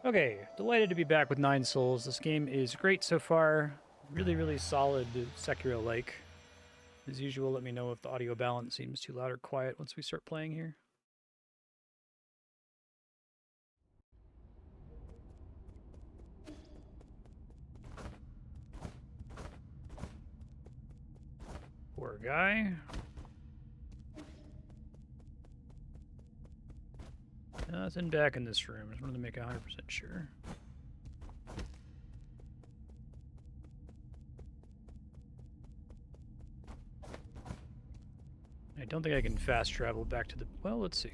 Okay, delighted to be back with 9 Souls. This game is great so far. Really, really solid Sekiro-like. As usual, let me know if the audio balance seems too loud or quiet once we start playing here. Poor guy. Nothing back in this room. I just wanted to make 100% sure. I don't think I can fast travel back to the... Well, let's see.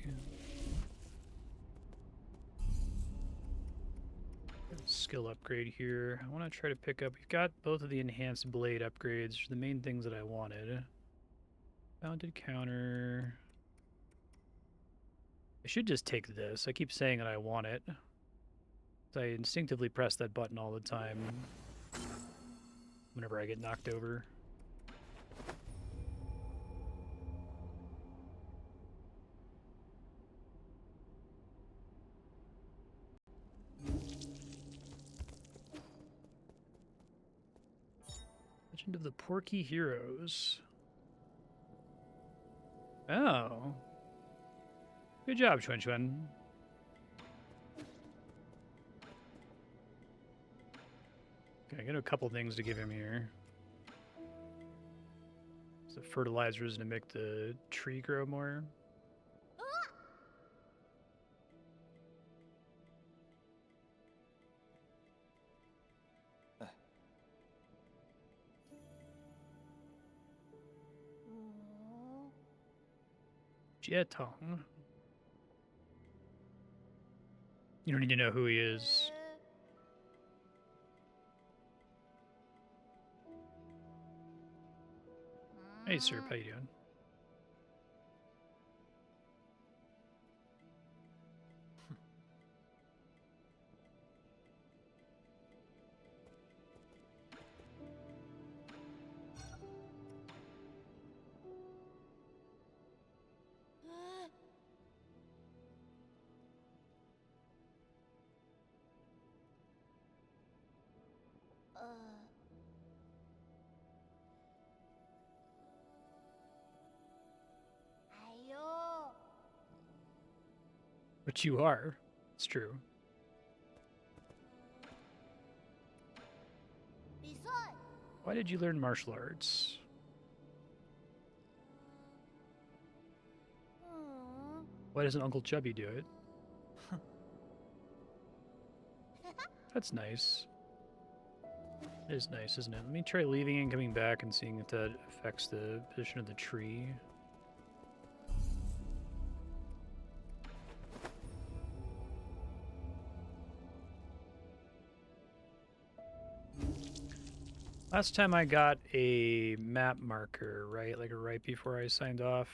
Skill upgrade here. I want to try to pick up... We've got both of the enhanced blade upgrades, the main things that I wanted. Bounded counter... I should just take this. I keep saying that I want it. I instinctively press that button all the time whenever I get knocked over. Legend of the Porky Heroes. Oh. Good job, Chuan Chuan. Okay, I got a couple things to give him here. So fertilizers to make the tree grow more. Jietong. You don't need to know who he is. Hey, sir, how you doing? But you are. It's true. Why did you learn martial arts? Why doesn't Uncle Chubby do it? That's nice. It is nice, isn't it? Let me try leaving and coming back and seeing if that affects the position of the tree. Last time I got a map marker, right? Like right before I signed off.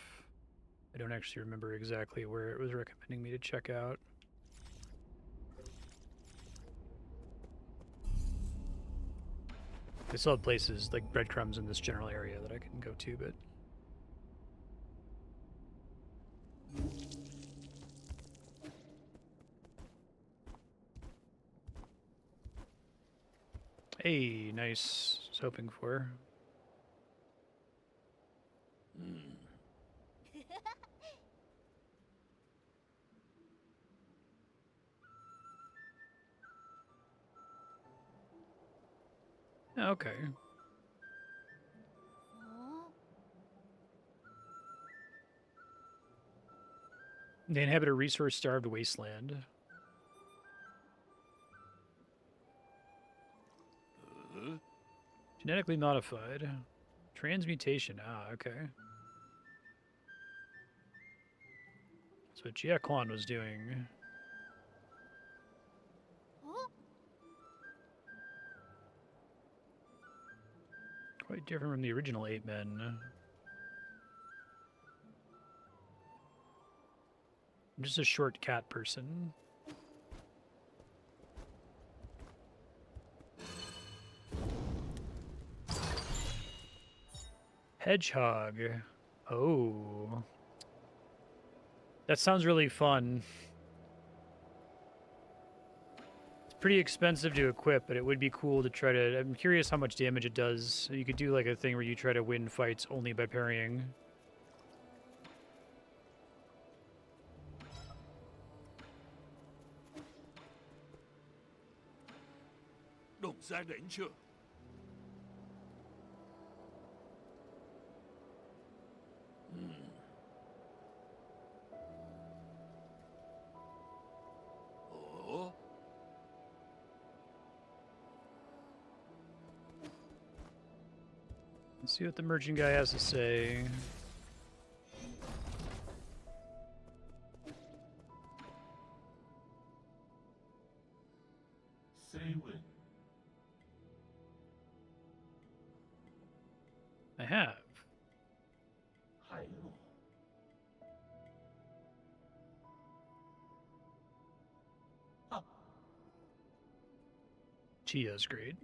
I don't actually remember exactly where it was recommending me to check out. I still have places like breadcrumbs in this general area that I can go to, but... Hey, nice. I was hoping for. Okay. They inhabit a resource-starved wasteland. Genetically modified. Transmutation. Ah, okay. That's what Jia Quan was doing. Quite different from the original 8 men. I'm just a short cat person. Hedgehog. Oh. That sounds really fun. pretty expensive to equip, but it would be cool to try to... I'm curious how much damage it does. You could do like a thing where you try to win fights only by parrying. Let's see what the merchant guy has to say. I have. Chia's great.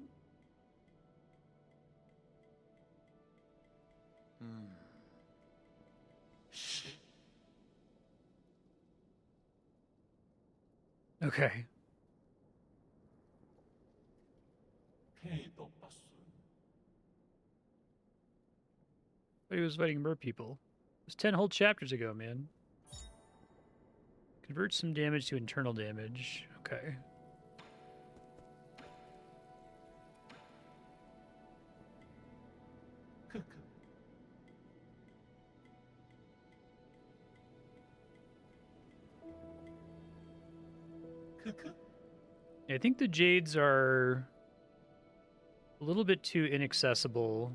Okay. But he was fighting mer people. It was 10 whole chapters ago, man. Convert some damage to internal damage. Okay. I think the Jades are a little bit too inaccessible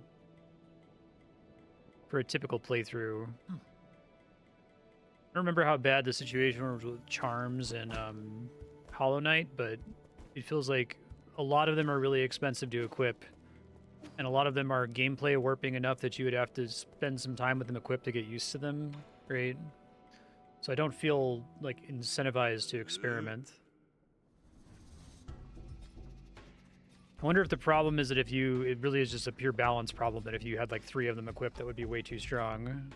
for a typical playthrough. I don't remember how bad the situation was with Charms and Hollow Knight, but it feels like a lot of them are really expensive to equip, and a lot of them are gameplay warping enough that you would have to spend some time with them equipped to get used to them, right? So I don't feel like incentivized to experiment. I wonder if the problem is that if you, it really is just a pure balance problem, that if you had like 3 of them equipped, that would be way too strong.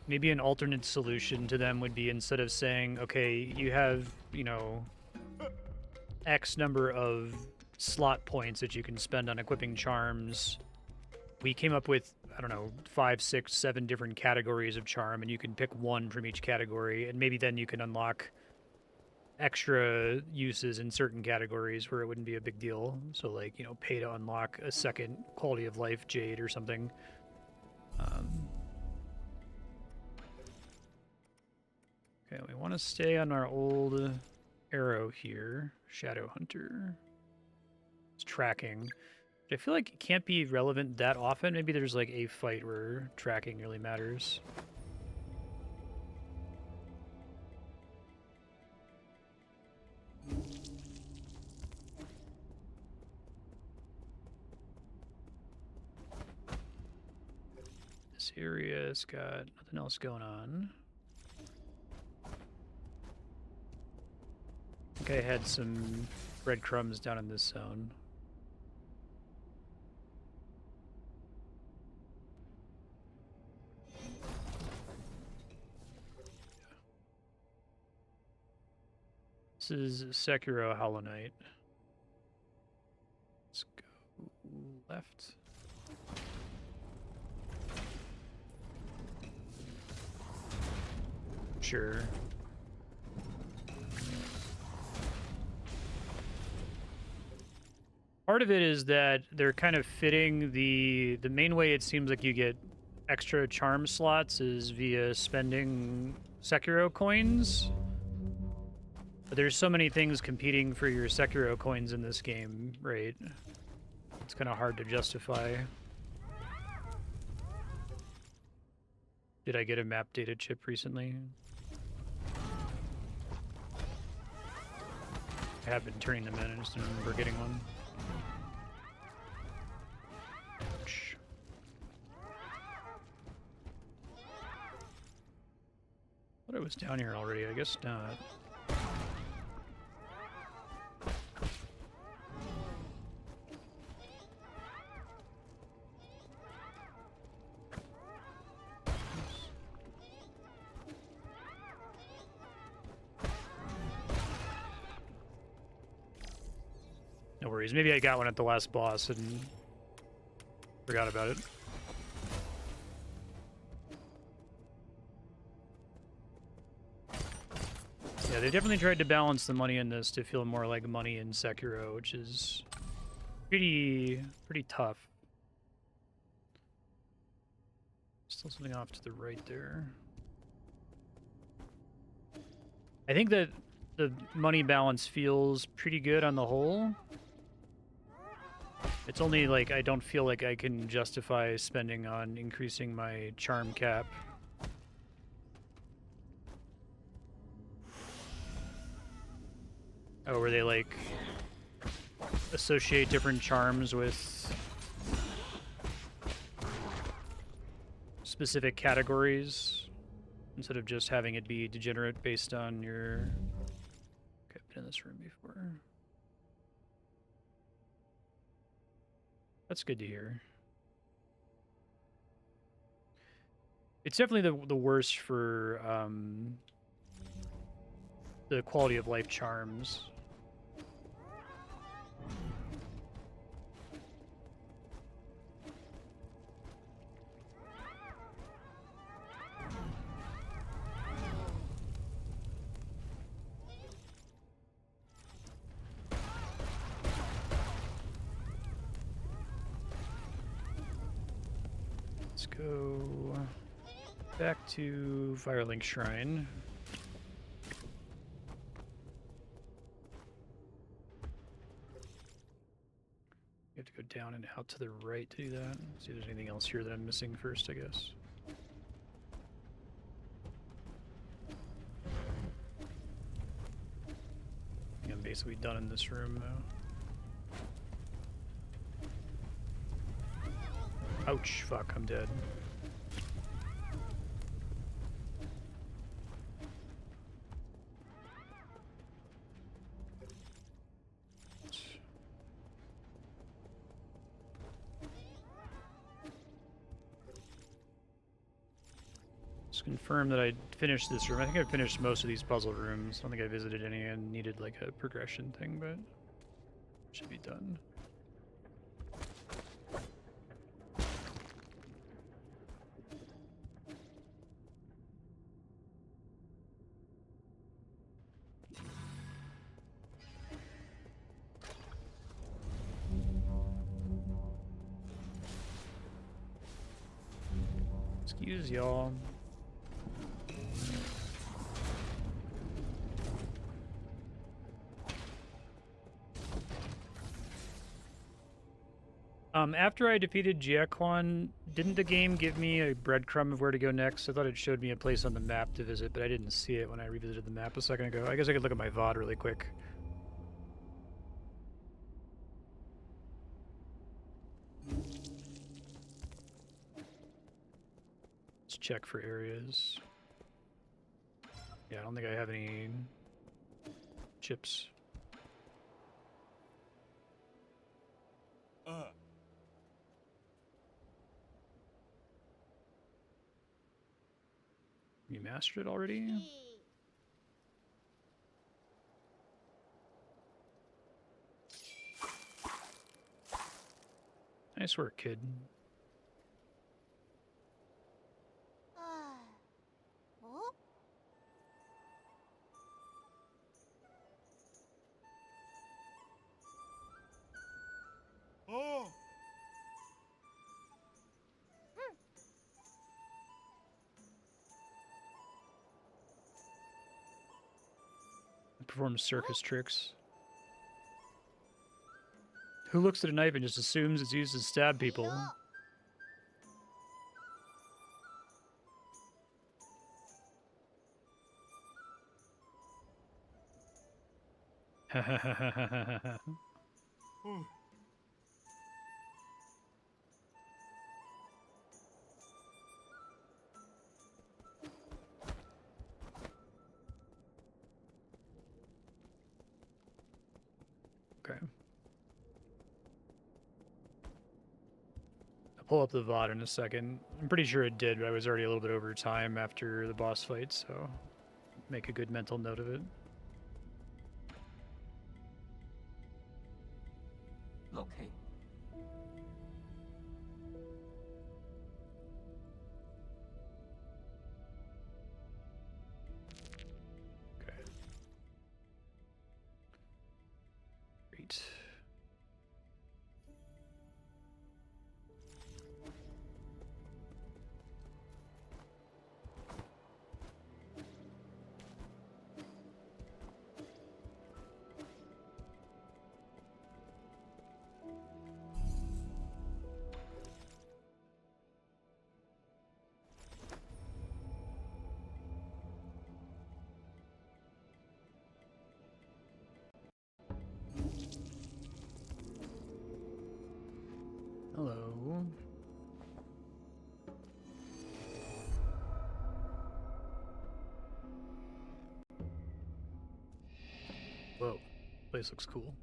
Maybe an alternate solution to them would be, instead of saying, okay, you have, you know, X number of slot points that you can spend on equipping charms, we came up with, I don't know, 5, 6, 7 different categories of charm, and you can pick one from each category, and maybe then you can unlock extra uses in certain categories where it wouldn't be a big deal. So like, you know, pay to unlock a second quality of life jade or something. Okay, we want to stay on our old arrow here. Shadow Hunter. It's tracking. I feel like it can't be relevant that often. Maybe there's like a fight where tracking really matters. This area's got nothing else going on. I think I had some breadcrumbs down in this zone. This is Sekiro Hollow Knight. Let's go left. Sure. Part of it is that they're kind of fitting the main way it seems like you get extra charm slots is via spending Sekiro coins. But there's so many things competing for your Sekiro coins in this game, right? It's kind of hard to justify. Did I get a map data chip recently? I have been turning them in, I just don't remember getting one. Ouch. Thought I was down here already, I guess not. No worries. Maybe I got one at the last boss and forgot about it. Yeah, they definitely tried to balance the money in this to feel more like money in Sekiro, which is pretty tough. Still something off to the right there. I think that the money balance feels pretty good on the whole. It's only like I don't feel like I can justify spending on increasing my charm cap. Oh, where they like associate different charms with specific categories instead of just having it be degenerate based on your... Okay, I've been in this room before. That's good to hear. It's definitely the worst for the quality of life charms. Let's go back to Firelink Shrine. You have to go down and out to the right to do that. See if there's anything else here that I'm missing first, I guess. I think I'm basically done in this room, though. Ouch, fuck, I'm dead. Just confirm that I finished this room. I think I finished most of these puzzle rooms. I don't think I visited any and needed like a progression thing, but should be done. Excuse y'all. After I defeated Jiaquan, didn't the game give me a breadcrumb of where to go next? I thought it showed me a place on the map to visit, but I didn't see it when I revisited the map a second ago. I guess I could look at my VOD really quick. Let's check for areas. Yeah, I don't think I have any chips. You mastered it already? Nice work, kid. Performs circus tricks. Who looks at a knife and just assumes it's used to stab people? Okay. I'll pull up the VOD in a second. I'm pretty sure it did, but I was already a little bit over time after the boss fight, so make a good mental note of it. Locate. Okay. Great. Hello. Whoa, place looks cool.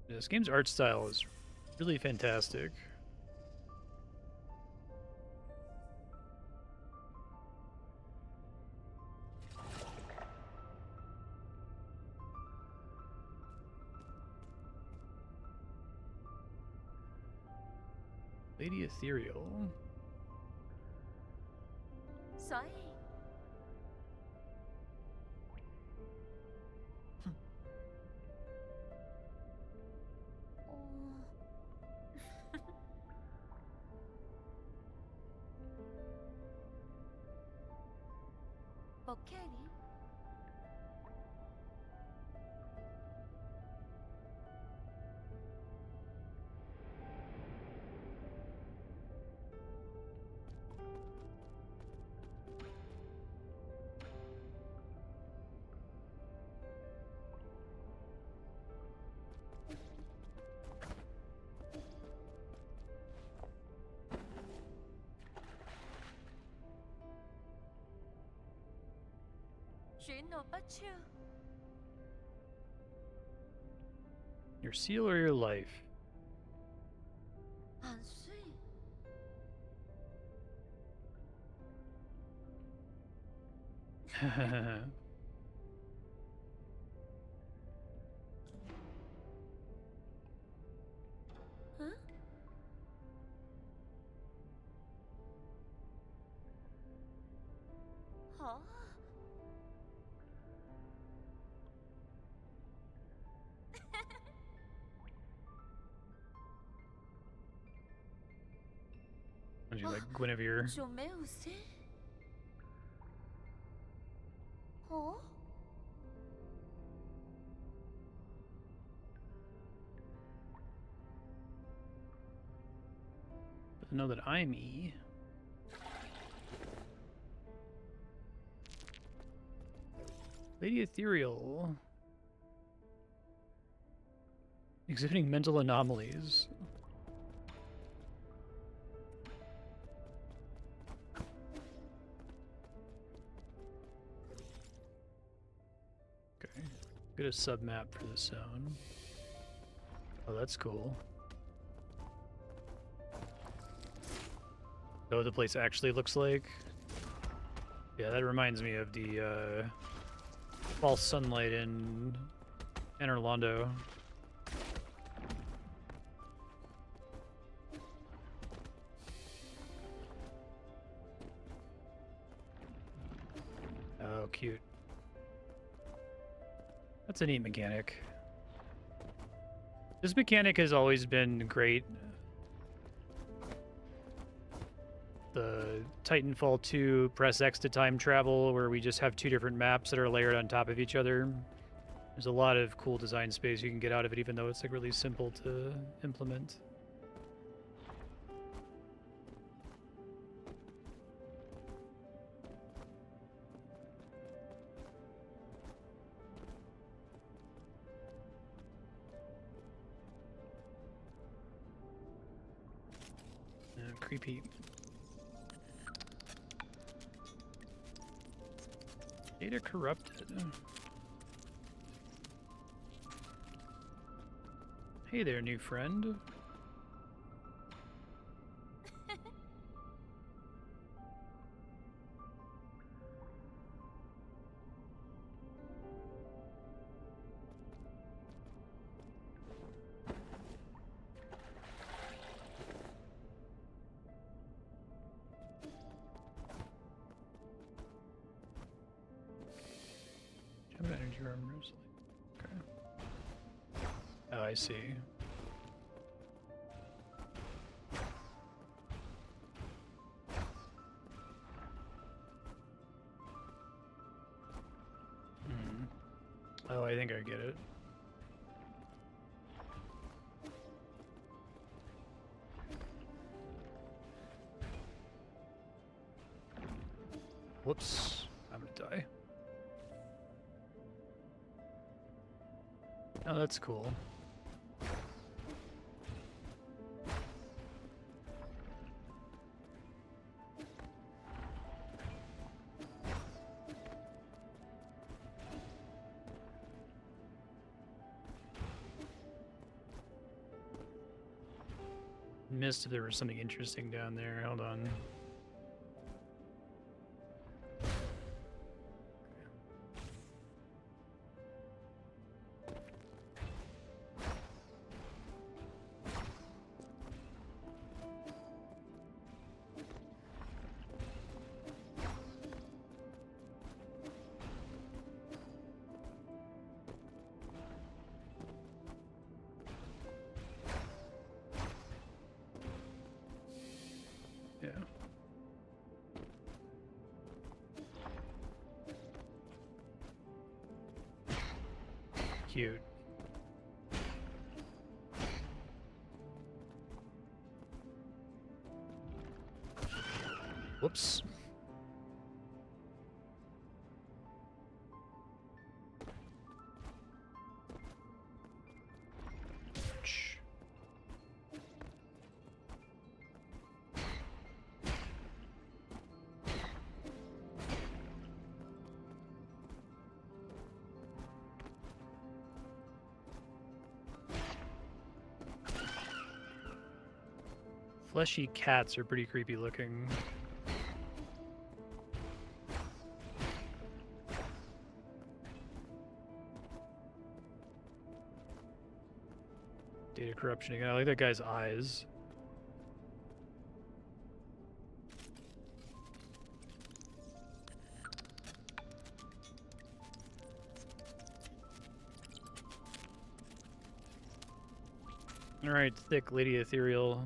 Yeah, this game's art style is really fantastic. Lady Ethereal. Sorry. 버케리? Your seal or your life? 안 돼. 응? 어? Would you like Guinevere? 좀 매우세? 어? But know that I'm E. Lady Ethereal. Exhibiting mental anomalies. Okay. Get a submap for the zone. Oh, that's cool. Oh, what the place actually looks like? Yeah, that reminds me of the false sunlight in Orlando. Oh, cute. That's a neat mechanic. This mechanic has always been great. The Titanfall 2 press X to time travel, where we just have two different maps that are layered on top of each other. There's a lot of cool design space you can get out of it, even though it's like really simple to implement. Creepy. Data corrupted. Hey there, new friend. treasure armors. Okay. Oh, I see. Oh, I think I get it. Whoops. I'm gonna die. Oh, that's cool. Missed if there was something interesting down there. Hold on. Yeah. Cute. Whoops. Fleshy cats are pretty creepy looking. Data corruption again. I like that guy's eyes. Alright, thick Lady Ethereal.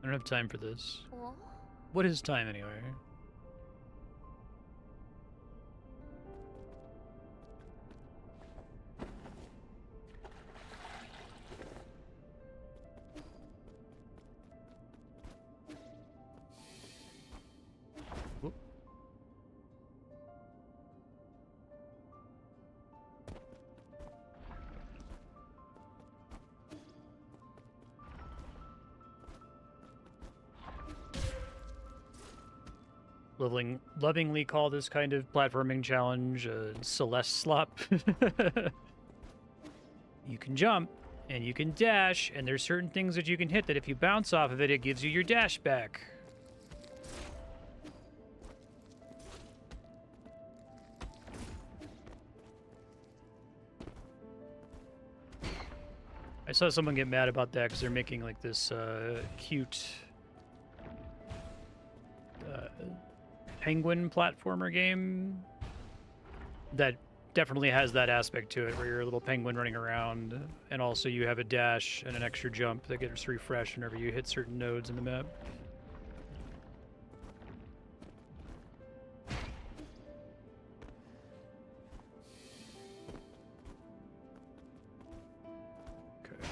I don't have time for this. Oh? What is time anyway? Whoop. Lovingly call this kind of platforming challenge Celeste slop. You can jump, and you can dash, and there's certain things that you can hit that if you bounce off of it, it gives you your dash back. I saw someone get mad about that because they're making like this cute penguin platformer game that definitely has that aspect to it where you're a little penguin running around, and also you have a dash and an extra jump that gets refreshed whenever you hit certain nodes in the map. Okay.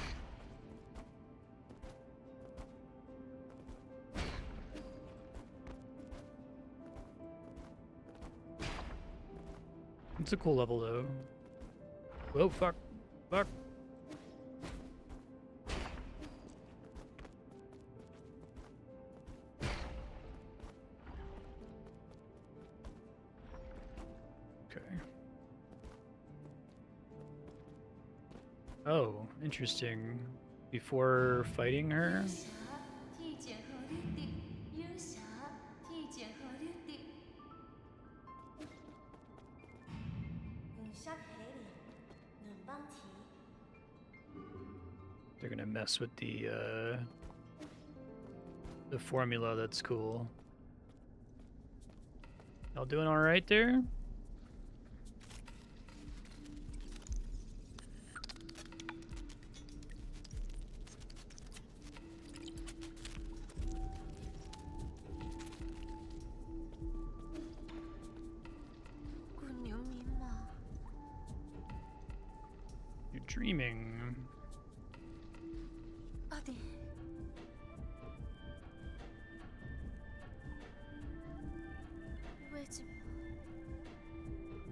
It's a cool level, though. Whoa, fuck. Fuck. Okay. Oh, interesting. Before fighting her? They're gonna mess with the formula. That's cool. Y'all doing all right there? 군요 미마. You're dreaming. 어디? 왜지 뭐?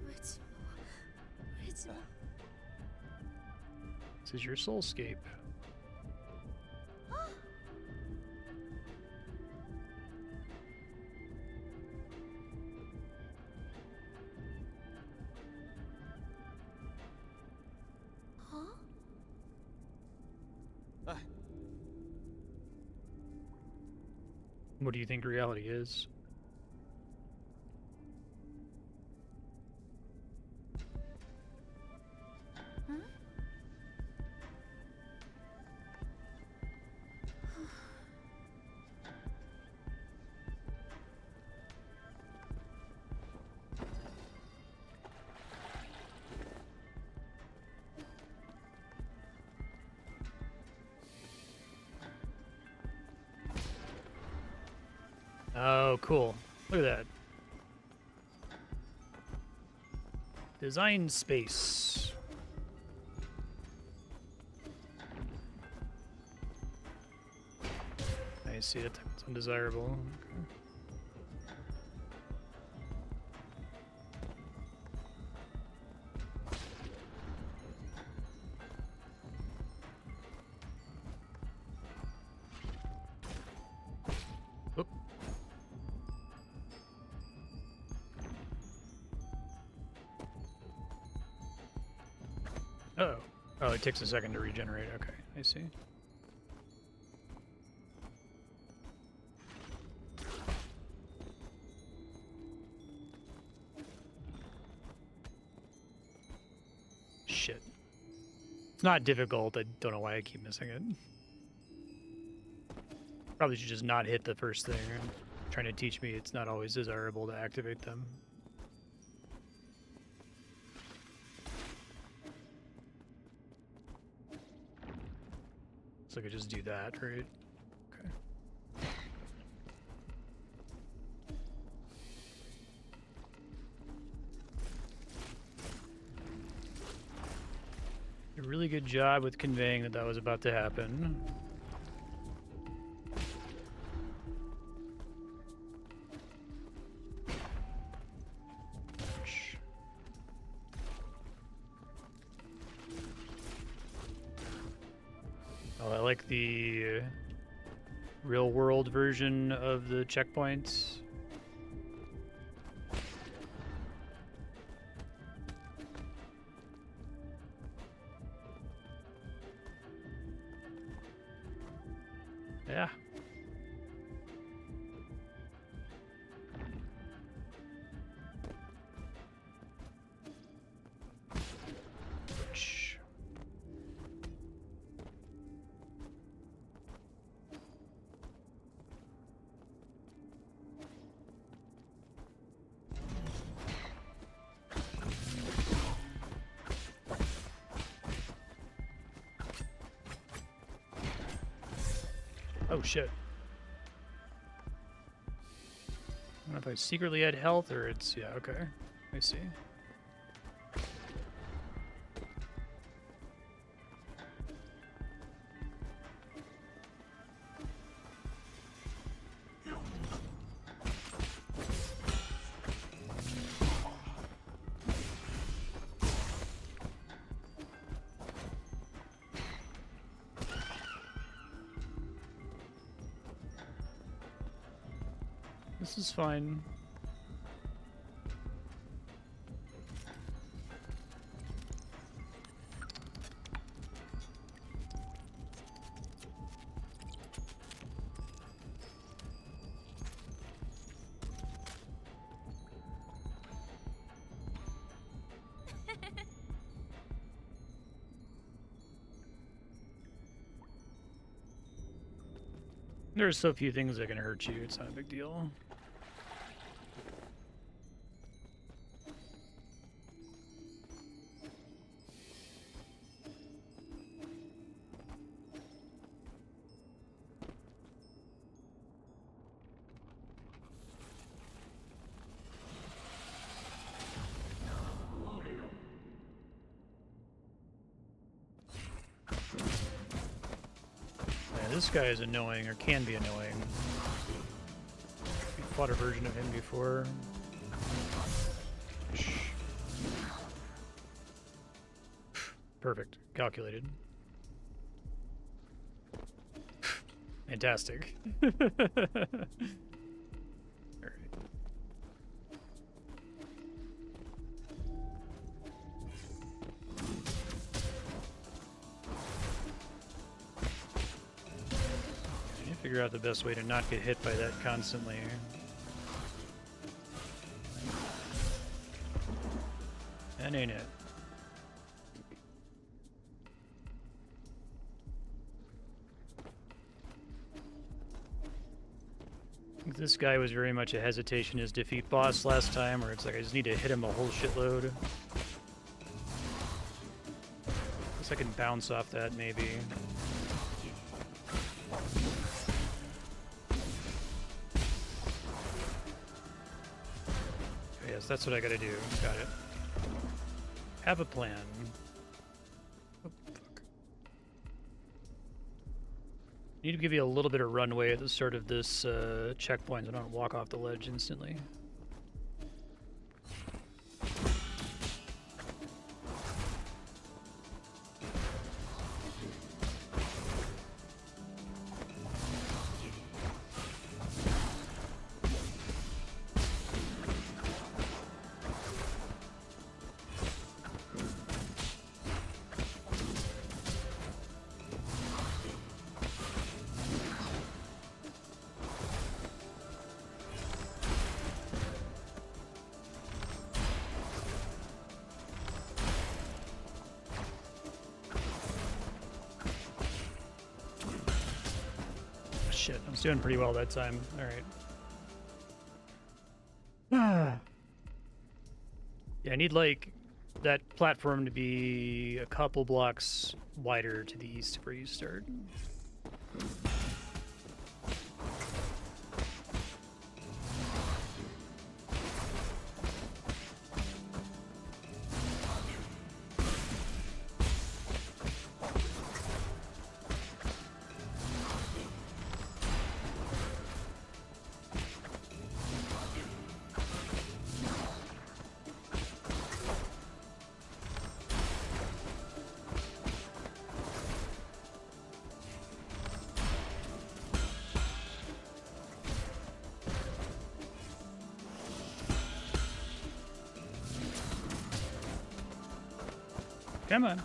왜지 뭐? 왜지 뭐? This is your soulscape. 어? What do you think reality is? 응? Oh, cool. Look at that. Design space. I see it. It's undesirable. Okay. Oop. Oh. Oh, it takes a second to regenerate. Okay, I see. Shit. It's not difficult. I don't know why I keep missing it. Probably should just not hit the first thing. Trying to teach me it's not always desirable to activate them. So I could just do that, right? Okay. A really good job with conveying that that was about to happen. Oh, I like the real world version of the checkpoints. Yeah. Ouch. Oh shit. I don't know if I secretly had health or it's... yeah, okay. I see. This is fine. There's so few things that can hurt you, it's not a big deal. this guy is annoying, or can be annoying. We fought a version of him before. Perfect. Calculated. Fantastic. Figure out the best way to not get hit by that constantly. That ain't it. I think this guy was very much a hesitation as defeat boss last time, where it's like I just need to hit him a whole shitload. Guess I can bounce off that maybe. Yes, that's what I gotta do. Got it. Have a plan. Oh, fuck. Need to give you a little bit of runway at the start of this checkpoint so I don't walk off the ledge instantly. Shit, I was doing pretty well that time. Alright. Yeah, I need, like, that platform to be a couple blocks wider to the east of where you start. Come on.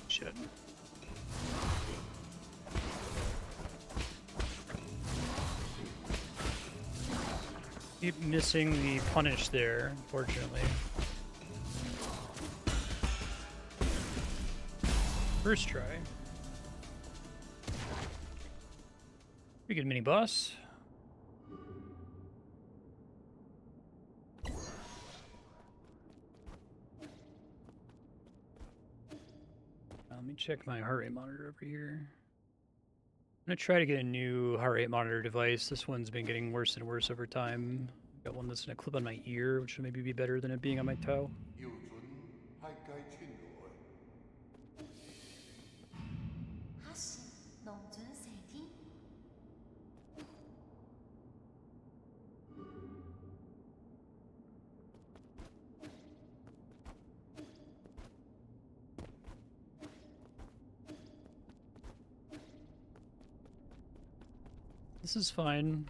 Shit. Keep missing the punish there, unfortunately. First try. Pretty good mini boss. Let me check my heart rate monitor over here. I'm gonna try to get a new heart rate monitor device. This one's been getting worse and worse over time. Got one that's gonna clip on my ear, which would maybe be better than it being on my toe. This is fine.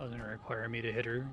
Doesn't require me to hit her.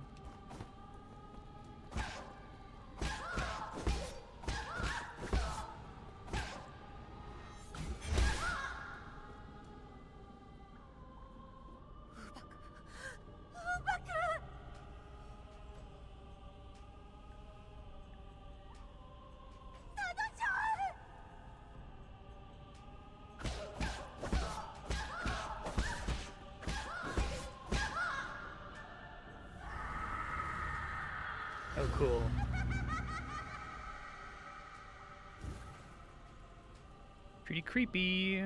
Oh, cool. Pretty creepy.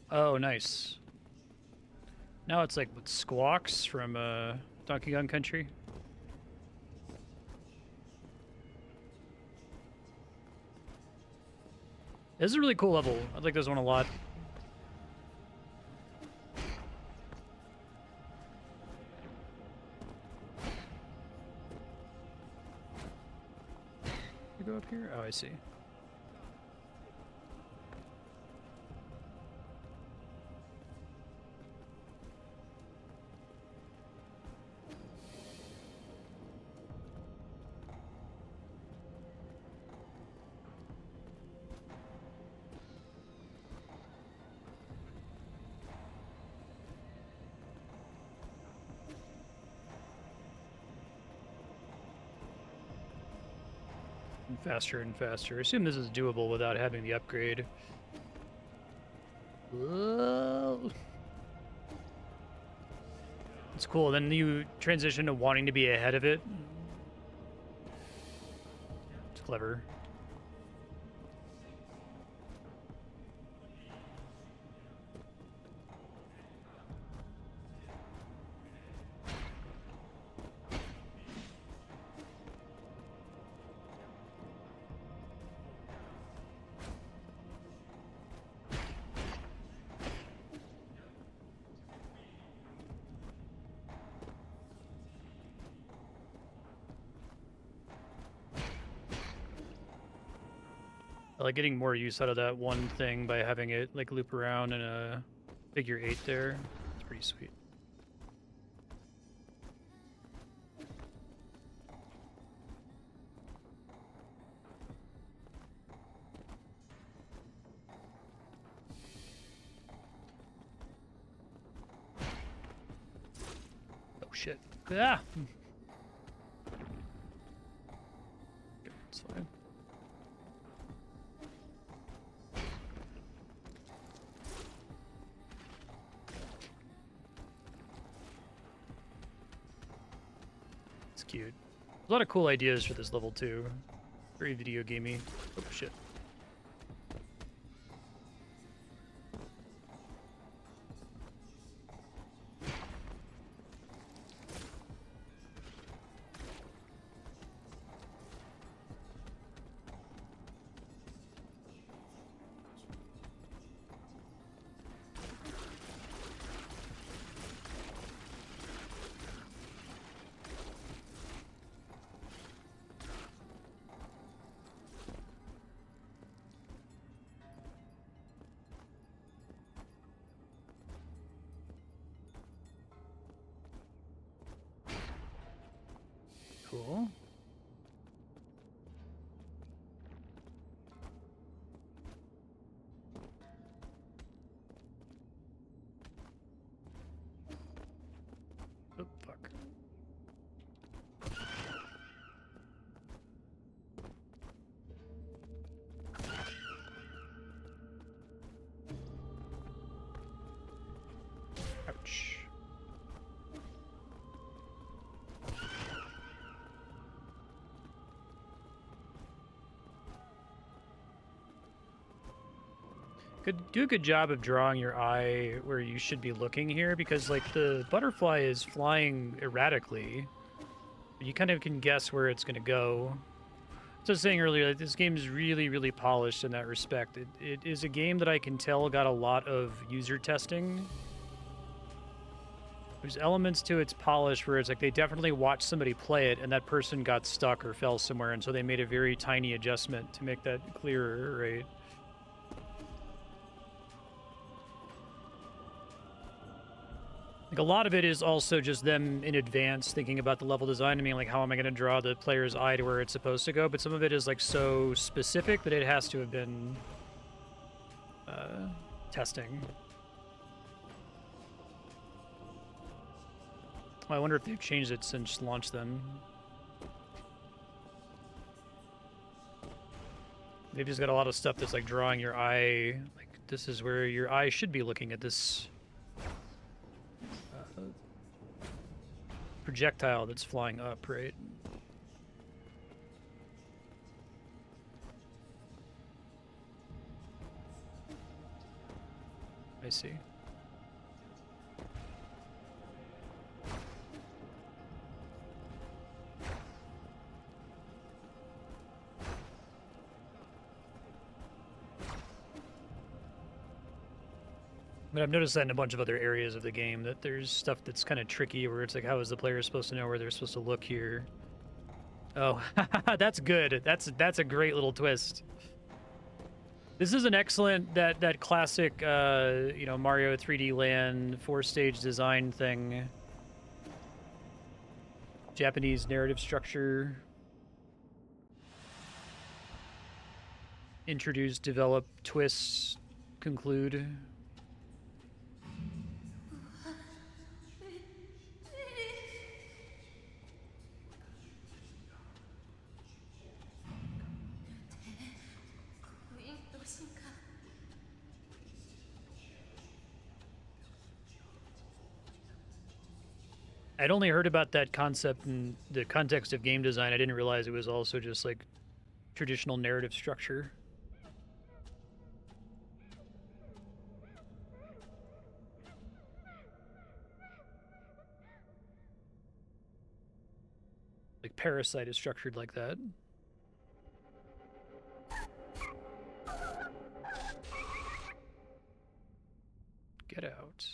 Oh, nice. Now it's like with Squawks from Donkey Kong Country. This is a really cool level. I like this one a lot. You go up here? Oh, I see. And faster and faster. I assume this is doable without having the upgrade. Whoa. It's cool. Then you transition to wanting to be ahead of it. It's clever. I like getting more use out of that one thing by having it like loop around in a figure 8 there. It's pretty sweet. Oh shit. Ah! It's fine. Cute. A lot of cool ideas for this level too. Very video gamey. Oh shit. Cool. Oh, fuck. Ouch. Do a good job of drawing your eye where you should be looking here, because like the butterfly is flying erratically. You kind of can guess where it's going to go. As I was saying earlier, like, this game is really, really polished in that respect. It is a game that I can tell got a lot of user testing. There's elements to its polish where it's like they definitely watched somebody play it and that person got stuck or fell somewhere, and so they made a very tiny adjustment to make that clearer, right? Like a lot of it is also just them in advance thinking about the level design. I mean, like, how am I going to draw the player's eye to where it's supposed to go? But some of it is like so specific that it has to have been testing. I wonder if they've changed it since launch then. They've just got a lot of stuff that's like drawing your eye. Like, this is where your eye should be looking at this projectile that's flying up, right? I see. But I've noticed that in a bunch of other areas of the game, that there's stuff that's kind of tricky where it's like, how is the player supposed to know where they're supposed to look here? Oh, that's good. That's a great little twist. This is an excellent, that classic, you know, Mario 3D Land 4-stage design thing. Japanese narrative structure. Introduce, develop, twist, conclude. I'd only heard about that concept in the context of game design. I didn't realize it was also just like traditional narrative structure. Like Parasite is structured like that. Get out.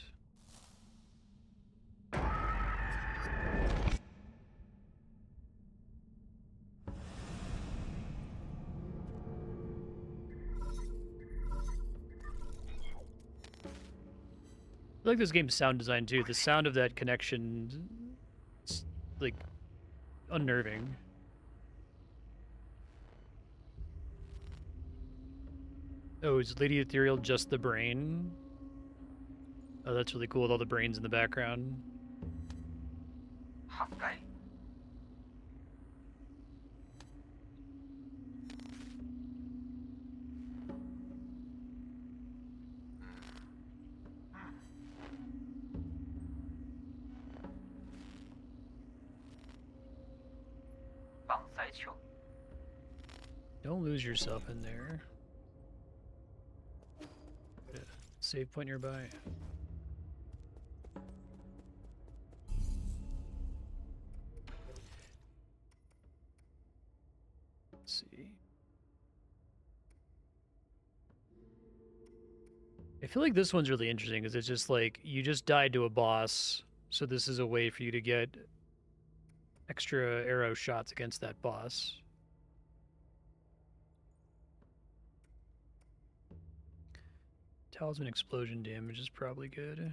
I like this game's sound design too. The sound of that connection, it's like unnerving. Oh, is Lady Ethereal just the brain? Oh, that's really cool with all the brains in the background. Don't lose yourself in there. Save point nearby. Let's see. I feel like this one's really interesting because it's just like you just died to a boss, so this is a way for you to get extra arrow shots against that boss. Talisman explosion damage is probably good.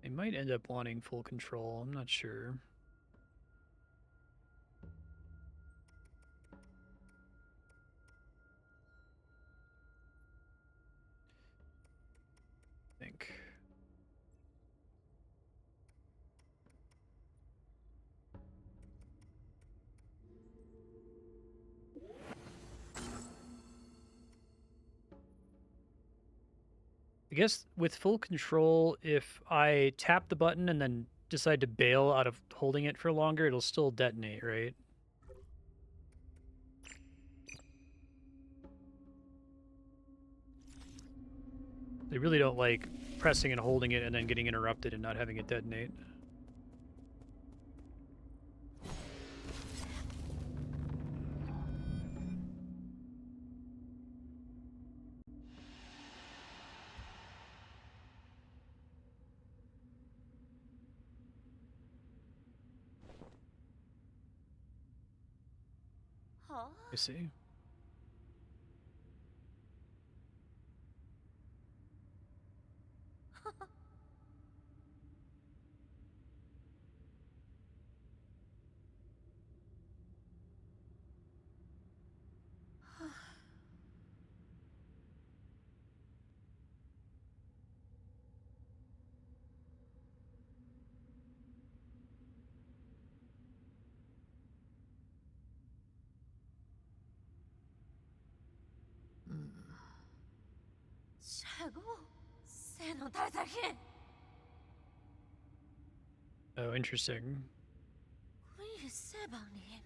They might end up wanting full control, I'm not sure. I think. I guess with full control, if I tap the button and then decide to bail out of holding it for longer, it'll still detonate, right? They really don't like pressing and holding it and then getting interrupted and not having it detonate. I see. 최고 새노 달달히 Oh, interesting. 우리 세방님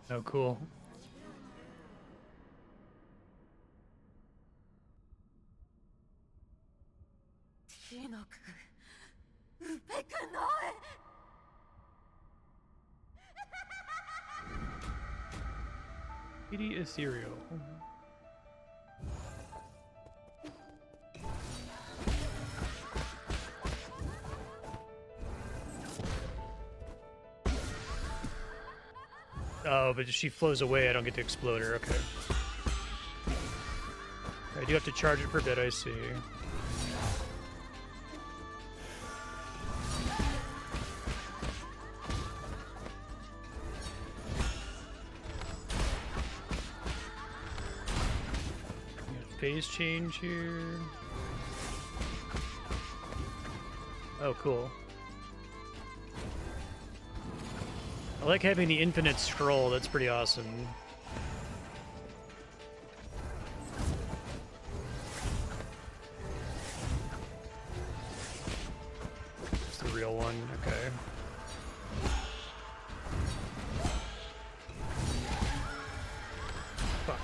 Oh, cool. 티노크 우페크 너의 Kitty Ethereal. Oh, but if she flows away, I don't get to explode her. Okay. I do have to charge it for a bit, I see. Phase change here. Oh, cool. I like having the infinite scroll. That's pretty awesome. It's the real one. Okay. Fuck.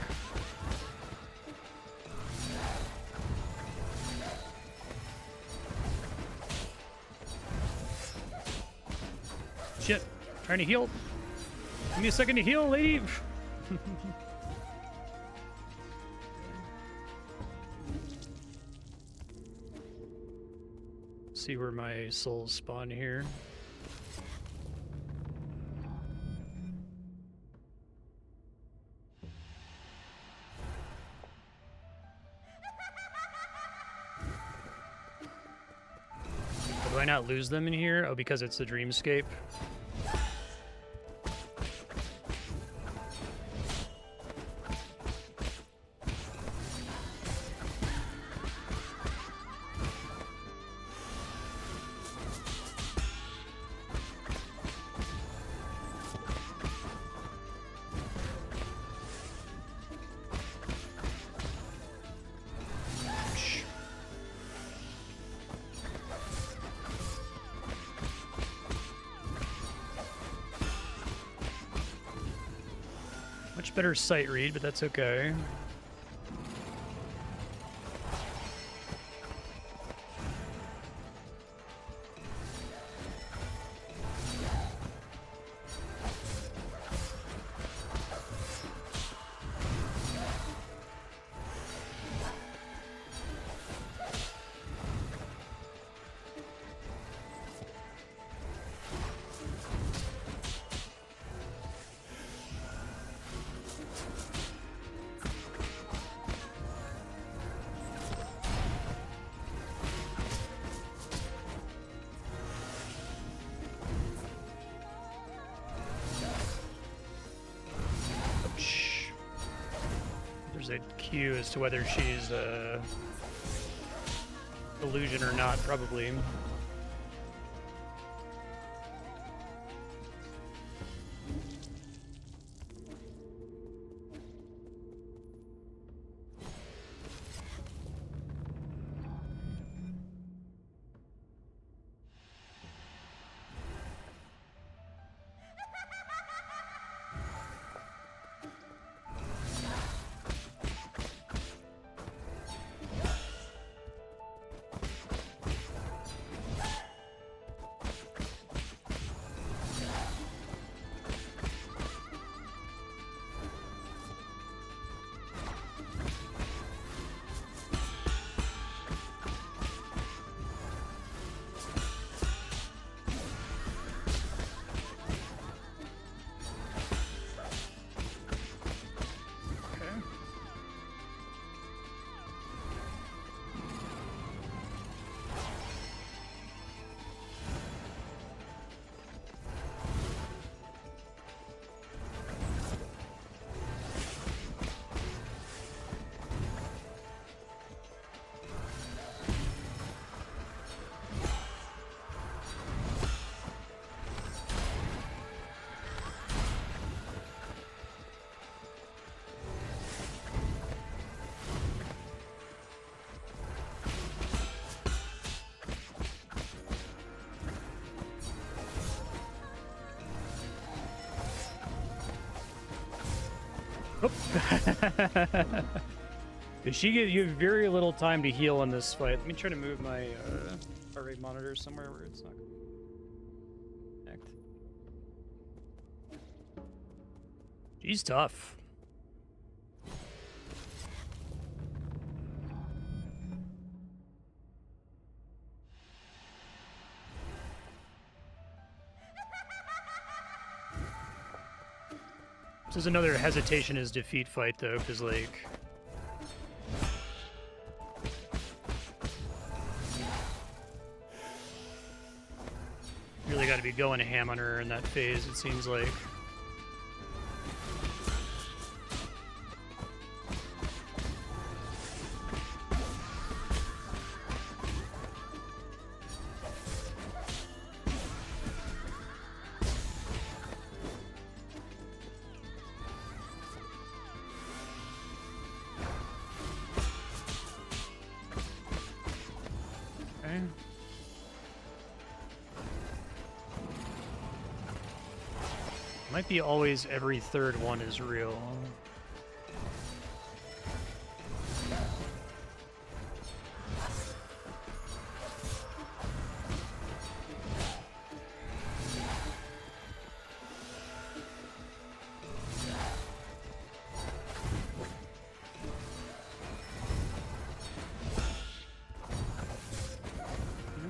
Shit. Trying to heal. Give me a second to heal, lady. See where my souls spawn here. Do I not lose them in here? Oh, because it's the dreamscape. Much better sight read, but that's okay. There's a cue as to whether she's illusion or not, probably. Oh. You have very little time to heal in this fight. Let me try to move my heart rate monitor somewhere where it's not going to connect. She's tough. This is another hesitation is defeat fight, though, because, like... really got to be going ham on her in that phase, it seems like. Might be always every third one is real.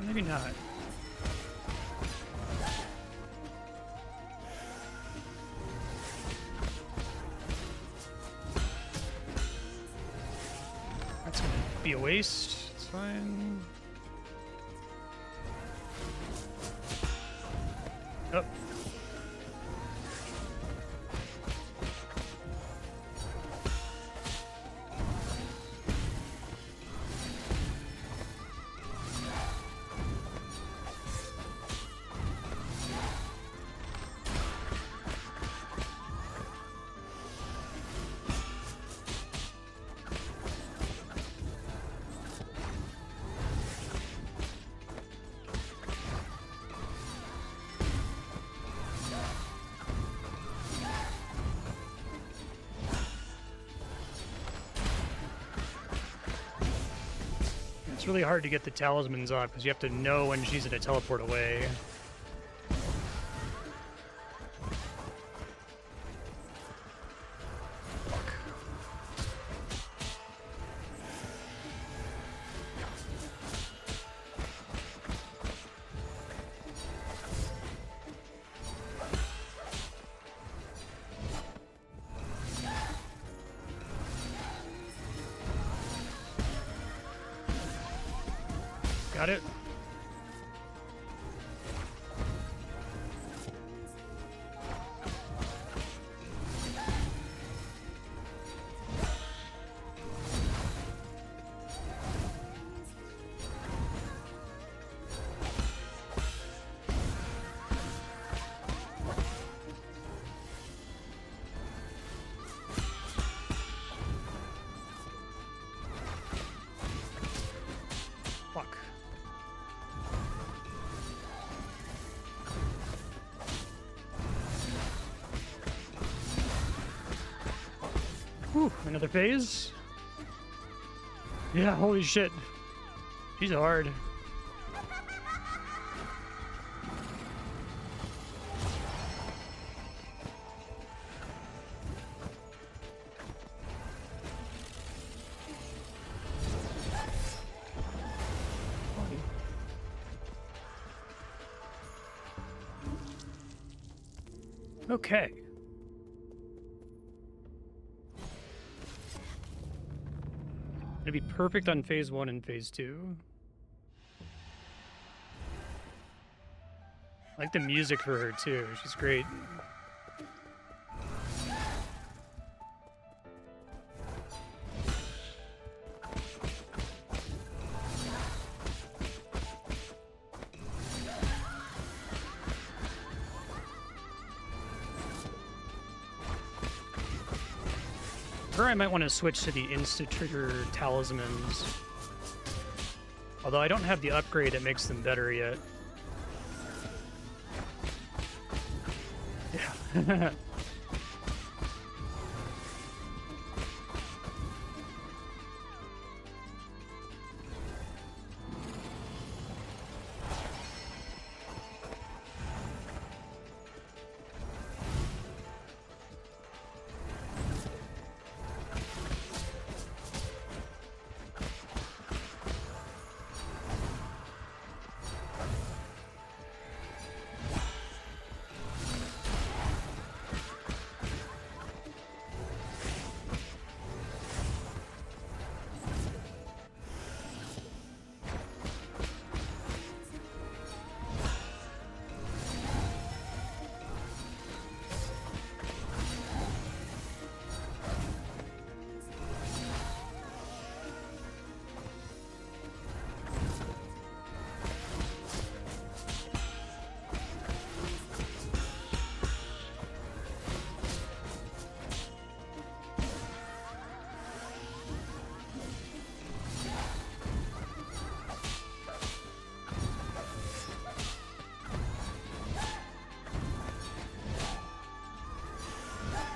Maybe not. Be a waste. It's fine. Oh. It's really hard to get the talismans off because you have to know when she's going to teleport away. Got it. Fuck. Whew, another phase? Yeah, holy shit. She's hard. Okay. It'd be perfect on phase 1 and phase 2. I like the music for her too. She's great. Or I might want to switch to the insta-trigger talismans. Although I don't have the upgrade that makes them better yet. Yeah.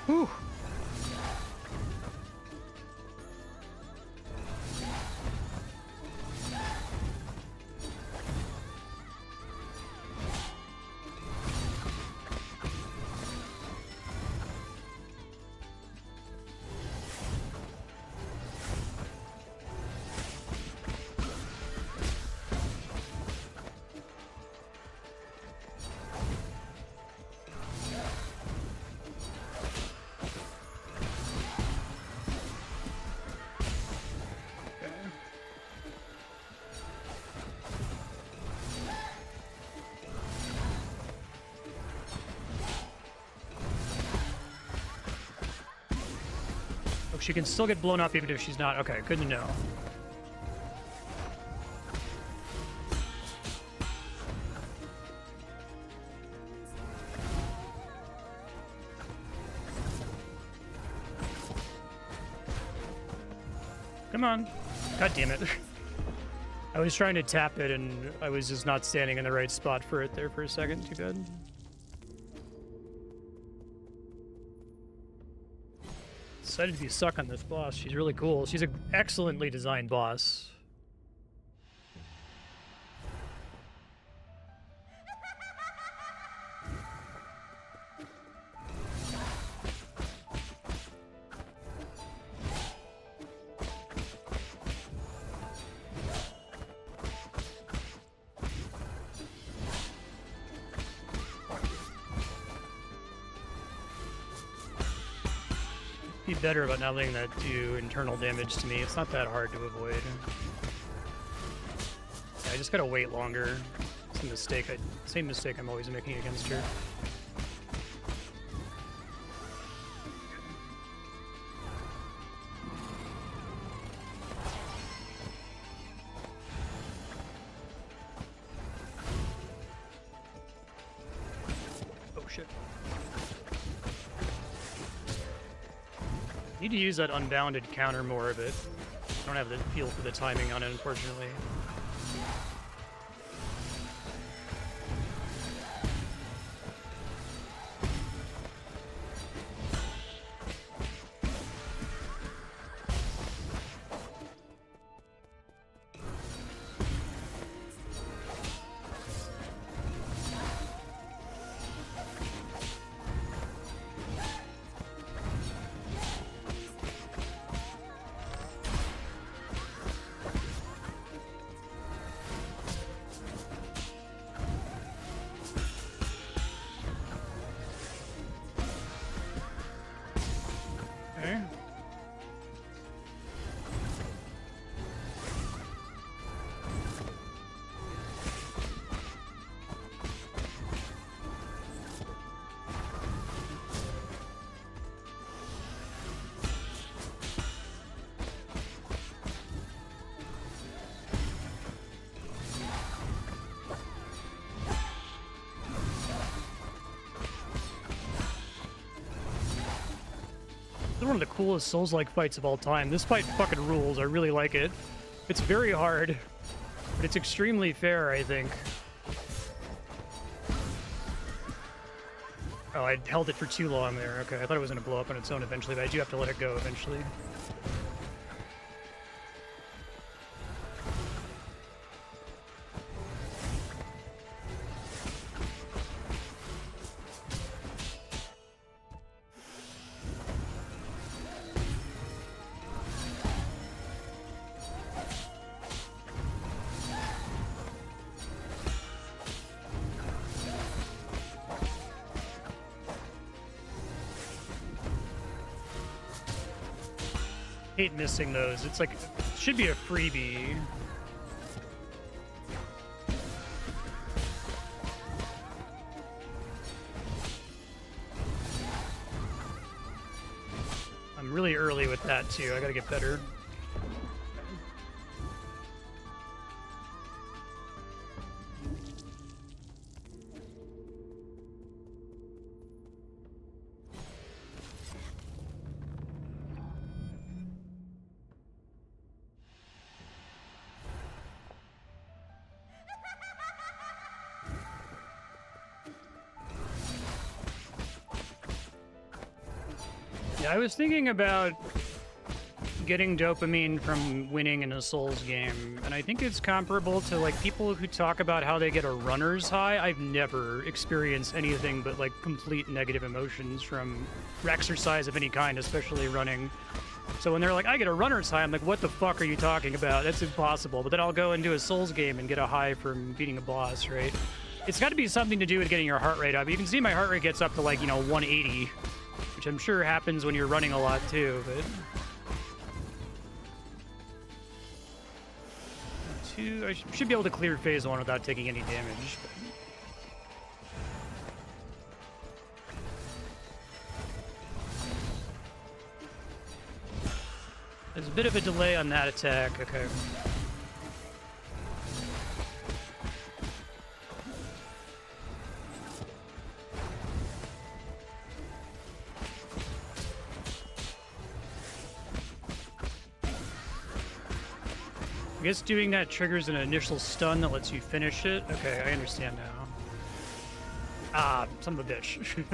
Whew. She can still get blown up even if she's not. Okay, good to know. Come on. God damn it. I was trying to tap it and I was just not standing in the right spot for it there for a second. Too bad. Excited to be stuck on this boss. She's really cool. She's an excellently designed boss. Be better about not letting that do internal damage to me. It's not that hard to avoid. Yeah, I just gotta wait longer. It's a mistake. Same mistake I'm always making against her. Oh shit. Need to use that unbounded counter more of it. I don't have the feel for the timing on it, unfortunately. Okay. This is one of the coolest Souls-like fights of all time. This fight fucking rules. I really like it. It's very hard, but it's extremely fair, I think. Oh, I held it for too long there. Okay, I thought it was going to blow up on its own eventually, but I do have to let it go eventually. Hate missing those. It's like, should be a freebie. I'm really early with that too. I gotta get better. Yeah, I was thinking about getting dopamine from winning in a Souls game, and I think it's comparable to like people who talk about how they get a runner's high. I've never experienced anything but like complete negative emotions from exercise of any kind, especially running. So when they're like, I get a runner's high, I'm like, what the fuck are you talking about? That's impossible. But then I'll go into a Souls game and get a high from beating a boss, right? It's got to be something to do with getting your heart rate up. You can see my heart rate gets up to like, 180, which I'm sure happens when you're running a lot too, but... I should be able to clear phase 1 without taking any damage. But... there's a bit of a delay on that attack. Okay. I guess doing that triggers an initial stun that lets you finish it. Okay, I understand now. Ah, son of a bitch.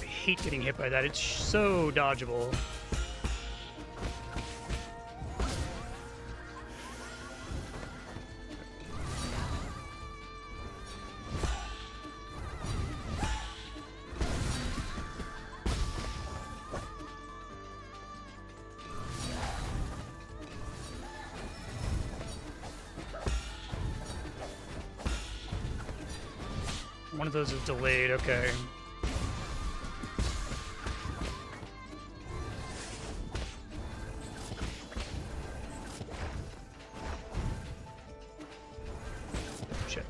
I hate getting hit by that. It's so dodgeable. One of those is delayed, okay. Shit.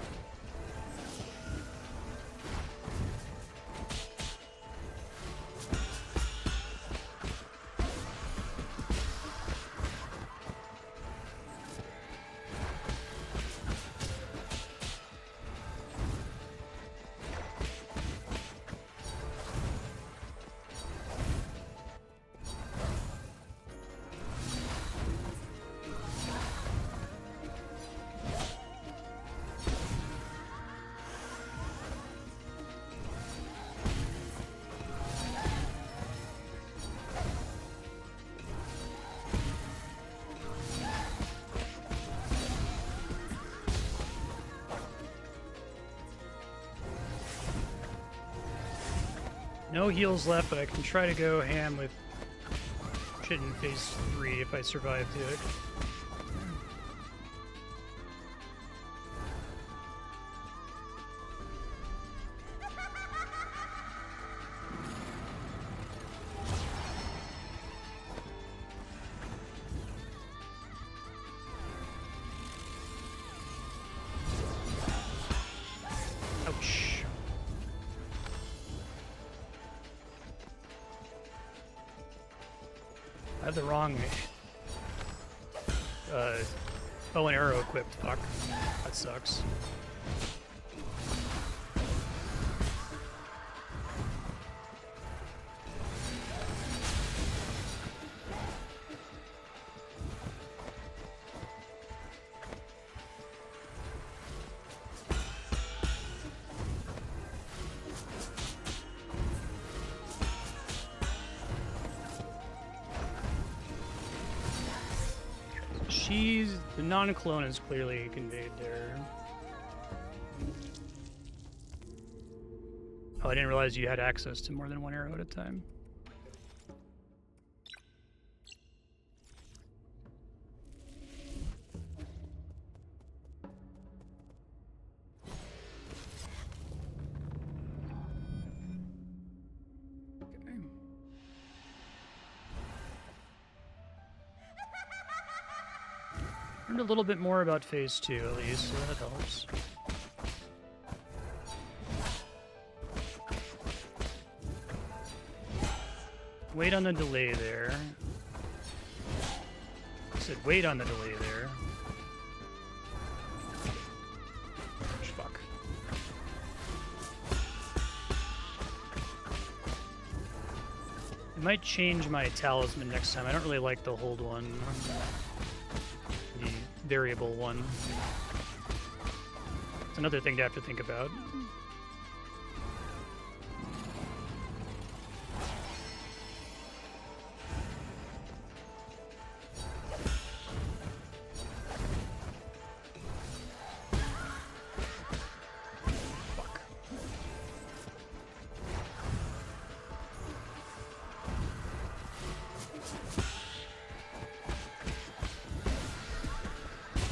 No heals left, but I can try to go ham with shit in phase 3 if I survive to it. Ouch. I have the wrong bow and arrow equipped. Fuck. That sucks. The non-clone is clearly conveyed there. Oh, I didn't realize you had access to more than one arrow at a time. Learned a little bit more about phase 2 at least, so that helps. Wait on the delay there. I said wait on the delay there. Fuck. I might change my talisman next time. I don't really like the hold one. variable one. It's another thing to have to think about.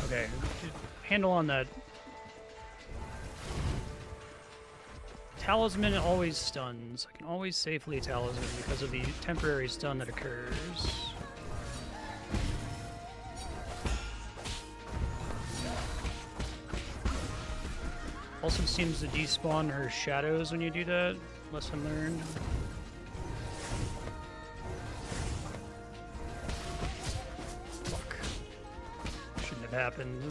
Okay, handle on that. Talisman always stuns. I can always safely talisman because of the temporary stun that occurs. Also seems to despawn her shadows when you do that. Lesson learned. Fuck. Shouldn't have happened.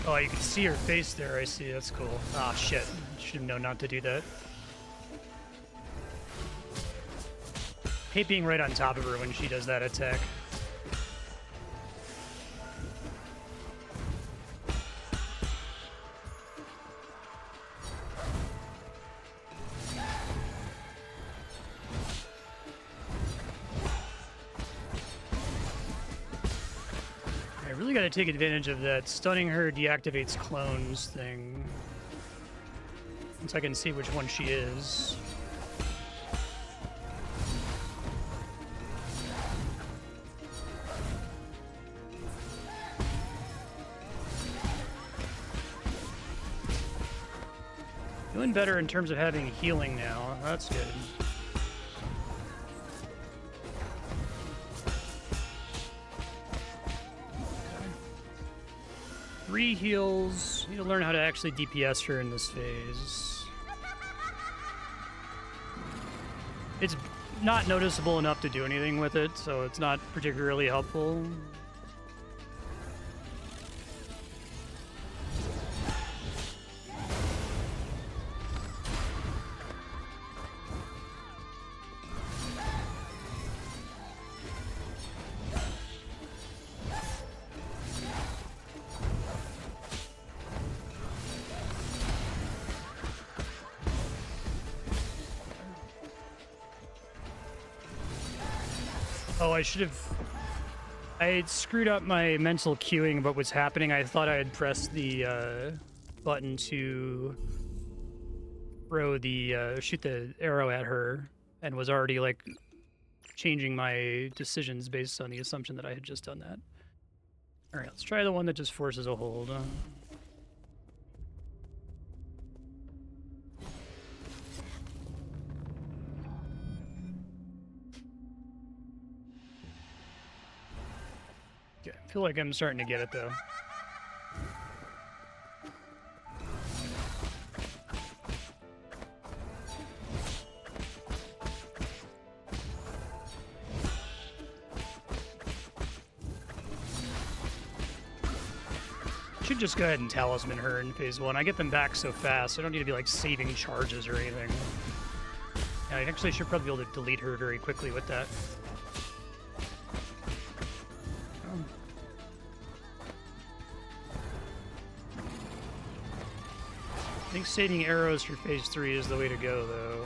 Oh, you can see her face there. I see. That's cool. Ah, shit. Should have known not to do that. Hate being right on top of her when she does that attack. I really gotta take advantage of that stunning her deactivates clones thing. Once I can see which one she is. Feeling better in terms of having healing now. That's good. 3 heals. Need to learn how to actually DPS her in this phase. It's not noticeable enough to do anything with it, so it's not particularly helpful. Oh, I should have... I had screwed up my mental queuing of what was happening. I thought I had pressed the button to throw the... shoot the arrow at her, and was already, like, changing my decisions based on the assumption that I had just done that. Alright, let's try the one that just forces a hold. I feel like I'm starting to get it, though. Should just go ahead and talisman her in phase 1. I get them back so fast, so I don't need to be, like, saving charges or anything. Yeah, I actually should probably be able to delete her very quickly with that. I think saving arrows for phase 3 is the way to go, though.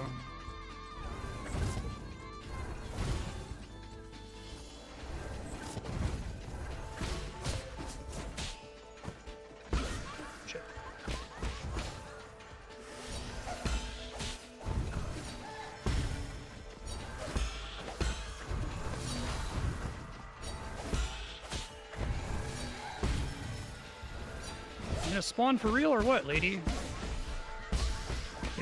Shit. You gonna spawn for real or what, lady?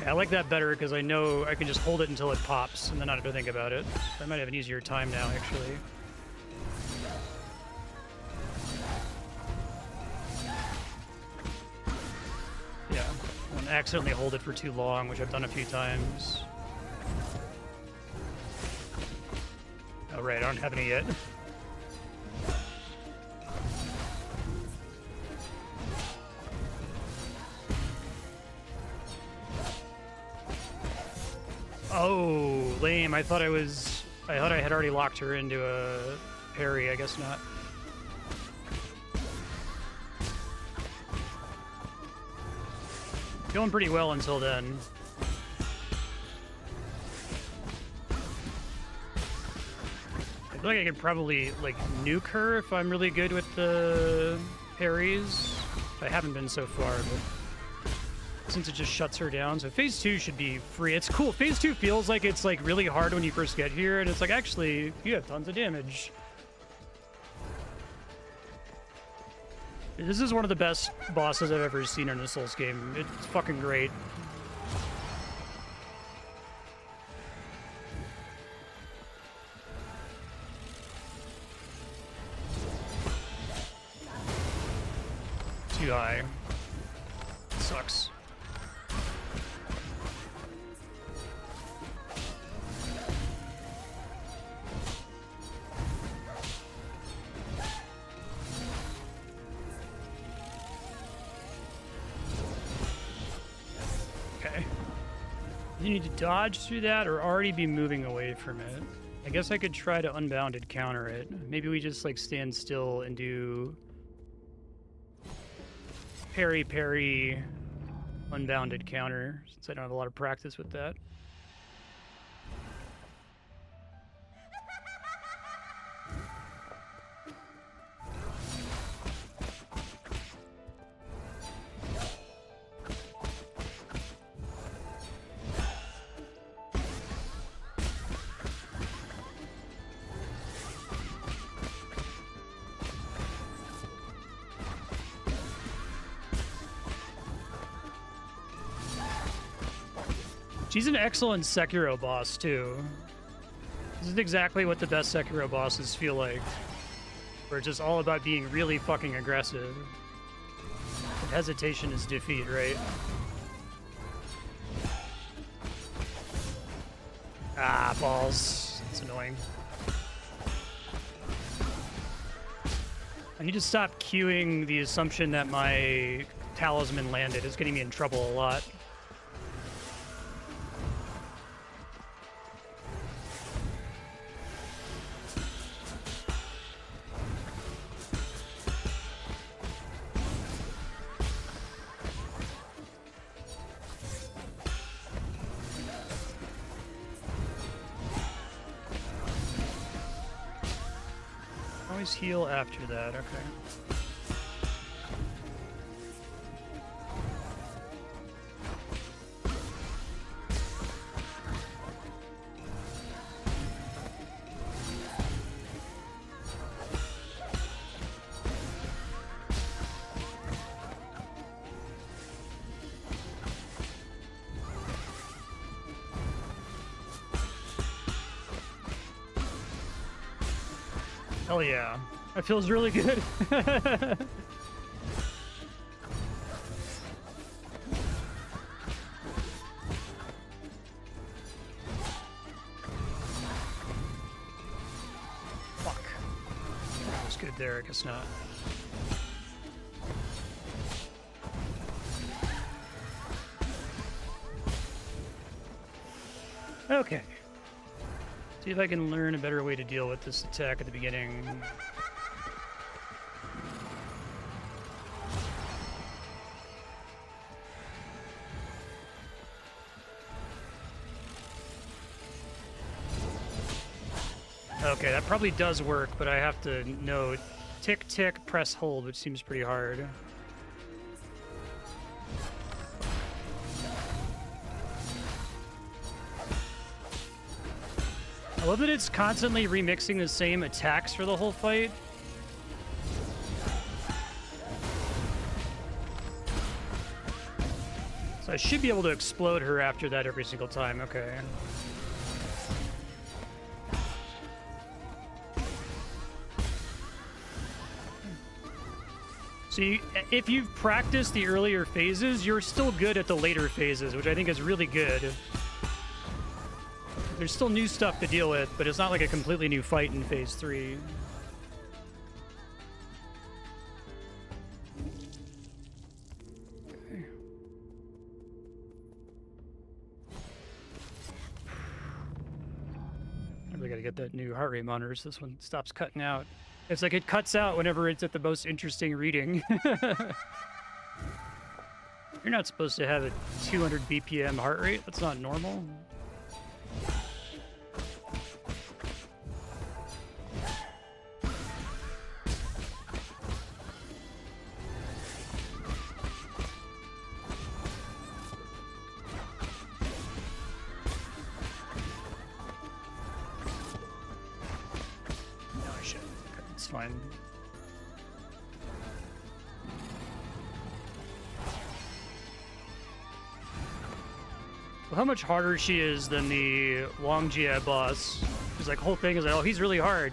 I like that better because I know I can just hold it until it pops and then not have to think about it. I might have an easier time now, actually. accidentally hold it for too long, which I've done a few times. Oh, right, I don't have any yet. Oh, lame. I thought I had already locked her into a parry. I guess not. Going pretty well until then. I feel like I could probably, like, nuke her if I'm really good with the parries. I haven't been so far, but since it just shuts her down. So phase 2 should be free. It's cool. Phase 2 feels like it's, like, really hard when you first get here, and it's like, actually, you have tons of damage. This is one of the best bosses I've ever seen in a Souls game. It's fucking great. Too high. Sucks. Okay. You need to dodge through that or already be moving away from it. I guess I could try to unbounded counter it. Maybe we just like stand still and do parry unbounded counter, since I don't have a lot of practice with that. She's an excellent Sekiro boss, too. This is exactly what the best Sekiro bosses feel like. Where it's just all about being really fucking aggressive. And hesitation is defeat, right? Ah, balls. That's annoying. I need to stop queuing the assumption that my talisman landed. It's getting me in trouble a lot. Always heal after that, okay. Hell yeah. That feels really good. Fuck. That was good there, I guess not. Okay. See if I can learn a better way to deal with this attack at the beginning. Okay, that probably does work, but I have to know tick, tick, press hold, which seems pretty hard. I love that it's constantly remixing the same attacks for the whole fight. So I should be able to explode her after that every single time, okay. So if you've practiced the earlier phases, you're still good at the later phases, which I think is really good. There's still new stuff to deal with, but it's not like a completely new fight in phase 3. Okay. I really gotta get that new heart rate monitor so this one stops cutting out. It's like it cuts out whenever it's at the most interesting reading. You're not supposed to have a 200 BPM heart rate. That's not normal. No, I shouldn't. Okay, it's fine. Well, how much harder she is than the Wangjie boss. Because like whole thing is like, oh, he's really hard.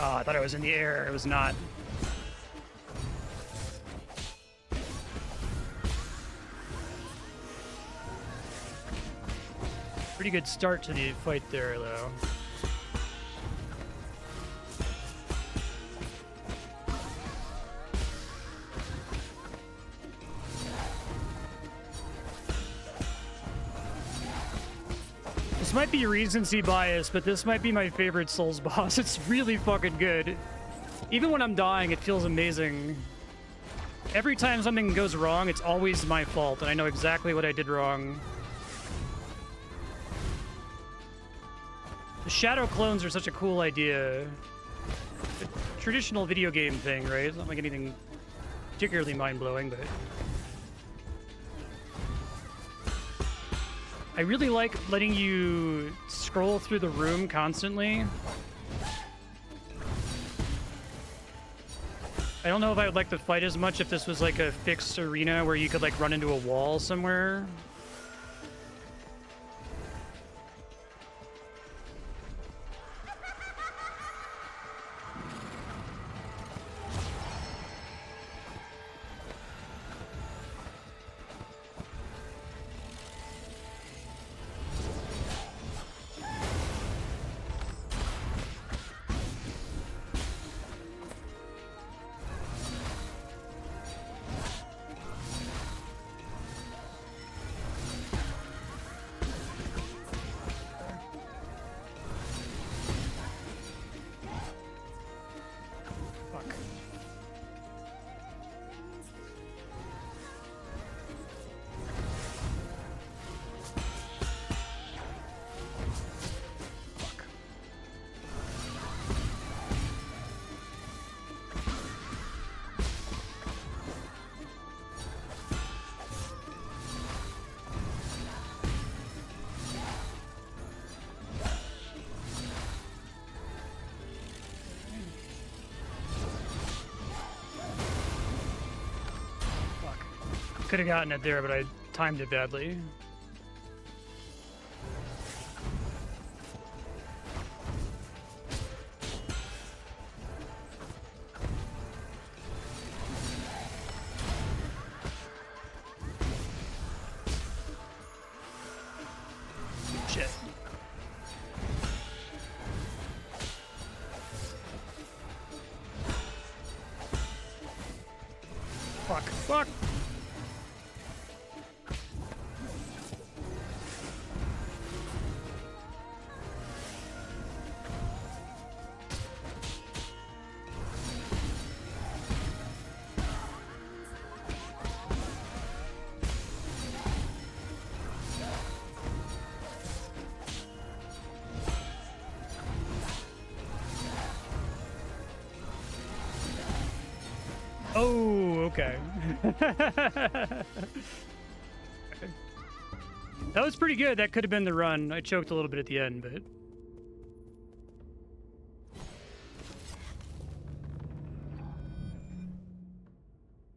Oh, I thought it was in the air. It was not. Pretty good start to the fight there, though. This might be recency bias, but this might be my favorite Souls boss. It's really fucking good. Even when I'm dying, it feels amazing. Every time something goes wrong, it's always my fault, and I know exactly what I did wrong. The shadow clones are such a cool idea. A traditional video game thing, right? It's not like anything particularly mind-blowing, but... I really like letting you scroll through the room constantly. I don't know if I would like the fight as much if this was like a fixed arena where you could like run into a wall somewhere. Could have gotten it there, but I timed it badly. Shit. Fuck. Fuck. Oh, okay. That was pretty good. That could have been the run. I choked a little bit at the end, but...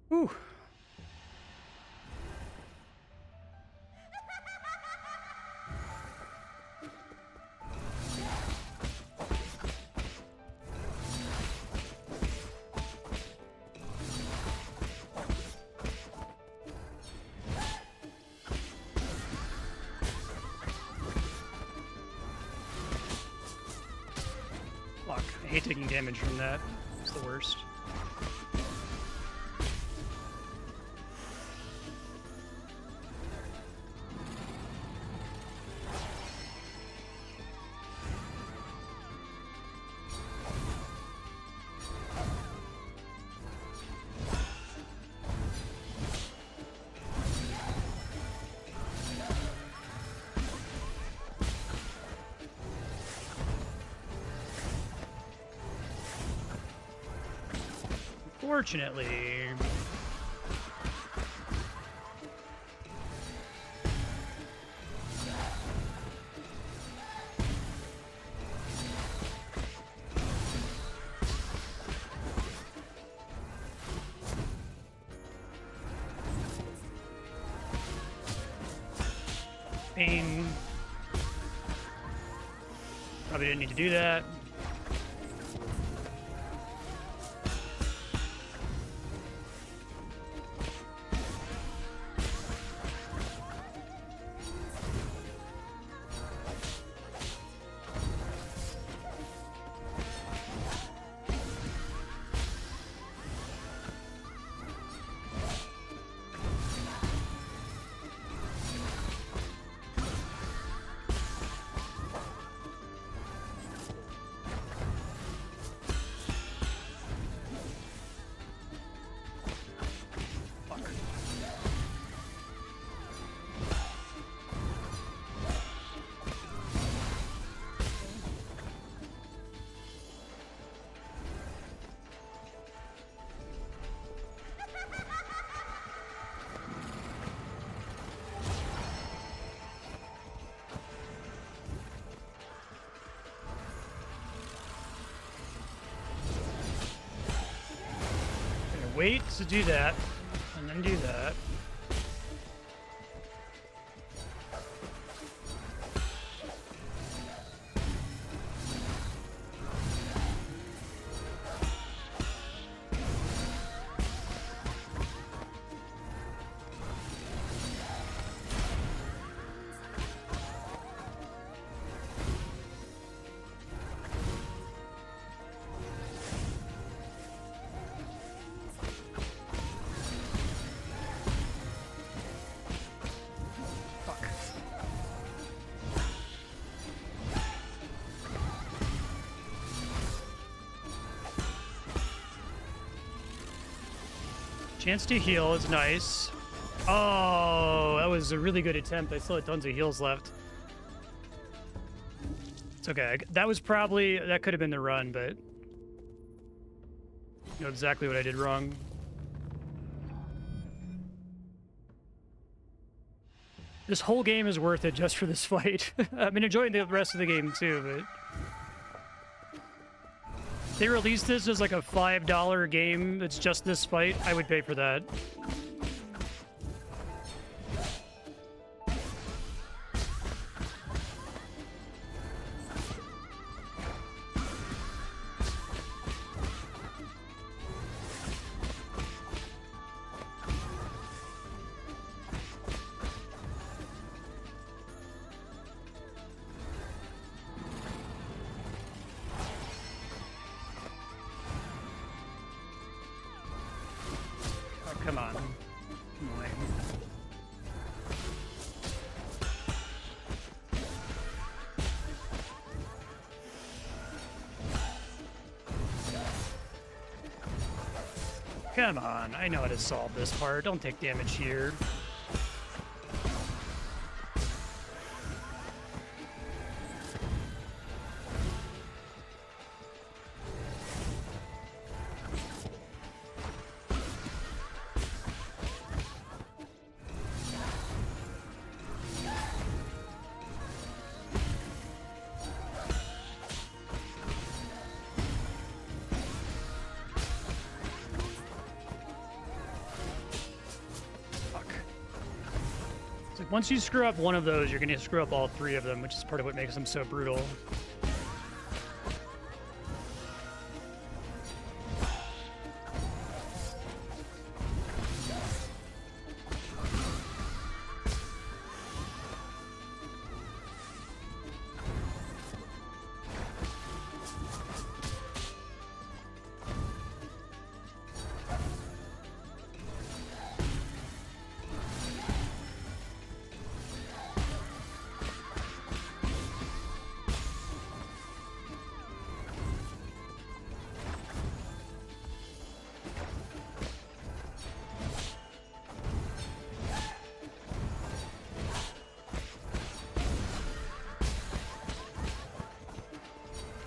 Whew. Fuck. I hate taking damage from that. It's the worst. Fortunately. Pain. Probably didn't need to do that. Wait to do that, and then do that. Chance to heal is nice. Oh, that was a really good attempt. I still had tons of heals left. It's okay. That was probably... That could have been the run, but... You know exactly what I did wrong. This whole game is worth it just for this fight. I've been enjoying the rest of the game too, but... If they released this as like a $5 game that's just this fight, I would pay for that. Come on. Annoying. Come on, I know how to solve this part. Don't take damage here. Once you screw up one of those, you're gonna screw up all three of them, which is part of what makes them so brutal.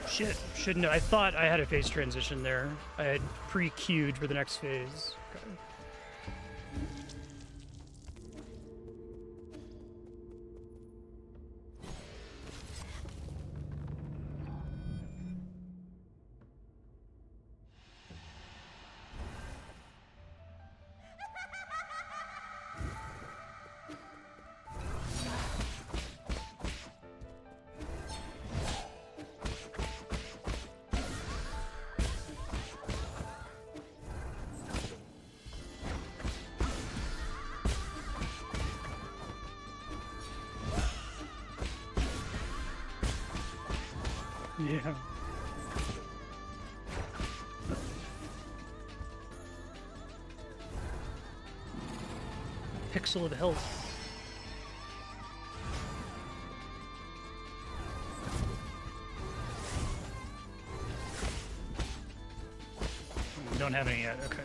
Shit, shouldn't have. I thought I had a phase transition there. I had pre-queued for the next phase. Okay. Yeah. Pixel of health. Don't have any yet, okay.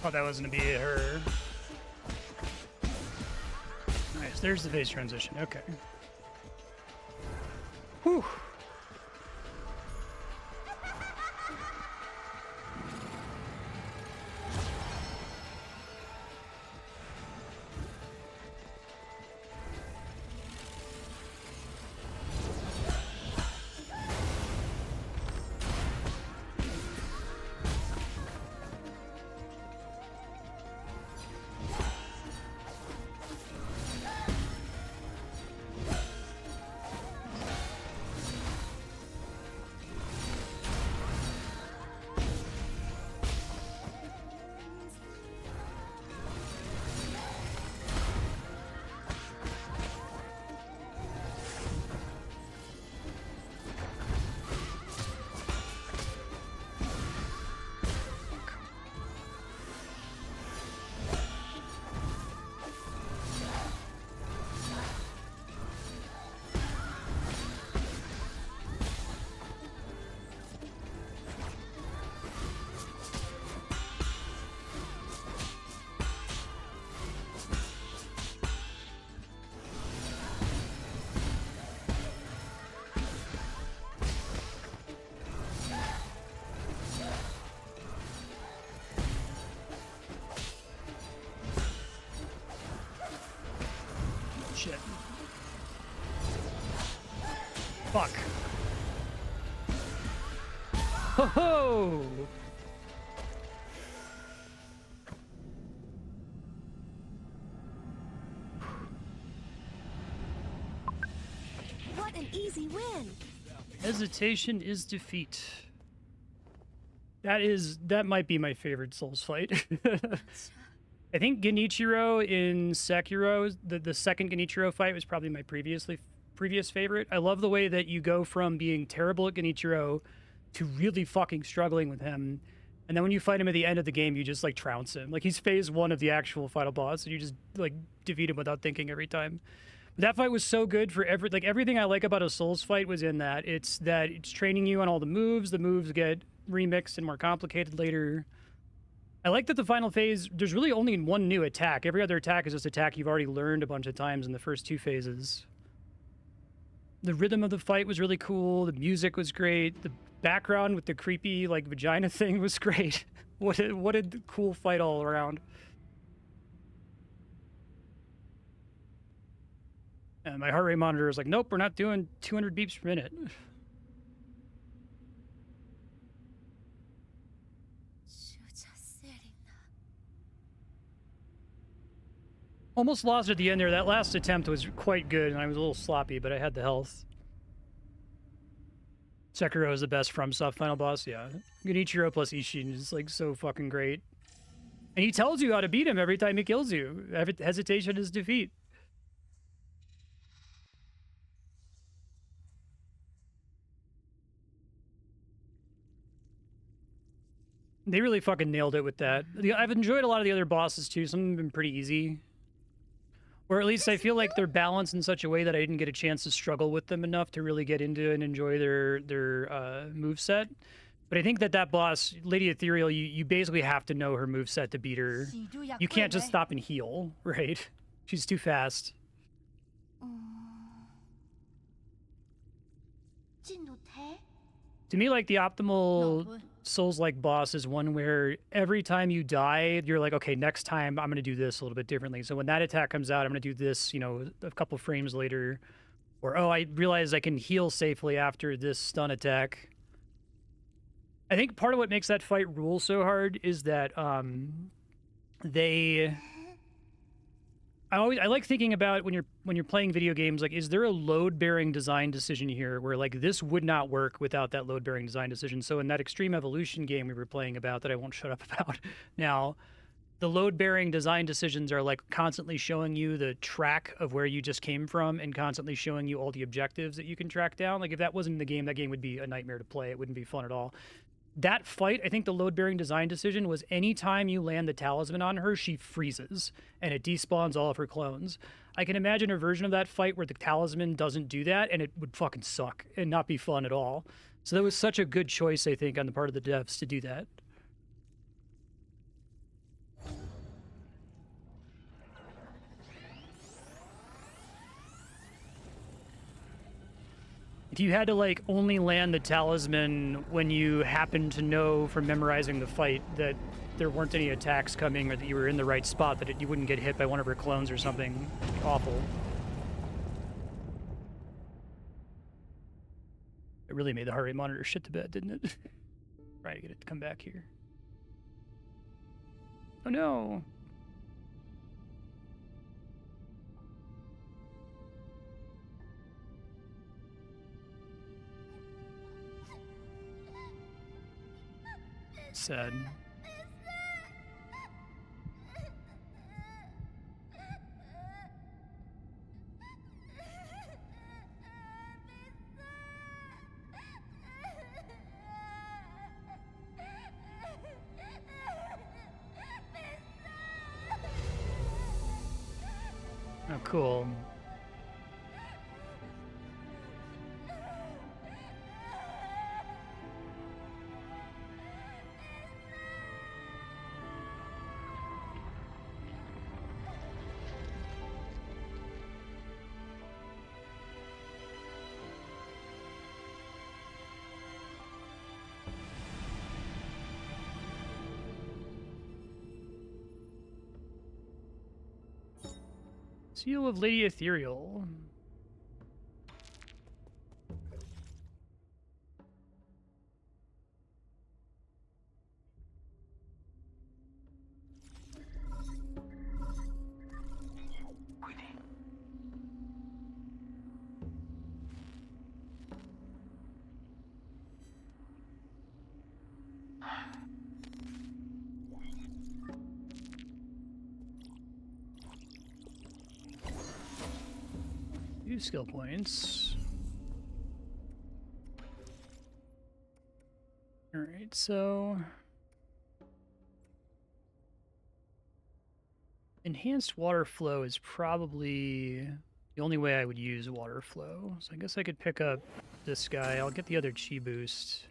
Oh, that was gonna be her. Nice, there's the phase transition, okay. Whew. Shit. Fuck. Ho! What an easy win! Hesitation is defeat. That might be my favorite Souls fight. I think Genichiro in Sekiro, the second Genichiro fight was probably my previous favorite. I love the way that you go from being terrible at Genichiro to really fucking struggling with him. And then when you fight him at the end of the game, you just like trounce him. Like he's phase 1 of the actual final boss and you just like defeat him without thinking every time. But that fight was so good for everything I like about a Souls fight was in that. It's training you on all the moves get remixed and more complicated later. I like that the final phase, there's really only one new attack. Every other attack is just attack you've already learned a bunch of times in the first 2 phases. The rhythm of the fight was really cool. The music was great. The background with the creepy like vagina thing was great. What a cool fight all around. And my heart rate monitor is like, nope, we're not doing 200 beeps per minute. Almost lost at the end there. That last attempt was quite good, and I was a little sloppy, but I had the health. Sekiro is the best FromSoft final boss, yeah. Genichiro plus Ishin is like so fucking great. And he tells you how to beat him every time he kills you. Hesitation is defeat. They really fucking nailed it with that. I've enjoyed a lot of the other bosses too. Some of them have been pretty easy. Or at least I feel like they're balanced in such a way that I didn't get a chance to struggle with them enough to really get into and enjoy their moveset. But I think that boss, Lady Ethereal, you basically have to know her moveset to beat her. You can't just stop and heal, right? She's too fast. To me, like, the optimal Souls-like boss is one where every time you die, you're like, okay, next time I'm going to do this a little bit differently. So when that attack comes out, I'm going to do this, you know, a couple frames later. Or, oh, I realize I can heal safely after this stun attack. I think part of what makes that fight rule so hard is that I like thinking about when you're playing video games, like, is there a load-bearing design decision here where, like, this would not work without that load-bearing design decision? So in that Extreme Evolution game we were playing about that I won't shut up about now, the load-bearing design decisions are, like, constantly showing you the track of where you just came from and constantly showing you all the objectives that you can track down. Like, if that wasn't in the game, that game would be a nightmare to play. It wouldn't be fun at all. That fight, I think the load-bearing design decision was anytime you land the talisman on her, she freezes, and it despawns all of her clones. I can imagine a version of that fight where the talisman doesn't do that, and it would fucking suck and not be fun at all. So that was such a good choice, I think, on the part of the devs to do that. If you had to, like, only land the talisman when you happened to know from memorizing the fight that there weren't any attacks coming or that you were in the right spot, that you wouldn't get hit by one of her clones or something, it'd be awful. It really made the heart rate monitor shit to bed, didn't it? Try to get it to come back here. Oh no! Sad. Oh, cool. Seal of Lady Ethereal. Few skill points. Alright, so enhanced water flow is probably the only way I would use water flow. So I guess I could pick up this guy. I'll get the other chi boost.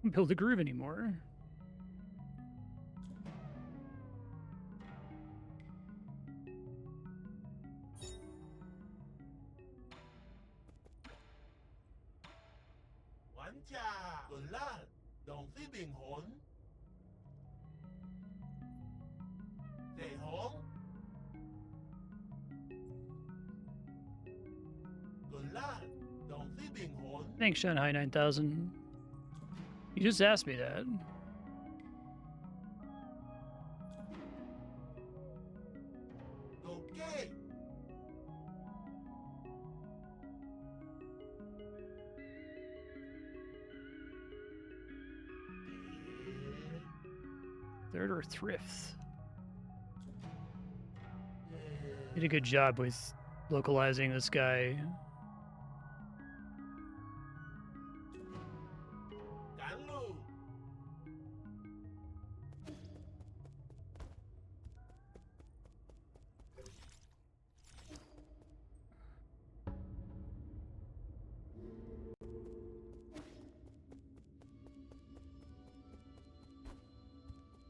Don't build a groove anymore. Thanks, Shanghai 9000. You just asked me that. Okay. Third or thrift. Did a good job with localizing this guy.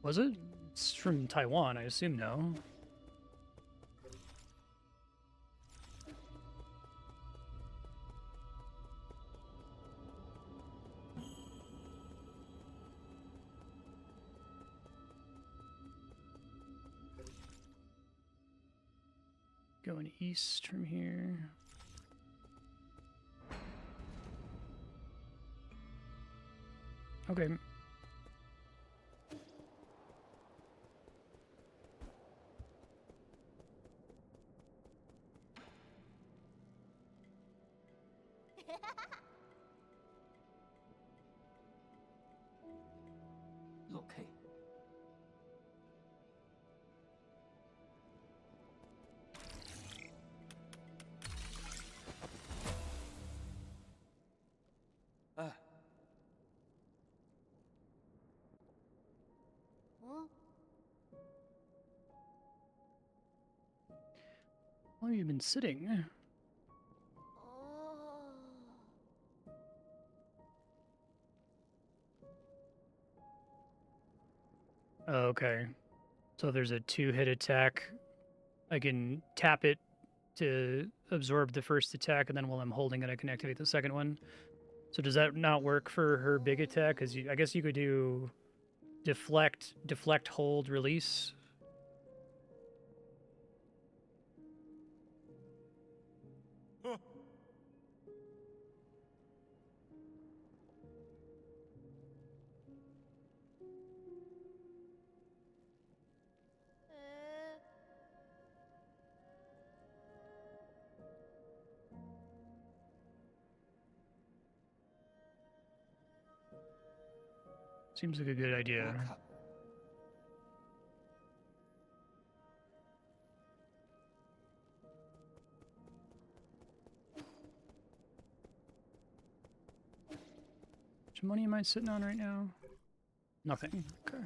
Was it? It's from Taiwan, I assume, no? Going east from here. Okay. Okay. How long have you been sitting? Oh, okay. So if there's a 2-hit attack, I can tap it to absorb the first attack, and then while I'm holding it, I can activate the second one. So does that not work for her big attack? Because I guess you could do deflect, hold, release. Seems like a good idea. How much money am I sitting on right now? Nothing. Okay.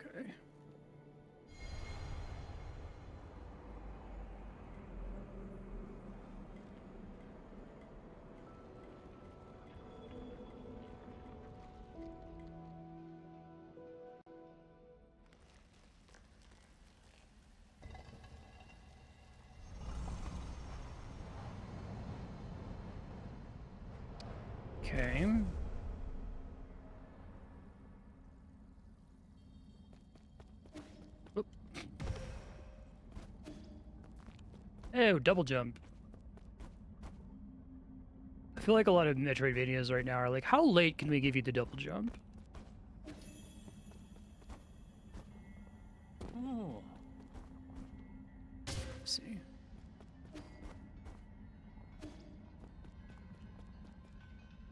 Okay. Okay. Oop. Oh, double jump. I feel like a lot of Metroidvanias right now are like, how late can we give you the double jump? Oh. Let's see.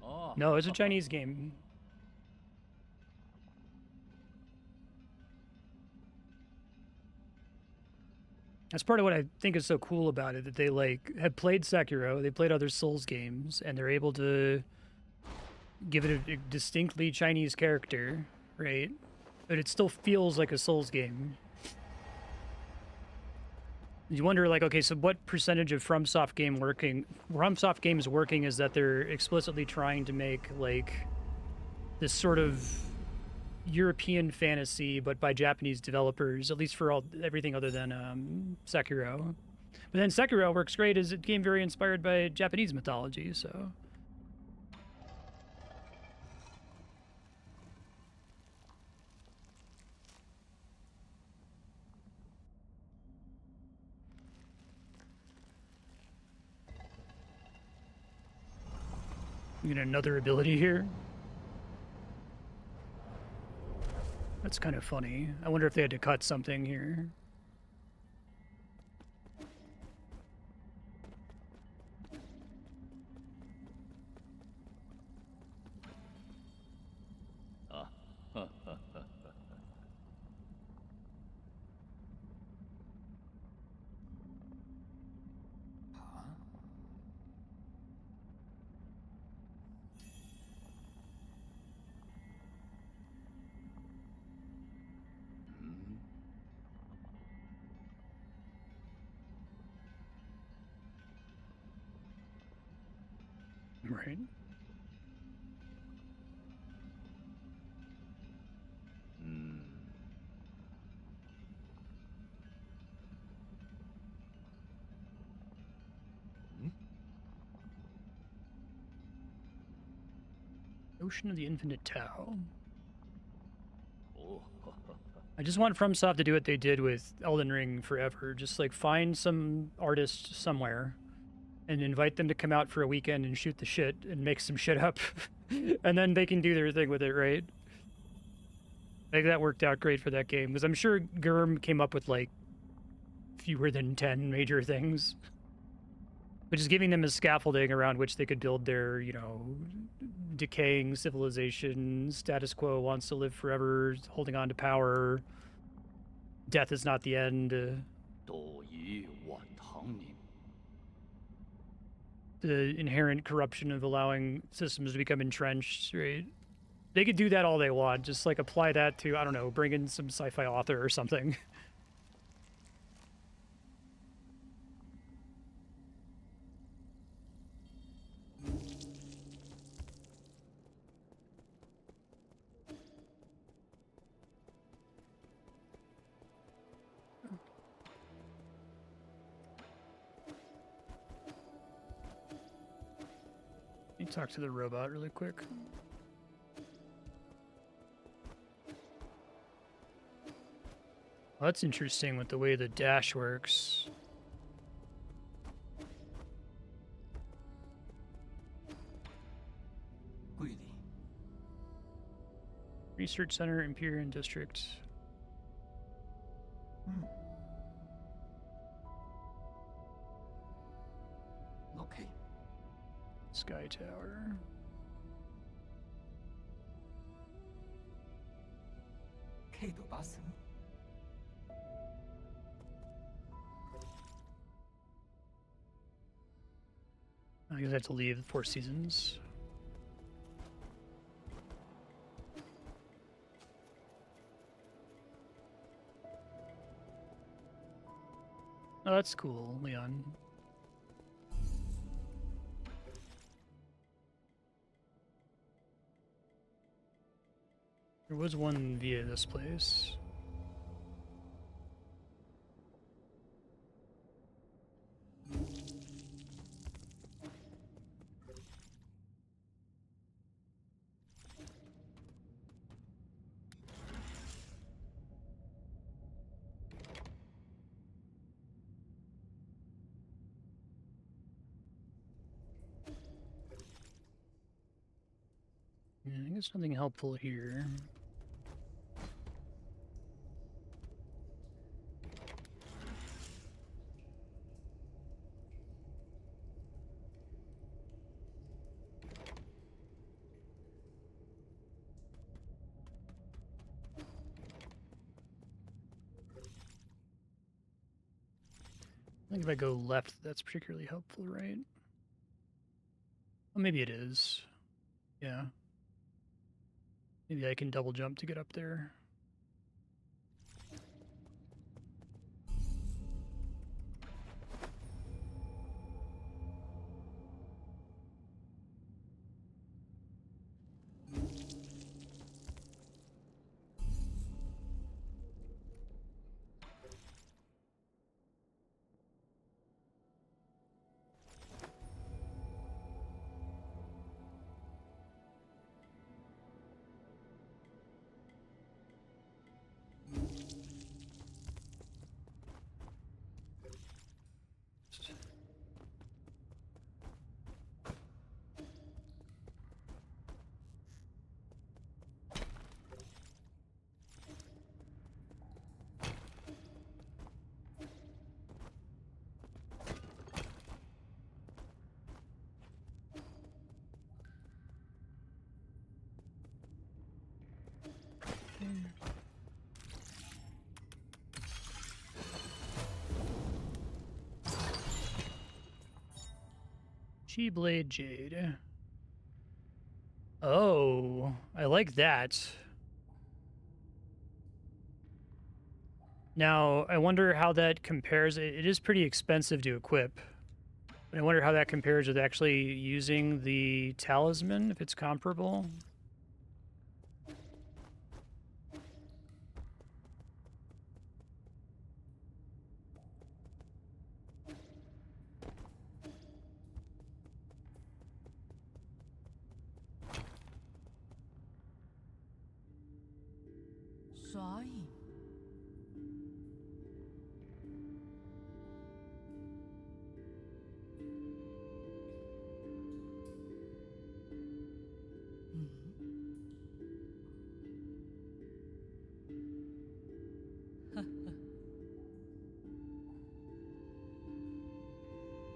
Oh. No, it's a Chinese game. That's part of what I think is so cool about it, that they like have played Sekiro, they played other Souls games, and they're able to give it a distinctly Chinese character, right? But it still feels like a Souls game. You wonder, like, okay, so what percentage of FromSoft games working is that they're explicitly trying to make like this sort of European fantasy, but by Japanese developers, at least for everything other than Sekiro. But then Sekiro works great as a game very inspired by Japanese mythology, so. We get another ability here. That's kind of funny. I wonder if they had to cut something here. Right. Ocean of the Infinite Tao. I just want FromSoft to do what they did with Elden Ring forever. Just like find some artist somewhere and invite them to come out for a weekend and shoot the shit and make some shit up. And then they can do their thing with it, right? I think that worked out great for that game, because I'm sure Gurm came up with like fewer than 10 major things. But just giving them a scaffolding around which they could build their, you know, decaying civilization, status quo wants to live forever, holding on to power, death is not the end. The inherent corruption of allowing systems to become entrenched, right? They could do that all they want, just like apply that to, I don't know, bring in some sci-fi author or something. Let me talk to the robot really quick. Well, that's interesting with the way the dash works. Research Center, Imperial District. Okay. Sky Tower. I guess I have to leave the Four Seasons. Oh, that's cool, Leon. There was one via this place. I guess nothing helpful here. I think if I go left, that's particularly helpful, right? Well, maybe it is. Yeah. Maybe I can double jump to get up there. Blade Jade. Oh, I like that. Now, I wonder how that compares. It is pretty expensive to equip. But I wonder how that compares with actually using the talisman, if it's comparable.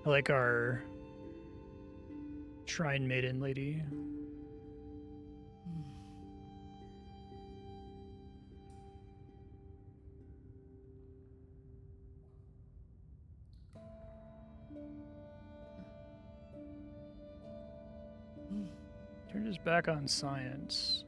I like our shrine maiden lady. Turn his back on science.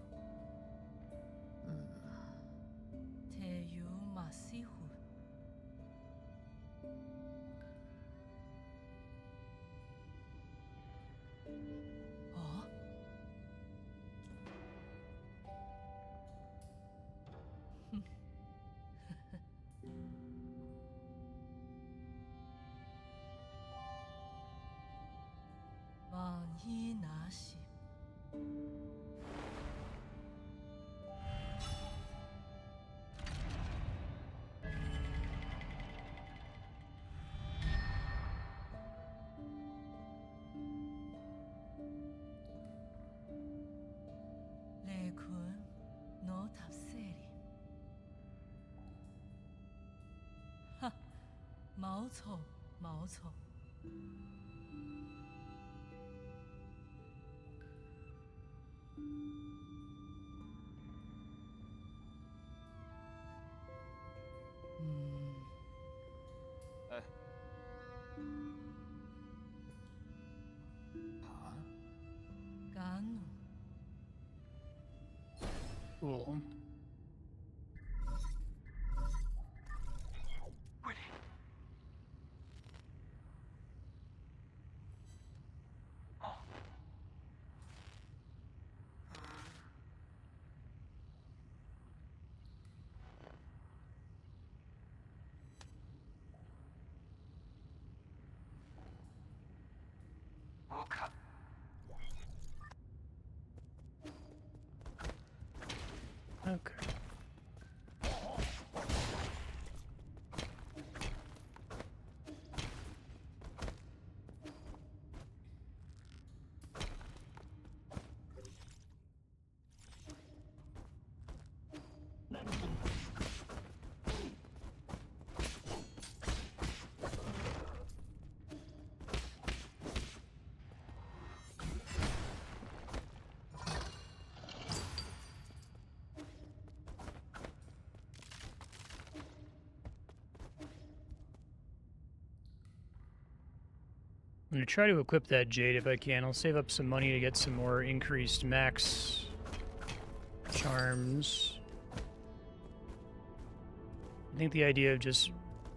Cool. I'm gonna try to equip that jade if I can. I'll save up some money to get some more increased max charms. I think the idea of just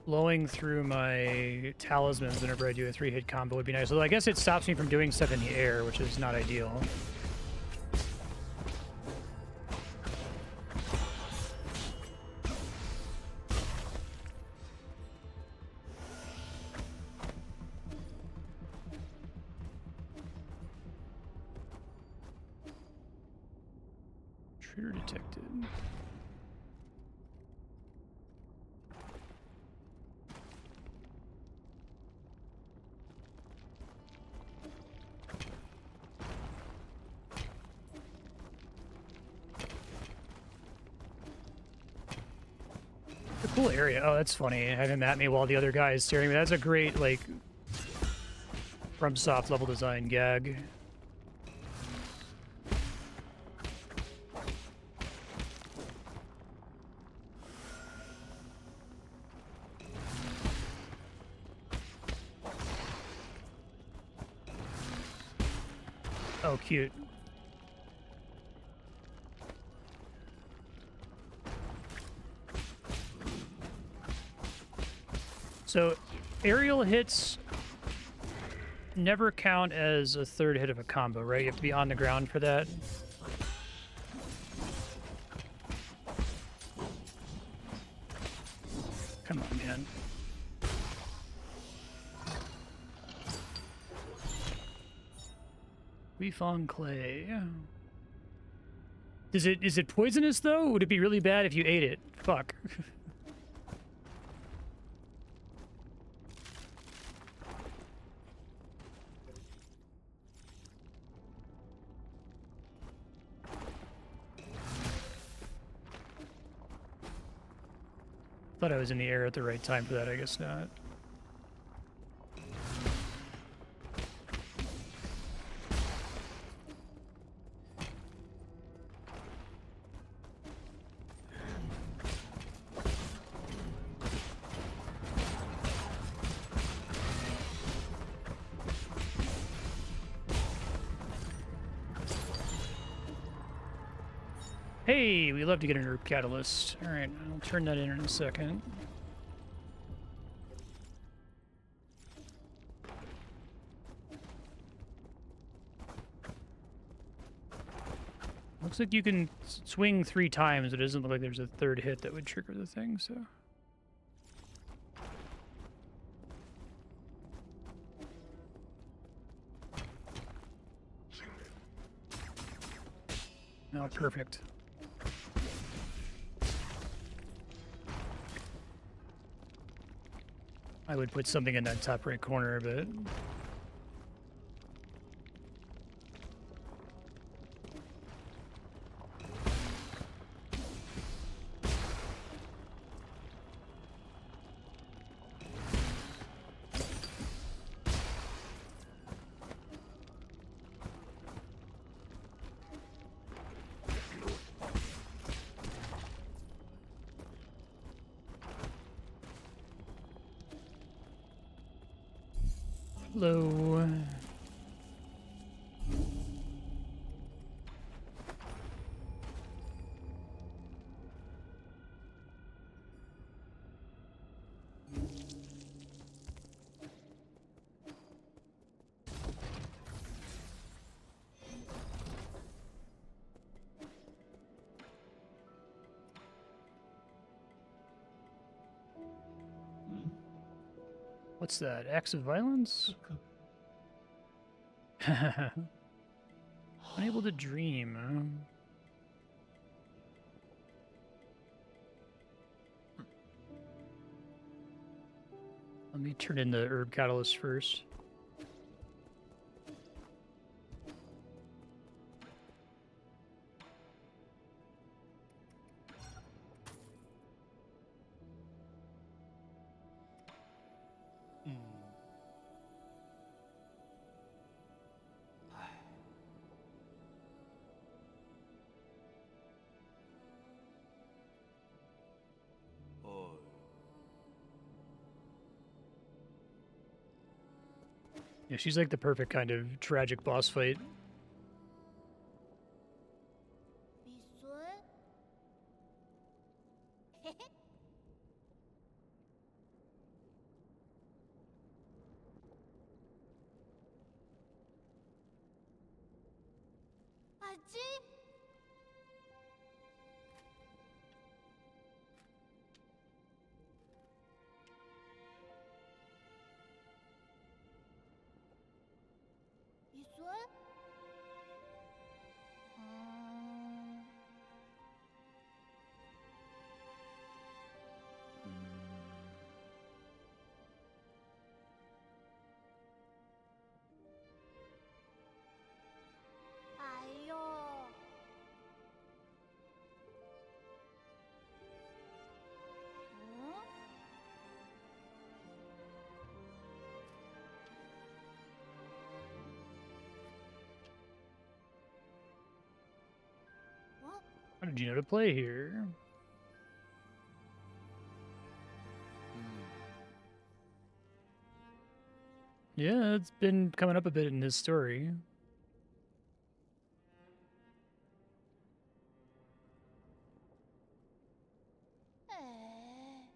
blowing through my talismans whenever I do a 3-hit combo would be nice. Although I guess it stops me from doing stuff in the air, which is not ideal. Intruder detected. A cool area. Oh, that's funny. Have him at me while the other guy is staring at me. That's a great, like, FromSoft level design gag. Oh, cute. So, aerial hits never count as a 3rd hit of a combo, right? You have to be on the ground for that. Come on, man. Weefong clay. Is it poisonous though? Would it be really bad if you ate it? Fuck. Thought I was in the air at the right time for that, I guess not. Hey, we love to get an herb catalyst. All right, I'll turn that in a second. Looks like you can swing 3 times. It doesn't look like there's a 3rd hit that would trigger the thing, so. Oh, perfect. I would put something in that top right corner, but... Hello. What's that? Acts of violence? Unable to dream. Let me turn in the herb catalyst first. Yeah, she's like the perfect kind of tragic boss fight. 美孙，嘿嘿，阿金，美孙，嗯。 哎呦！嗯？哦， How did you know to play here? Yeah, it's been coming up a bit in his story. 哎，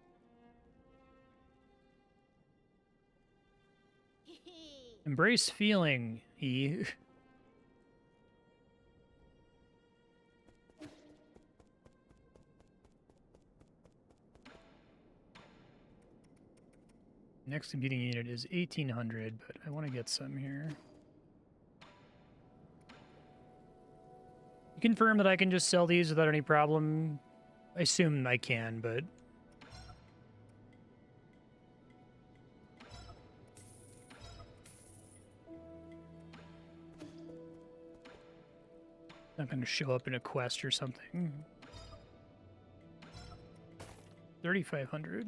嘿嘿， Embrace feeling, E. Next computing unit is 1800, but I want to get some here. You confirm that I can just sell these without any problem? I assume I can, but... not going to show up in a quest or something. 3,500.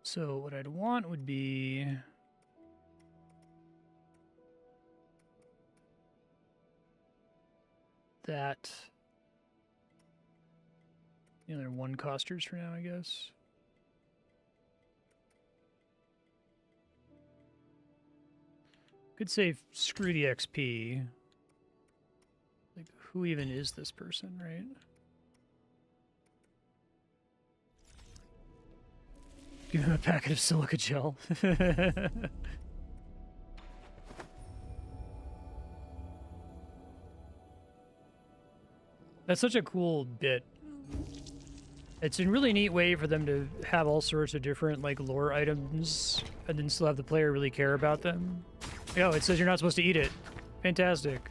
So what I'd want would be... that... the other one costers for now, I guess. Could say screw the XP. Like, who even is this person, right? Give him a packet of silica gel. That's such a cool bit. It's a really neat way for them to have all sorts of different, like, lore items and then still have the player really care about them. Oh, it says you're not supposed to eat it. Fantastic.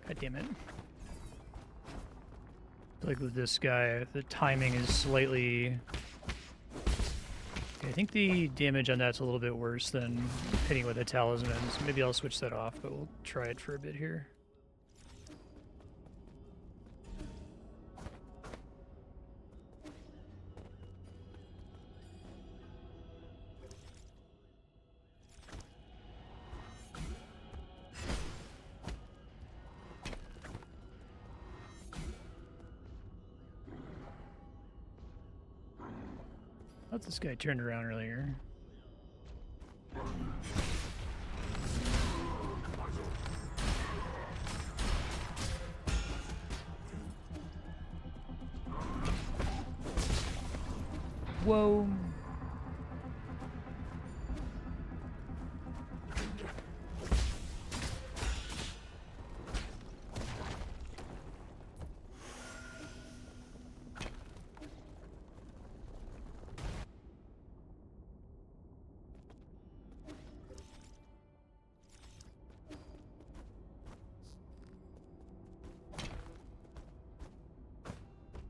God damn it. Like with this guy, the timing is slightly... I think the damage on that's a little bit worse than hitting with a talisman, so maybe I'll switch that off, but we'll try it for a bit here. I thought this guy turned around earlier. Whoa.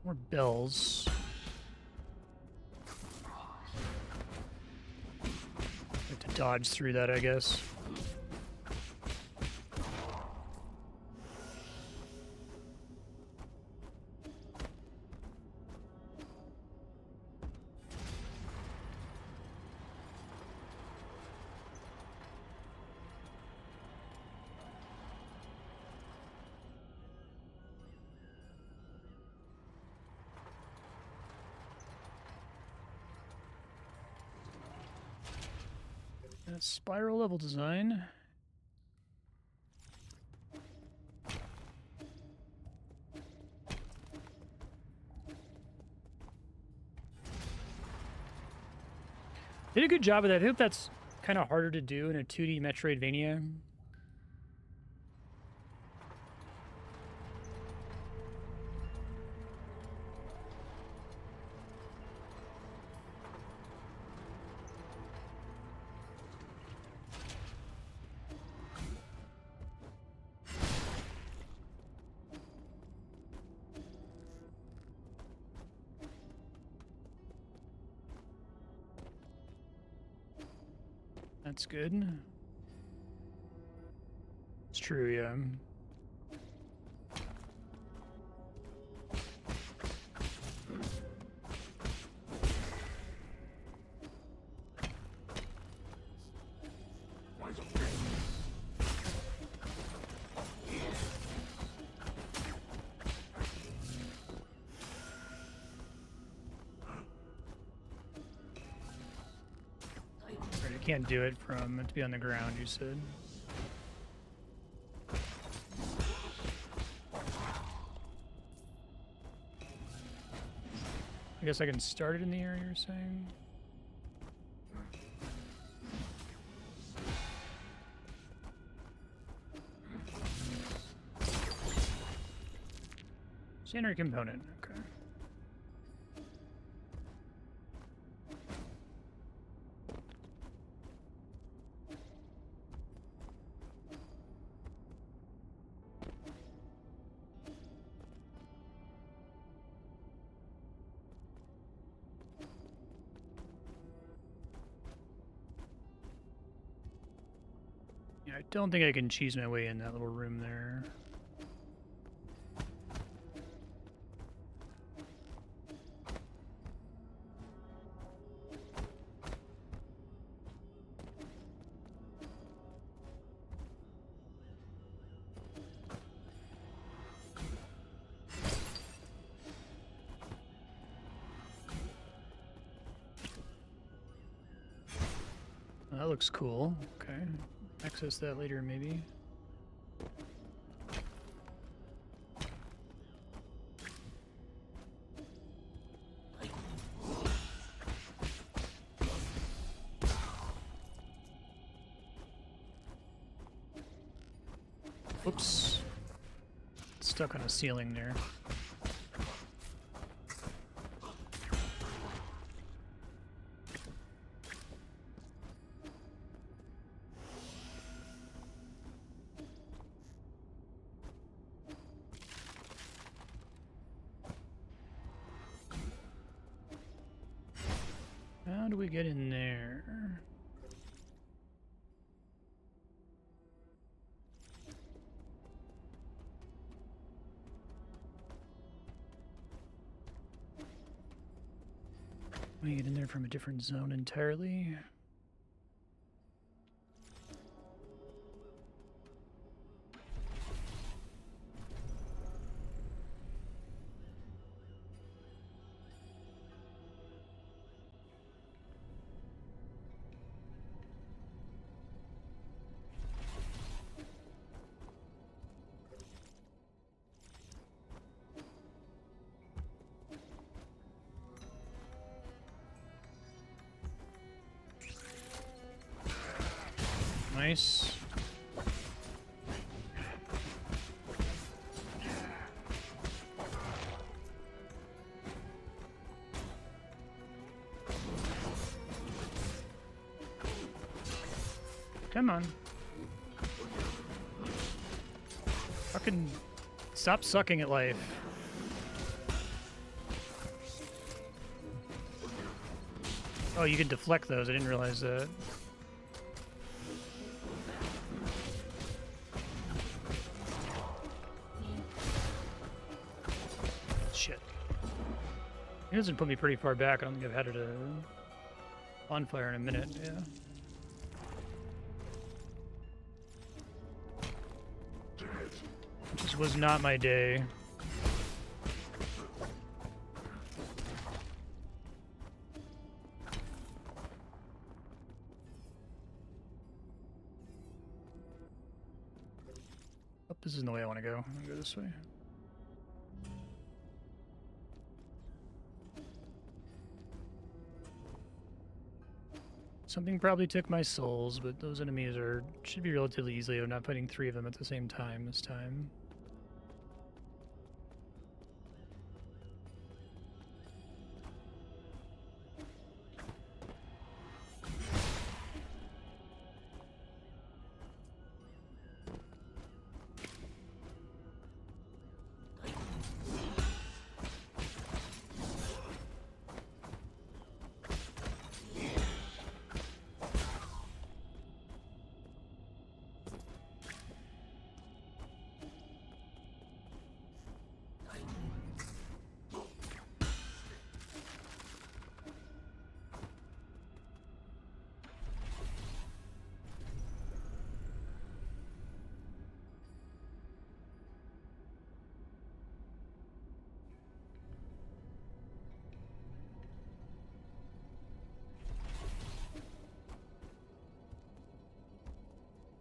More bells. Have to dodge through that, I guess. Spiral level design. Did a good job of that. I think that's kind of harder to do in a 2D Metroidvania. That's good. It's true, yeah. Can't do it from to be on the ground, you said. I guess I can start it in the air, you're saying? Standard component, okay. Yeah, I don't think I can cheese my way in that little room there. That looks cool. Okay. Access that later, maybe. Oops. Stuck on a ceiling there. How do we get in there? We get in there from a different zone entirely. Nice. Come on. Fucking stop sucking at life. Oh, you can deflect those. I didn't realize that. Shit. It doesn't put me pretty far back. I don't think I've had it a bonfire in a minute. Yeah. This was not my day. this isn't the way I want to go. I'm gonna go this way. Something probably took my souls, but those enemies should be relatively easy. I'm not fighting 3 of them at the same time this time.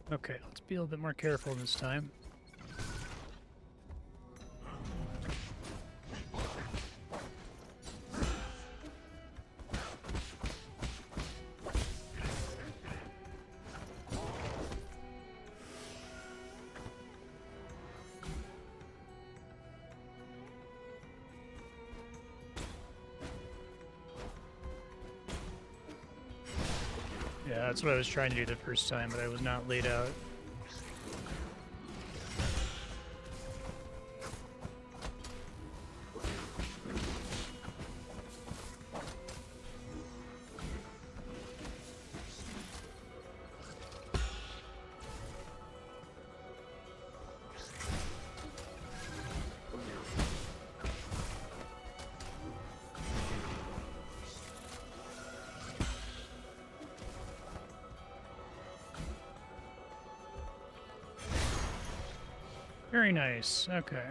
Okay, let's be a little bit more careful this time. Yeah, that's what I was trying to do the first time, but I was not laid out. Very nice. Okay.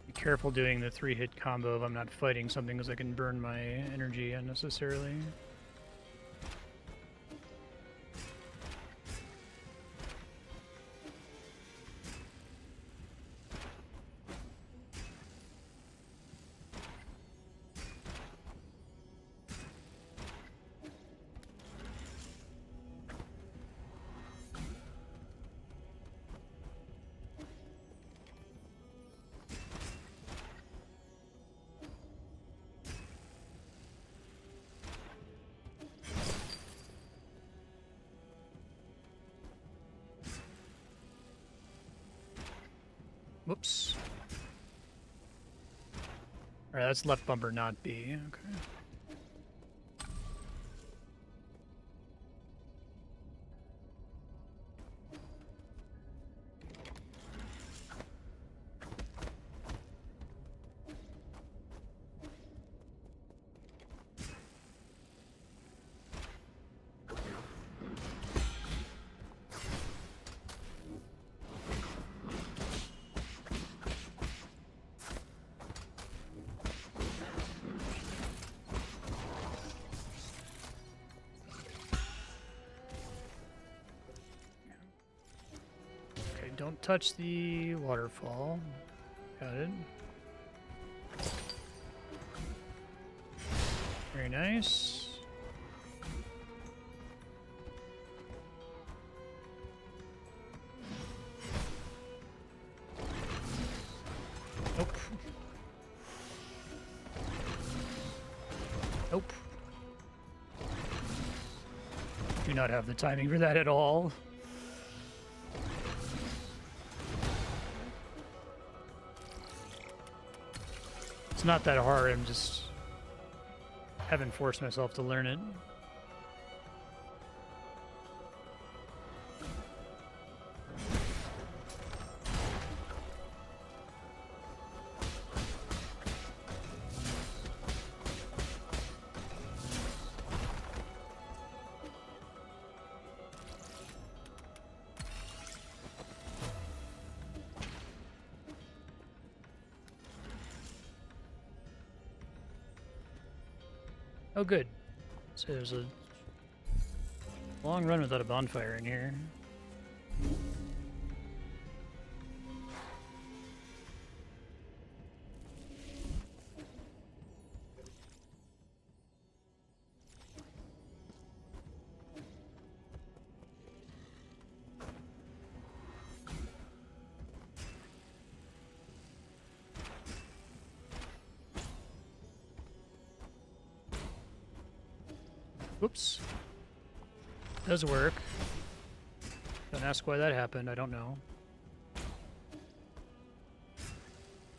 Be careful doing the 3-hit combo if I'm not fighting something, because I can burn my energy unnecessarily. Whoops. Alright, that's left bumper, not B. Okay. Don't touch the waterfall. Got it. Very nice. Nope. Nope. Do not have the timing for that at all. It's not that hard, I'm just haven't forced myself to learn it. Oh, good. So there's a long run without a bonfire in here. Whoops. Does work. Don't ask why that happened, I don't know.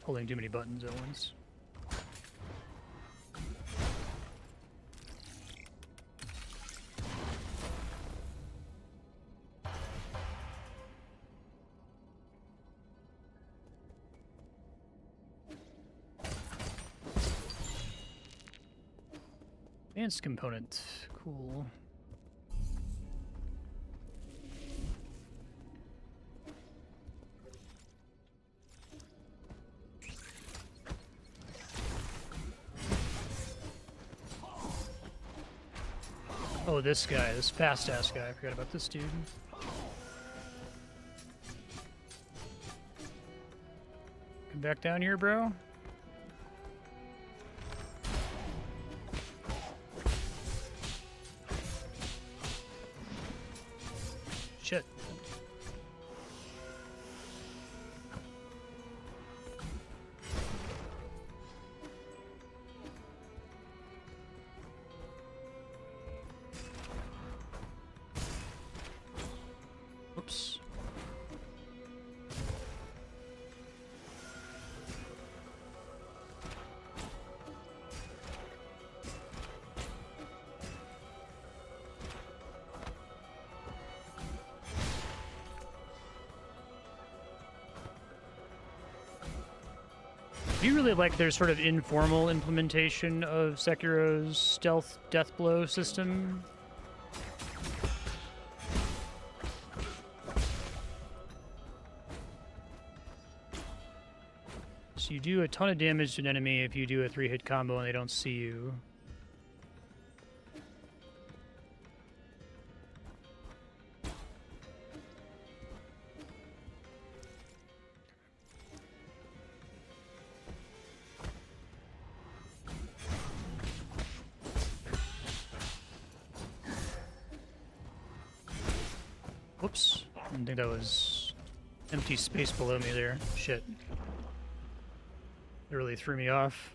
Holding too many buttons at once. Advanced component. Cool. Oh, this guy, this fast-ass guy. I forgot about this dude. Come back down here, bro. Shit. Oops. Do you really like their sort of informal implementation of Sekiro's stealth death blow system? So you do a ton of damage to an enemy if you do a 3-hit combo and they don't see you. Whoops. I didn't think that was empty space below me there. Shit. It really threw me off.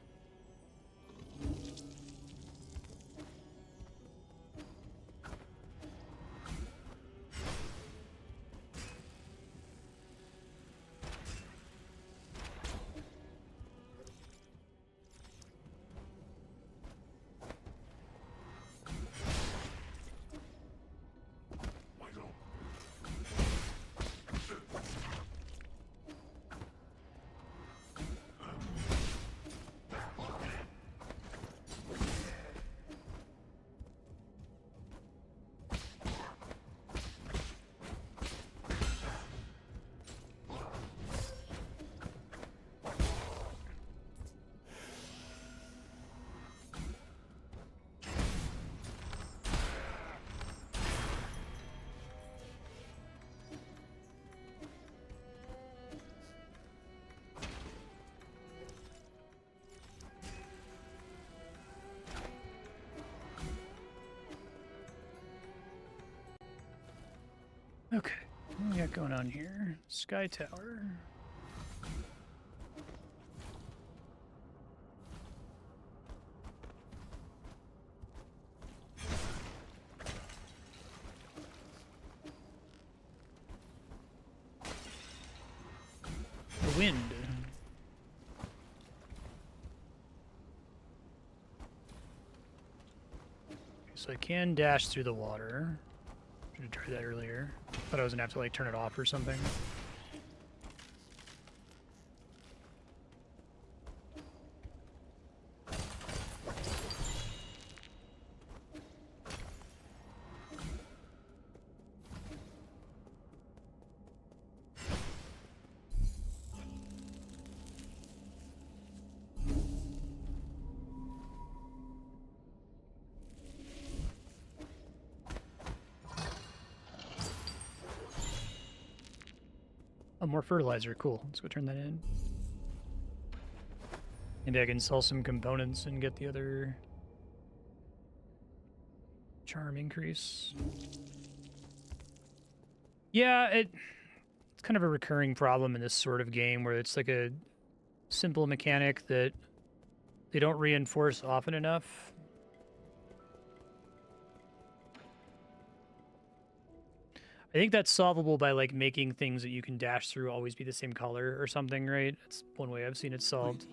Okay, what do we got going on here? Sky Tower. The wind. So I can dash through the water. Should have tried that earlier. Thought I was gonna have to like turn it off or something. Oh, more fertilizer. Cool. Let's go turn that in. Maybe I can sell some components and get the other charm increase. Yeah, it's kind of a recurring problem in this sort of game where it's like a simple mechanic that they don't reinforce often enough. I think that's solvable by like making things that you can dash through always be the same color or something, right? That's one way I've seen it solved.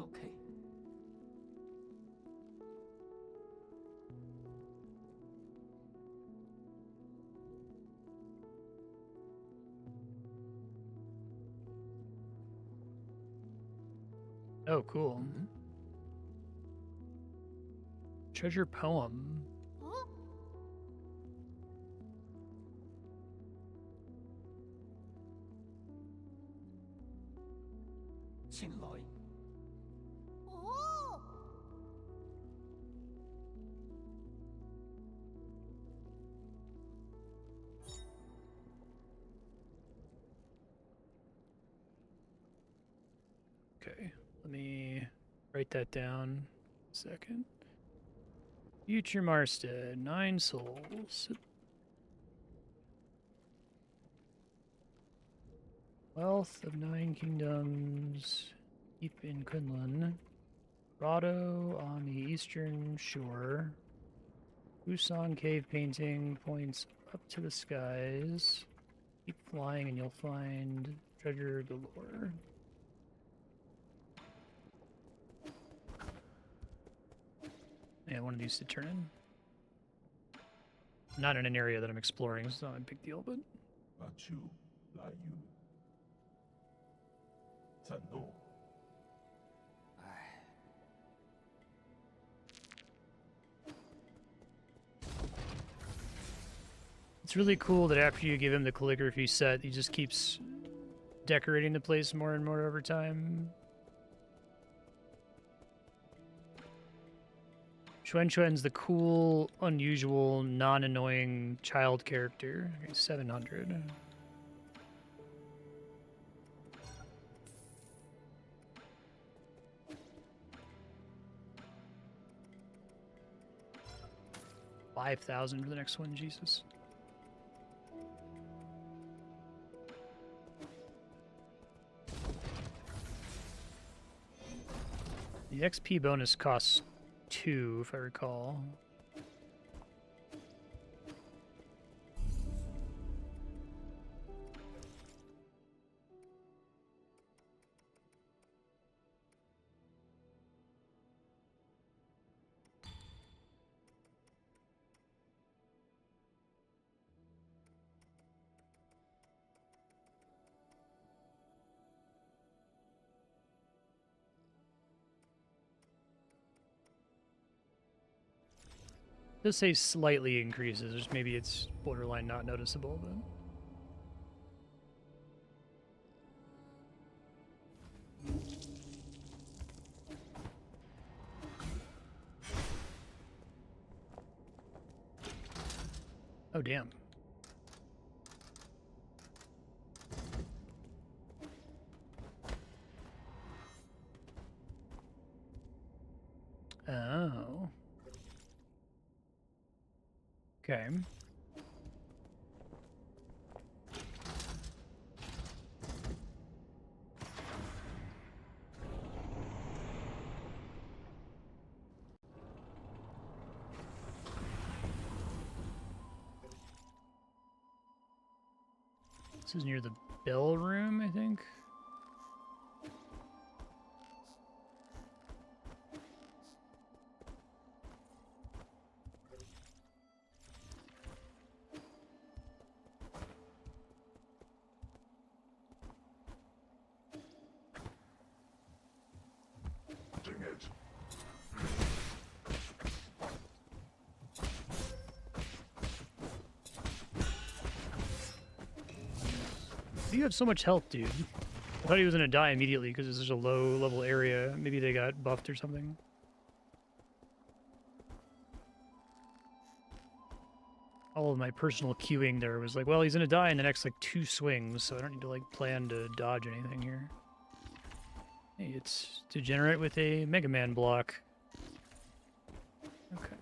Okay. Oh, cool. Treasure poem. お 前來 お Okay, let me write that down a second. Future Marstead, 9 souls. Wealth of 9 kingdoms, deep in Kunlun. Grotto on the eastern shore. Busan cave painting points up to the skies. Keep flying and you'll find treasure galore. Yeah, one of these to turn in. Not in an area that I'm exploring, so it's not a big deal, but... Bachu, Layu. Sando. It's really cool that after you give him the calligraphy set, he just keeps decorating the place more and more over time. Xuan's the cool, unusual, non-annoying child character. Okay, 700. $5,000 for the next one, Jesus. The XP bonus costs 2, if I recall. Does say slightly increases, just maybe it's borderline not noticeable, but... Oh, damn. Oh. Okay. This is near the bell room, I think. Dang it. You have so much health, dude. I thought he was gonna die immediately because it's such a low level area. Maybe they got buffed or something. all of my personal queuing there was like, well, he's gonna die in the next like 2 swings, so I don't need to like plan to dodge anything here. Hey, it's degenerate with a Mega Man block. Okay.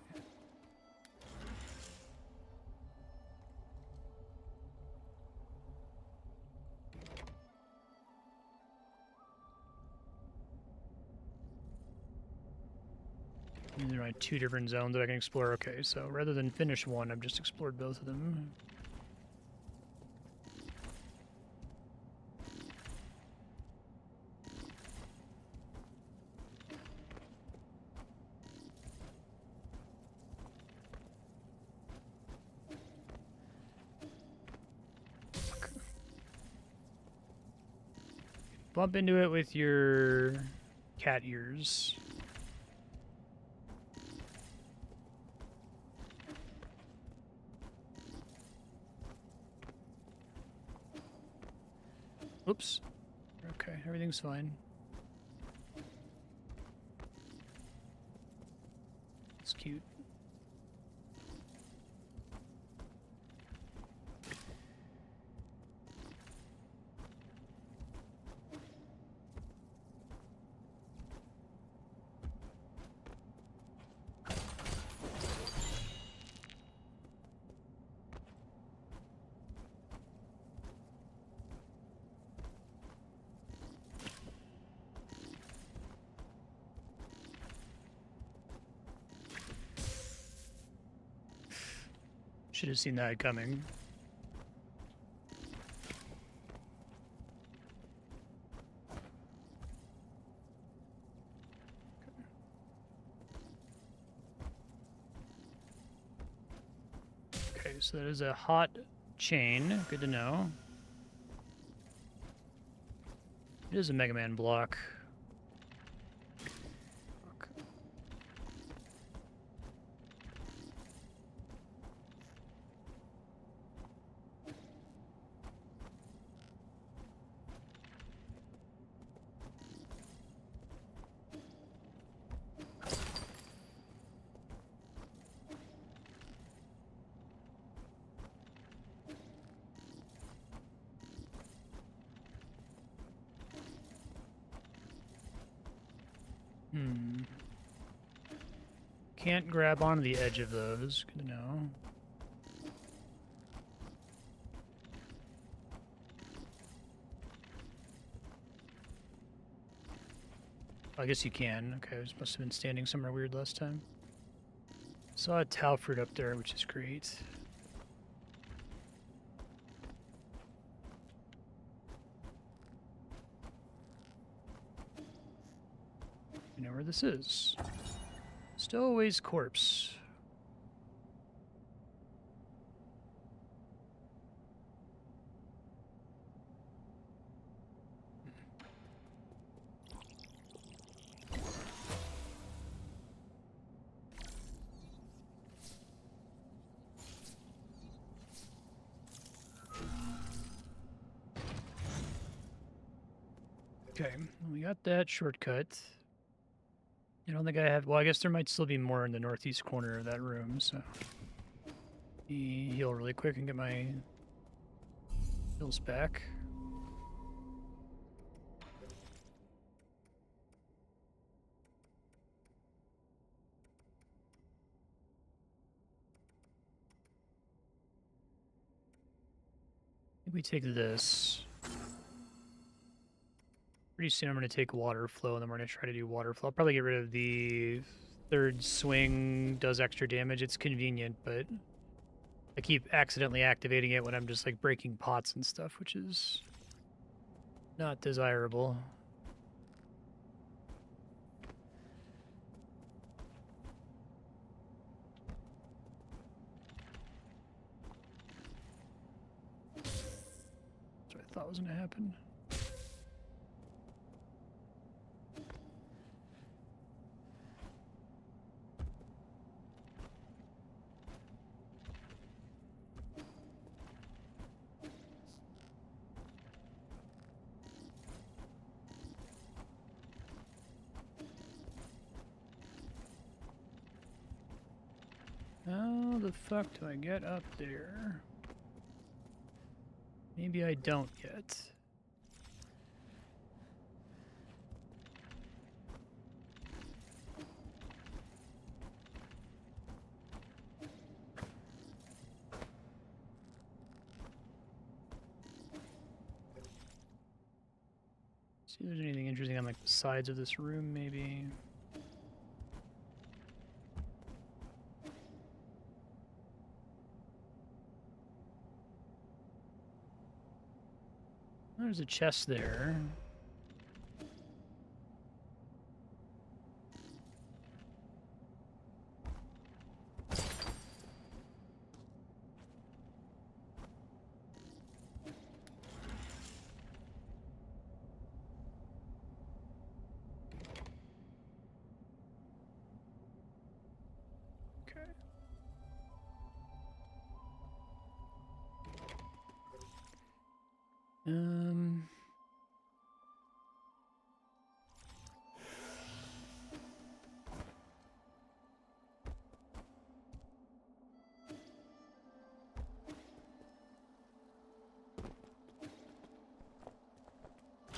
There are 2 different zones that I can explore. Okay, so rather than finish one, I've just explored both of them. Bump into it with your cat ears. Oops. Okay, everything's fine. It's cute. Should have seen that coming. Okay, so that is a hot chain. Good to know. It is a Mega Man block. Can't grab onto the edge of those. Good to know. I guess you can. Okay, I must have been standing somewhere weird last time. Saw a tau fruit up there, which is great. You know where this is. Stowaway's corpse. Okay, we got that shortcut. I don't think I have... Well, I guess there might still be more in the northeast corner of that room, so... Heal really quick and get my heals back. I think we take this. Pretty soon I'm going to take water flow, and then we're going to try to do water flow. I'll probably get rid of the third swing, does extra damage. It's convenient, but I keep accidentally activating it when I'm just like breaking pots and stuff, which is not desirable. That's what I thought was going to happen. the fuck do I get up there? Maybe I don't yet. See if there's anything interesting on like the sides of this room, maybe. There's a chest there. Okay.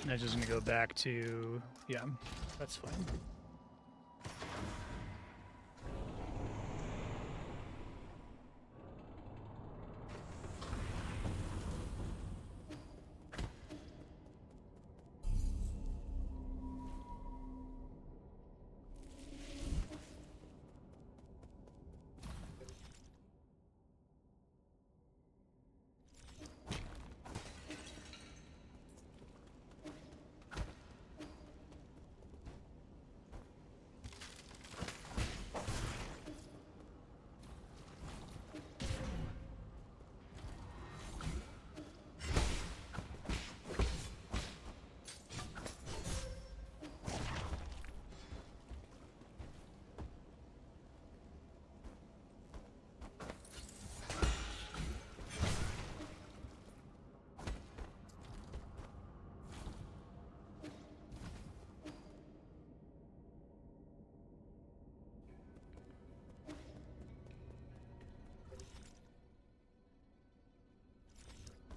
That's just gonna go back to, yeah, that's fine.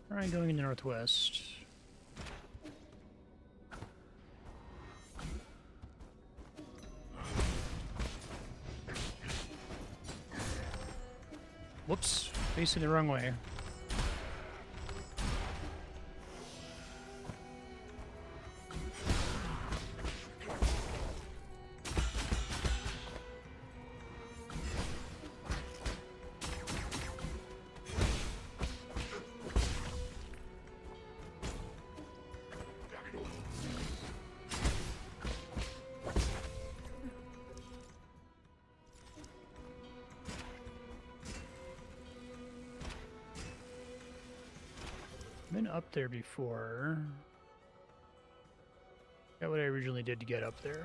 Alright, going in the northwest. Whoops, facing the wrong way. Been up there before. Got what I originally did to get up there.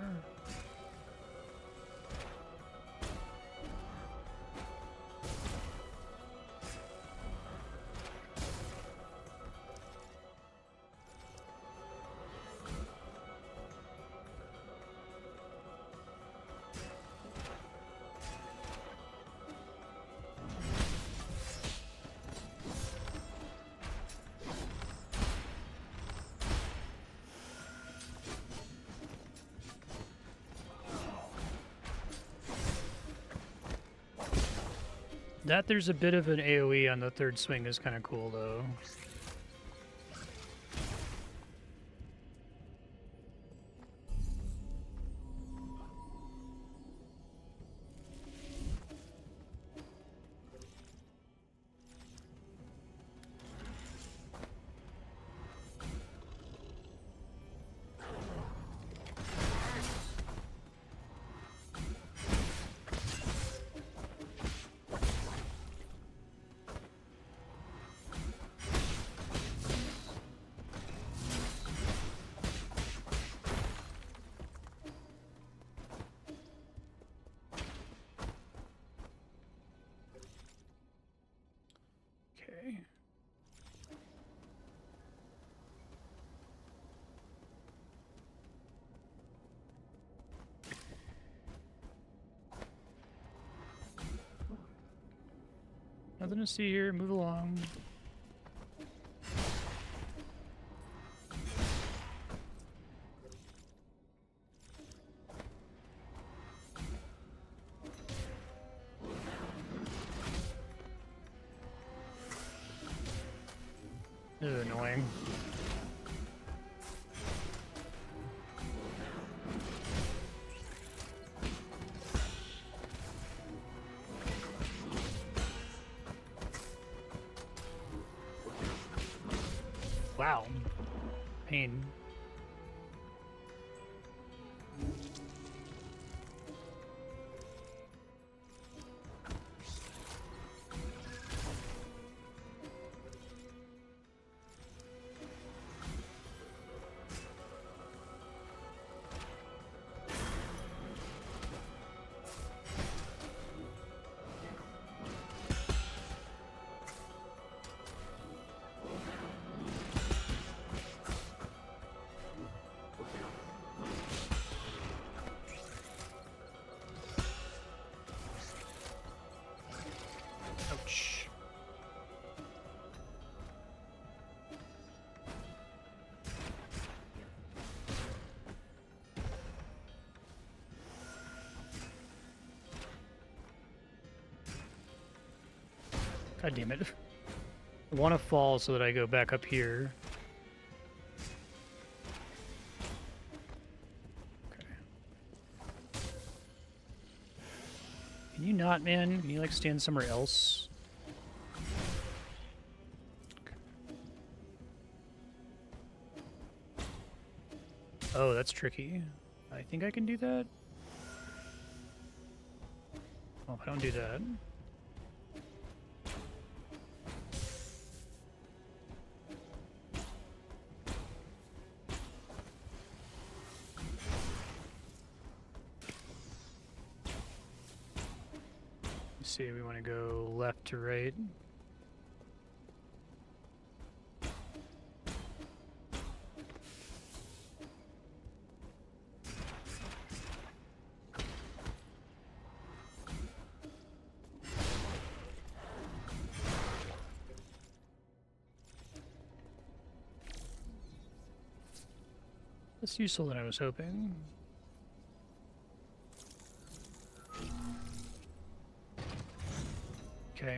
That there's a bit of an AoE on the third swing is kind of cool, though. Nothing to see here. Move along. This is annoying. Wow. Pain. Ouch. God damn it. I want to fall so that I go back up here. Okay. Can you not, man? Can you, like, stand somewhere else? Oh, that's tricky. I think I can do that. Oh, if I don't do that. Let's see, we want to go left to right. Less useful than I was hoping. Okay.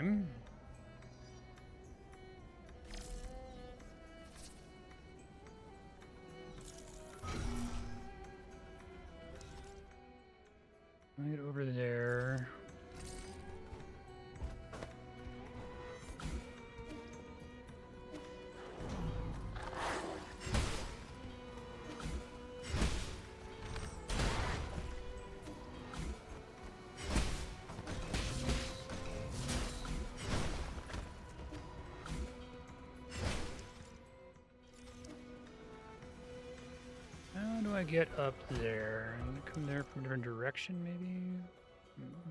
I'll get over there. How do I get up there? I'm gonna come there from a different direction, maybe? Hmm.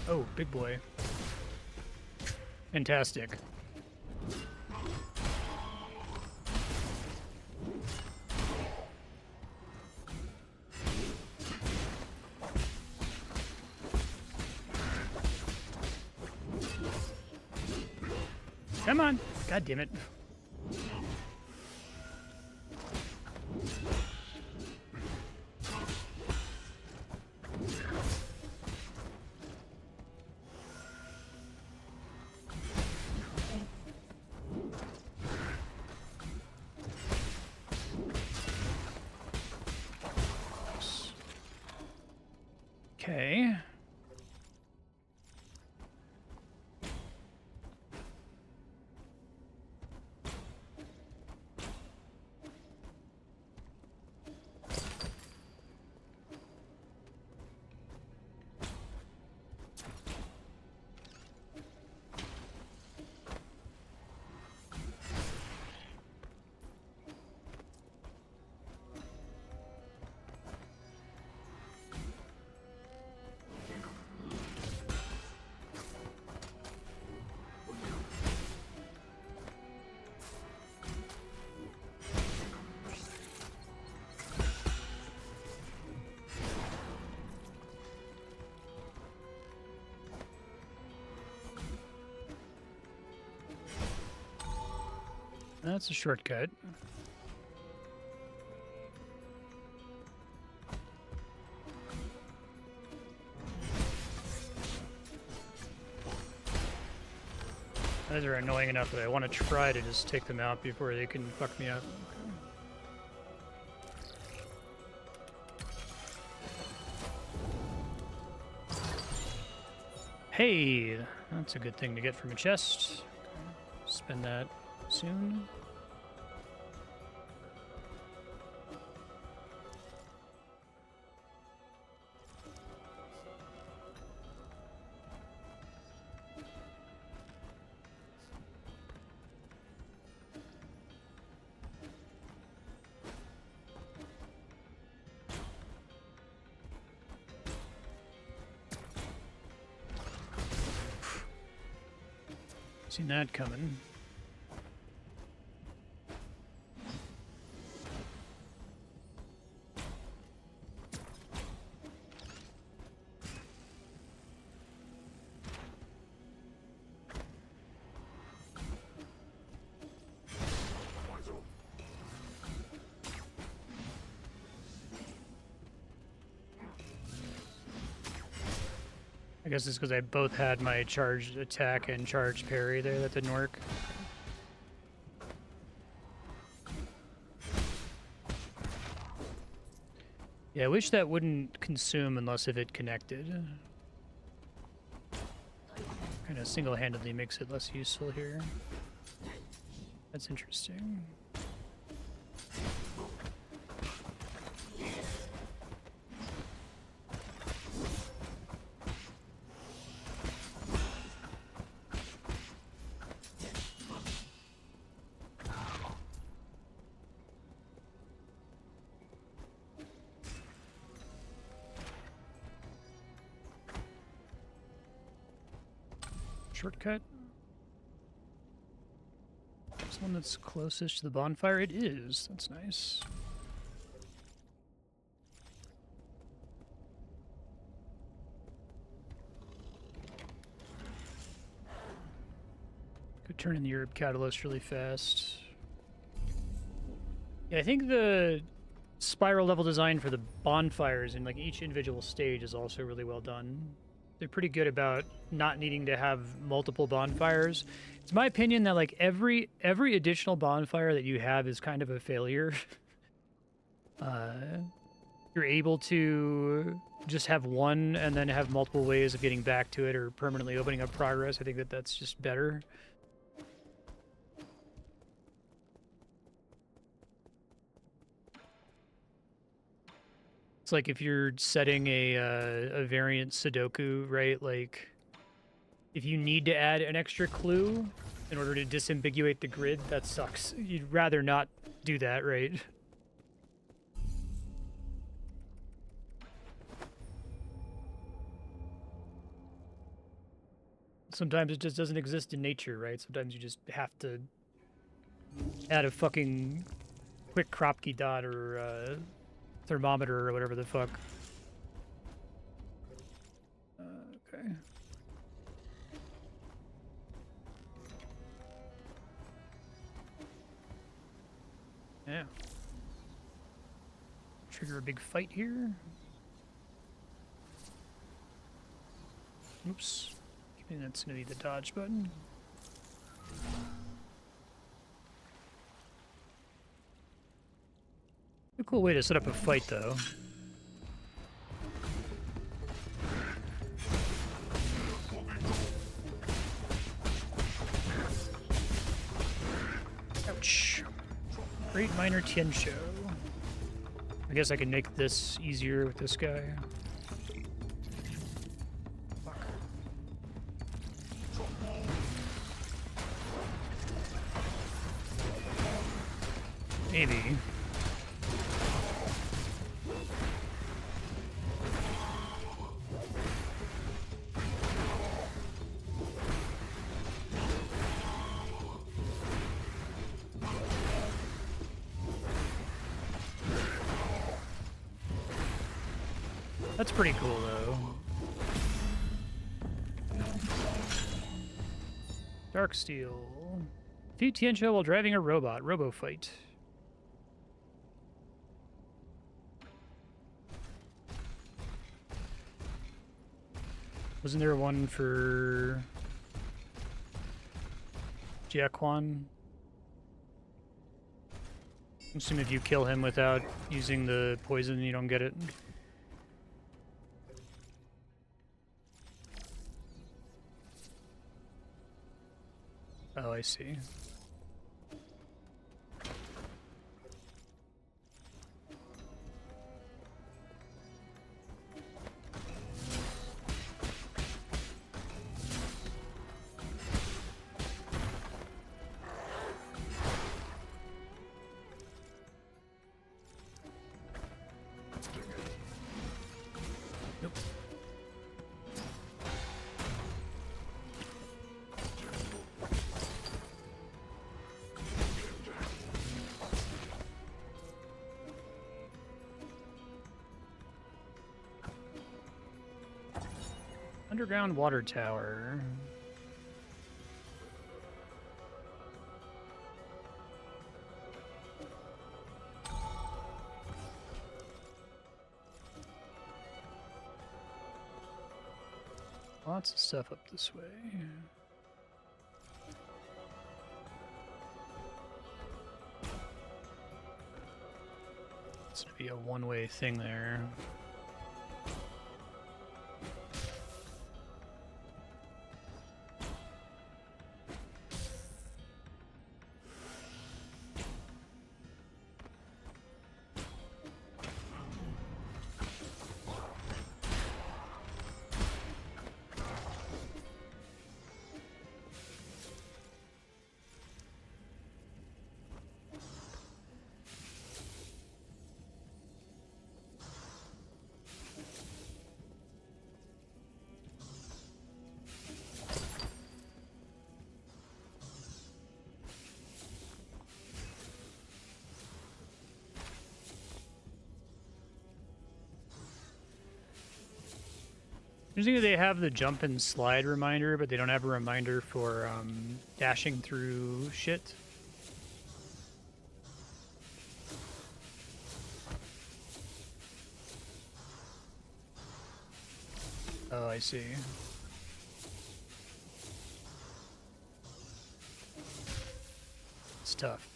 Oh, big boy. Fantastic. Come on. God damn it. Okay. That's a shortcut. Those are annoying enough that I want to try to just take them out before they can fuck me up. Hey, that's a good thing to get from a chest. Spend that soon. Seen that coming. I guess it's because I both had my charged attack and charged parry there. That didn't work. Yeah, I wish that wouldn't consume unless if it connected. Kind of single-handedly makes it less useful here. That's interesting. Shortcut. This one that's closest to the bonfire. It is. That's nice. Could turn in the herb catalyst really fast. Yeah, I think the spiral level design for the bonfires in like each individual stage is also really well done. They're pretty good about not needing to have multiple bonfires. It's my opinion that like every additional bonfire that you have is kind of a failure. You're able to just have one and then have multiple ways of getting back to it or permanently opening up progress. I think that that's just better. It's like if you're setting a variant Sudoku, right? Like, if you need to add an extra clue in order to disambiguate the grid, that sucks. You'd rather not do that, right? Sometimes it just doesn't exist in nature, right? Sometimes you just have to add a fucking quick Kropke dot or thermometer or whatever the fuck. Okay. Yeah. Trigger a big fight here. Oops. I think that's gonna be the dodge button. A cool way to set up a fight, though. Ouch. Great Minor Tiancho. I guess I can make this easier with this guy. Fuck. Maybe. That's pretty cool, though. Dark Steel. Defeat Tiancho while driving a robot. Robo fight. Wasn't there one for Jiaquan? I assume if you kill him without using the poison, you don't get it. Oh, I see. Nope. Underground water tower. Lots of stuff up this way. It's gonna be a one-way thing there. Usually they have the jump and slide reminder, but they don't have a reminder for dashing through shit. Oh, I see. It's tough.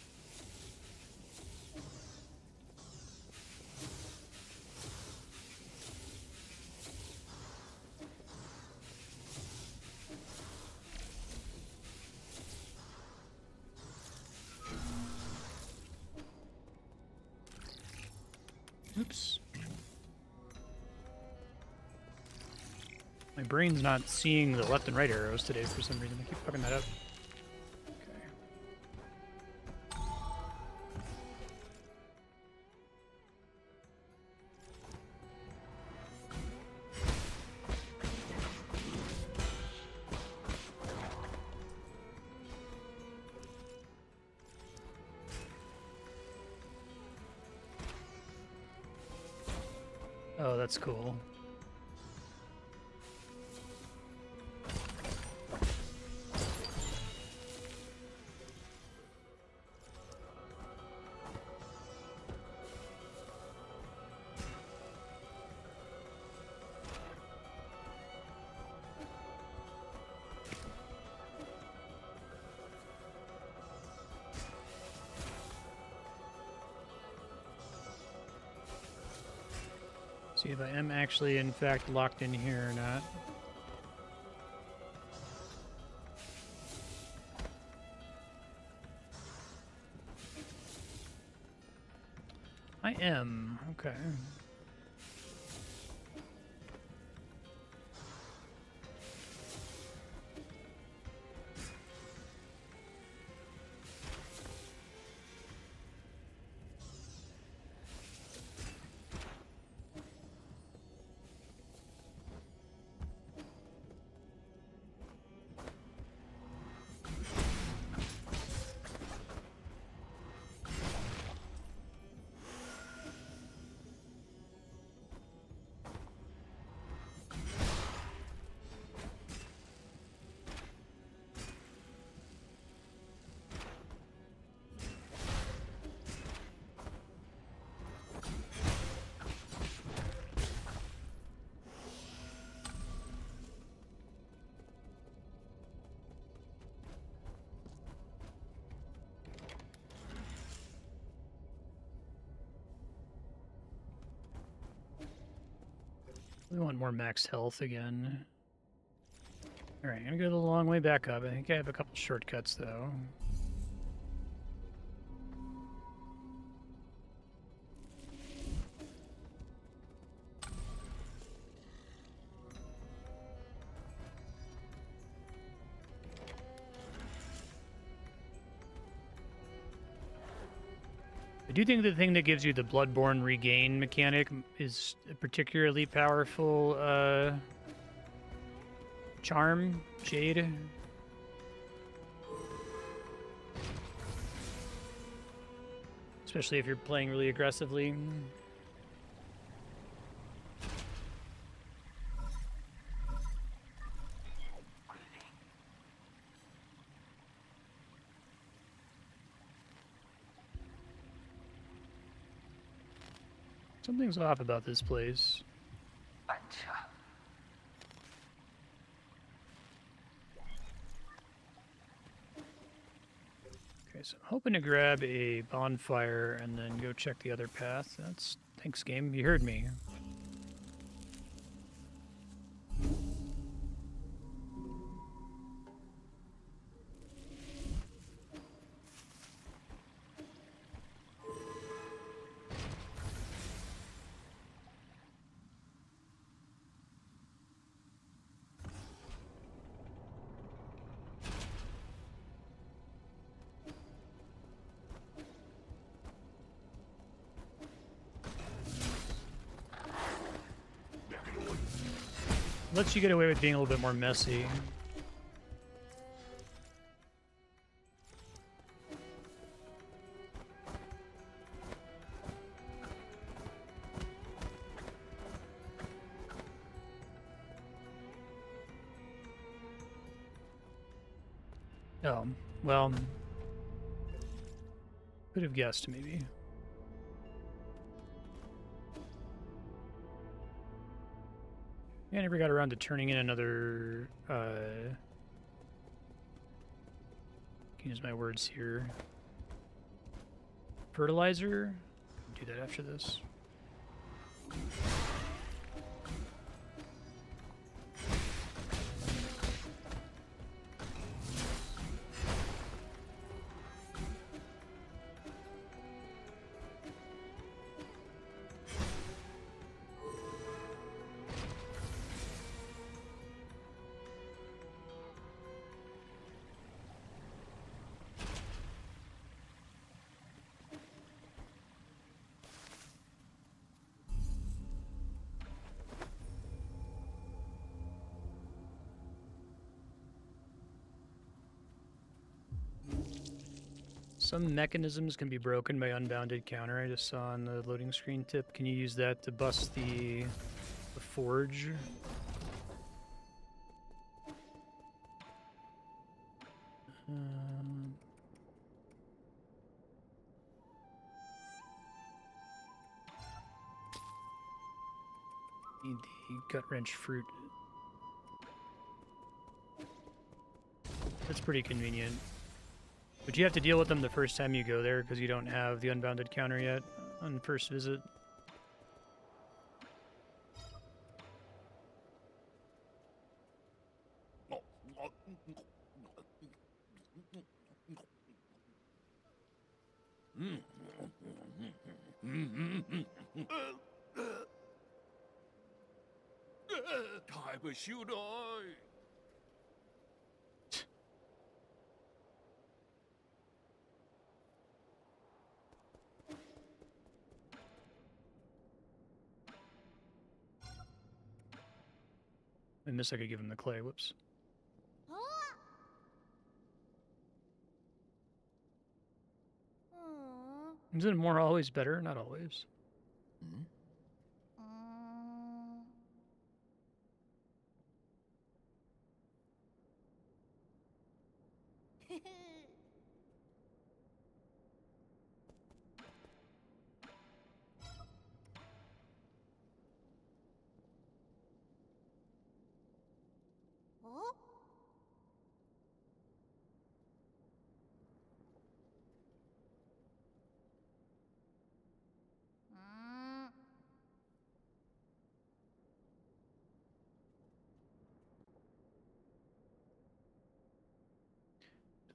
Oops. My brain's not seeing the left and right arrows today for some reason. I keep fucking that up. Okay. Oh, that's cool. See if I am actually, in fact, locked in here or not. I am. Okay. We want more max health again. Alright, I'm gonna go the long way back up. I think I have a couple shortcuts though. I do think the thing that gives you the Bloodborne regain mechanic is a particularly powerful charm, Jade. Especially if you're playing really aggressively. Something's off about this place. Okay, so I'm hoping to grab a bonfire and then go check the other path. Thanks, game. You heard me. Lets you get away with being a little bit more messy. Oh, well, could have guessed maybe. I never got around to turning in another, can use my words here. Fertilizer? Do that after this. Some mechanisms can be broken by unbounded counter. I just saw on the loading screen tip. Can you use that to bust the forge? Need the gut wrench fruit. That's pretty convenient. But you have to deal with them the first time you go there because you don't have the unbounded counter yet on first visit. I missed I could give him the clay. Whoops. Isn't more always better? Not always.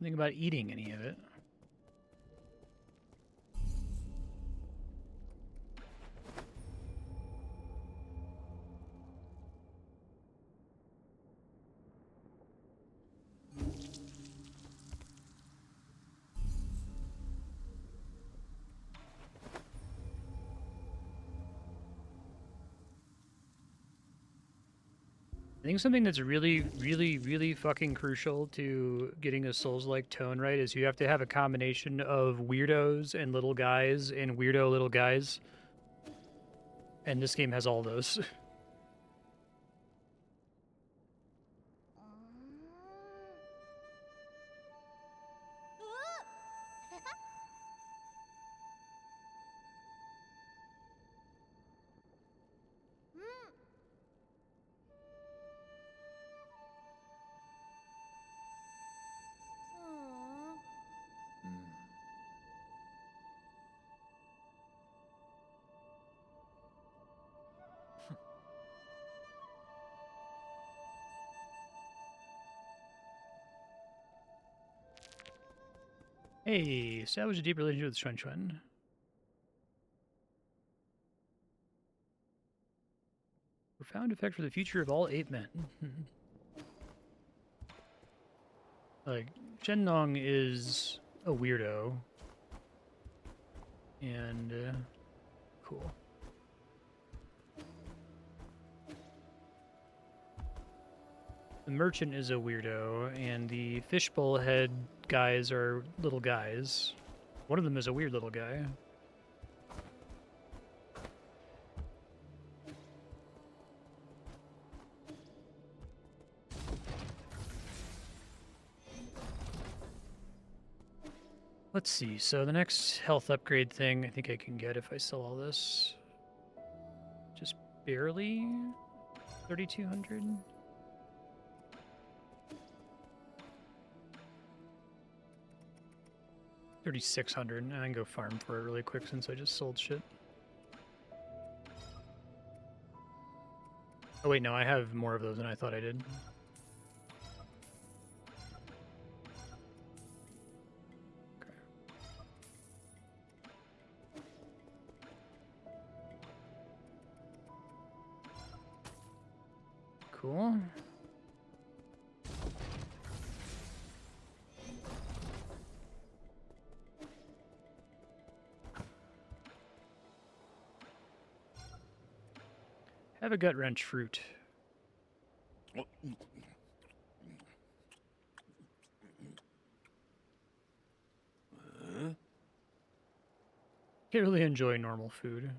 Something about eating any of it. I think something that's really, really, really fucking crucial to getting a Souls-like tone right is you have to have a combination of weirdos and little guys and weirdo little guys. And this game has all those. Hey, establish a deep relationship with Shun Shun. Profound effect for the future of all ape men. Like, Shenlong is a weirdo. And, cool. The merchant is a weirdo, and the fishbowl head guys are little guys. One of them is a weird little guy. Let's see, so the next health upgrade thing I think I can get if I sell all this. Just barely? 3,200? $3,600. I can go farm for it really quick since I just sold shit. Oh wait, no, I have more of those than I thought I did. Okay. Cool. Have a gut wrench fruit. Can't really enjoy normal food.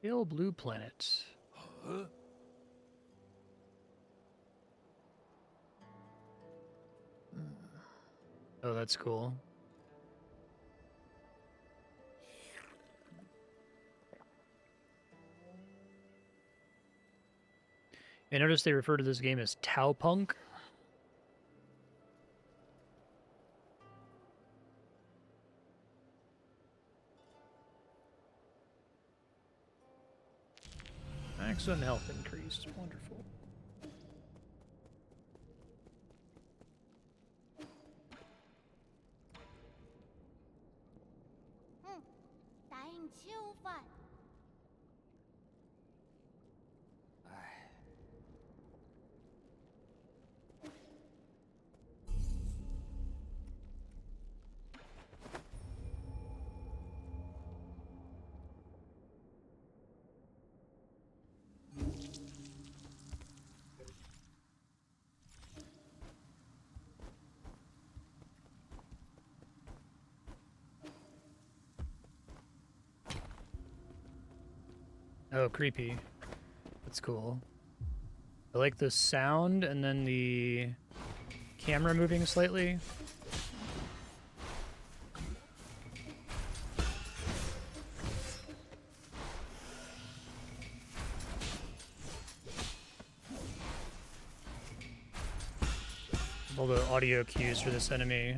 Pale blue planet. Oh, that's cool. I noticed they refer to this game as Tau Punk. Maximum health increased. Wonderful. Oh, creepy. That's cool. I like the sound and then the camera moving slightly. All the audio cues for this enemy.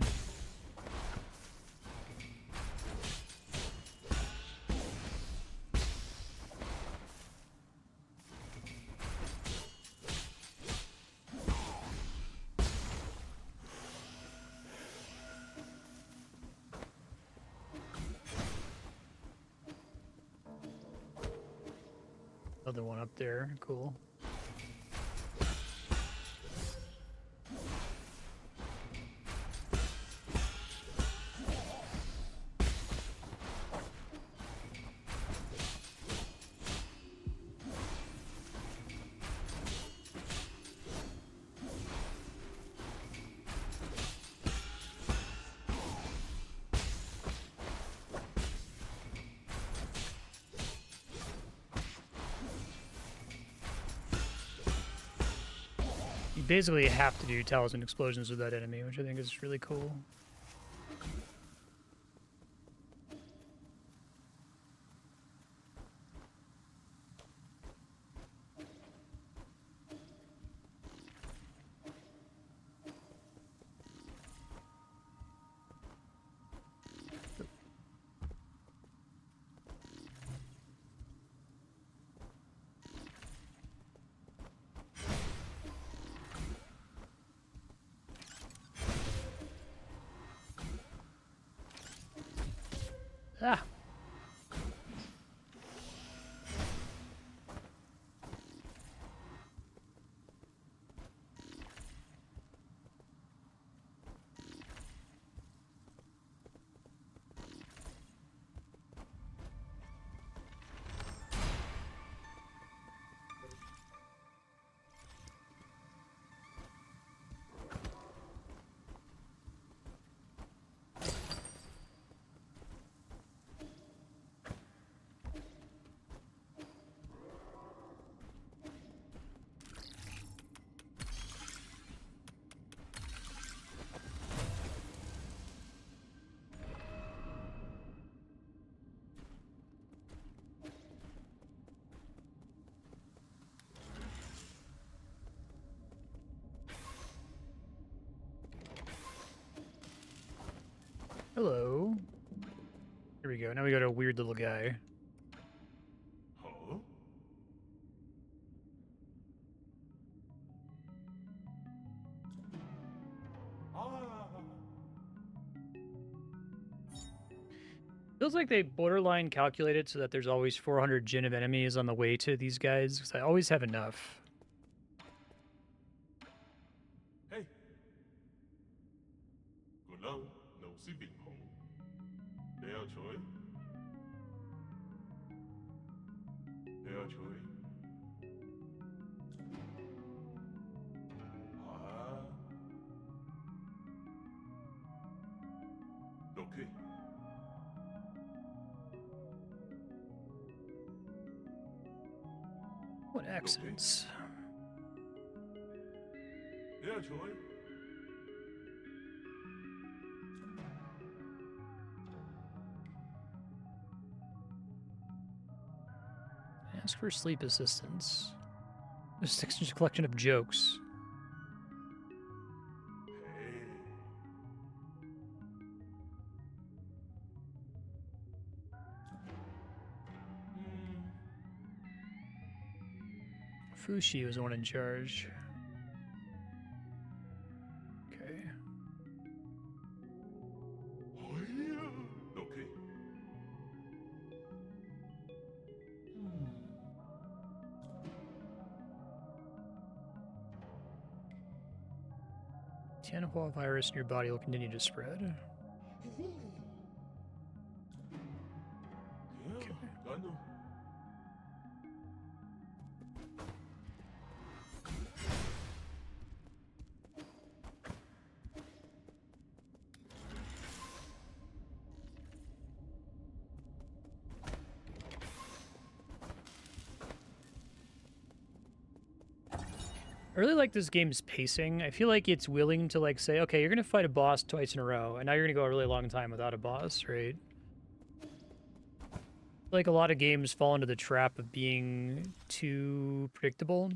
Another one up there, cool. You basically have to do talisman explosions with that enemy, which I think is really cool. Ah! Hello. Here we go. Now we got a weird little guy. Huh? Ah. Feels like they borderline calculated so that there's always 400 Jin of enemies on the way to these guys, because I always have enough. Hey. Good luck. No sipping hole. Leo Choi. Leo Choi. Ah. Okay. What accents? Leo Choi. Ask for sleep assistance. Just a collection of jokes. Hey. Fushi was the one in charge. Okay. Oh, yeah. Okay. Tianhua virus in your body will continue to spread. Yeah. Gano. I really like this game's pacing. I feel like it's willing to like say, okay, you're gonna fight a boss twice in a row, and now you're gonna go a really long time without a boss, right? Like a lot of games fall into the trap of being too predictable.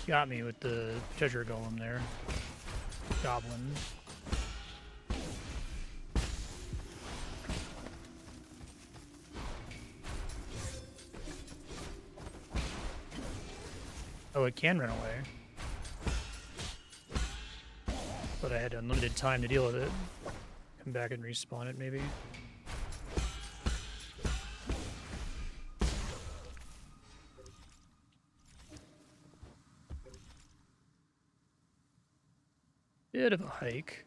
Got me with the treasure golem there. Goblin. Oh, it can run away. But I had unlimited time to deal with it. Come back and respawn it, maybe. Bit of a hike.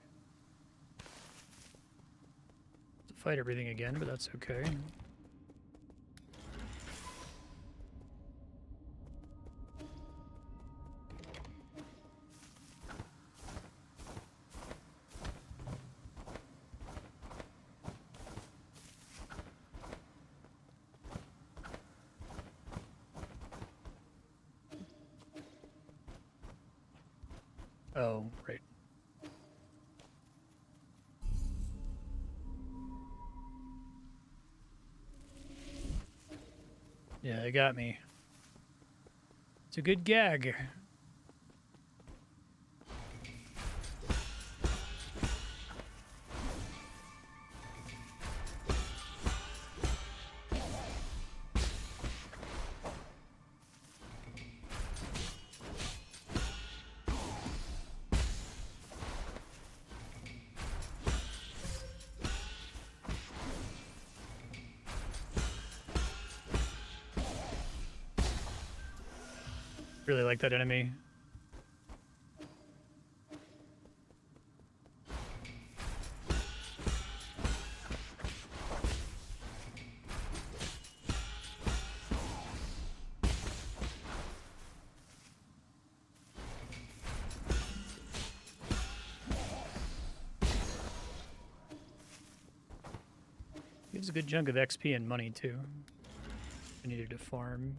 To fight everything again, but that's okay. Oh, right. Yeah, they got me. It's a good gag. Really like that enemy. Gives a good chunk of XP and money too. I needed to farm.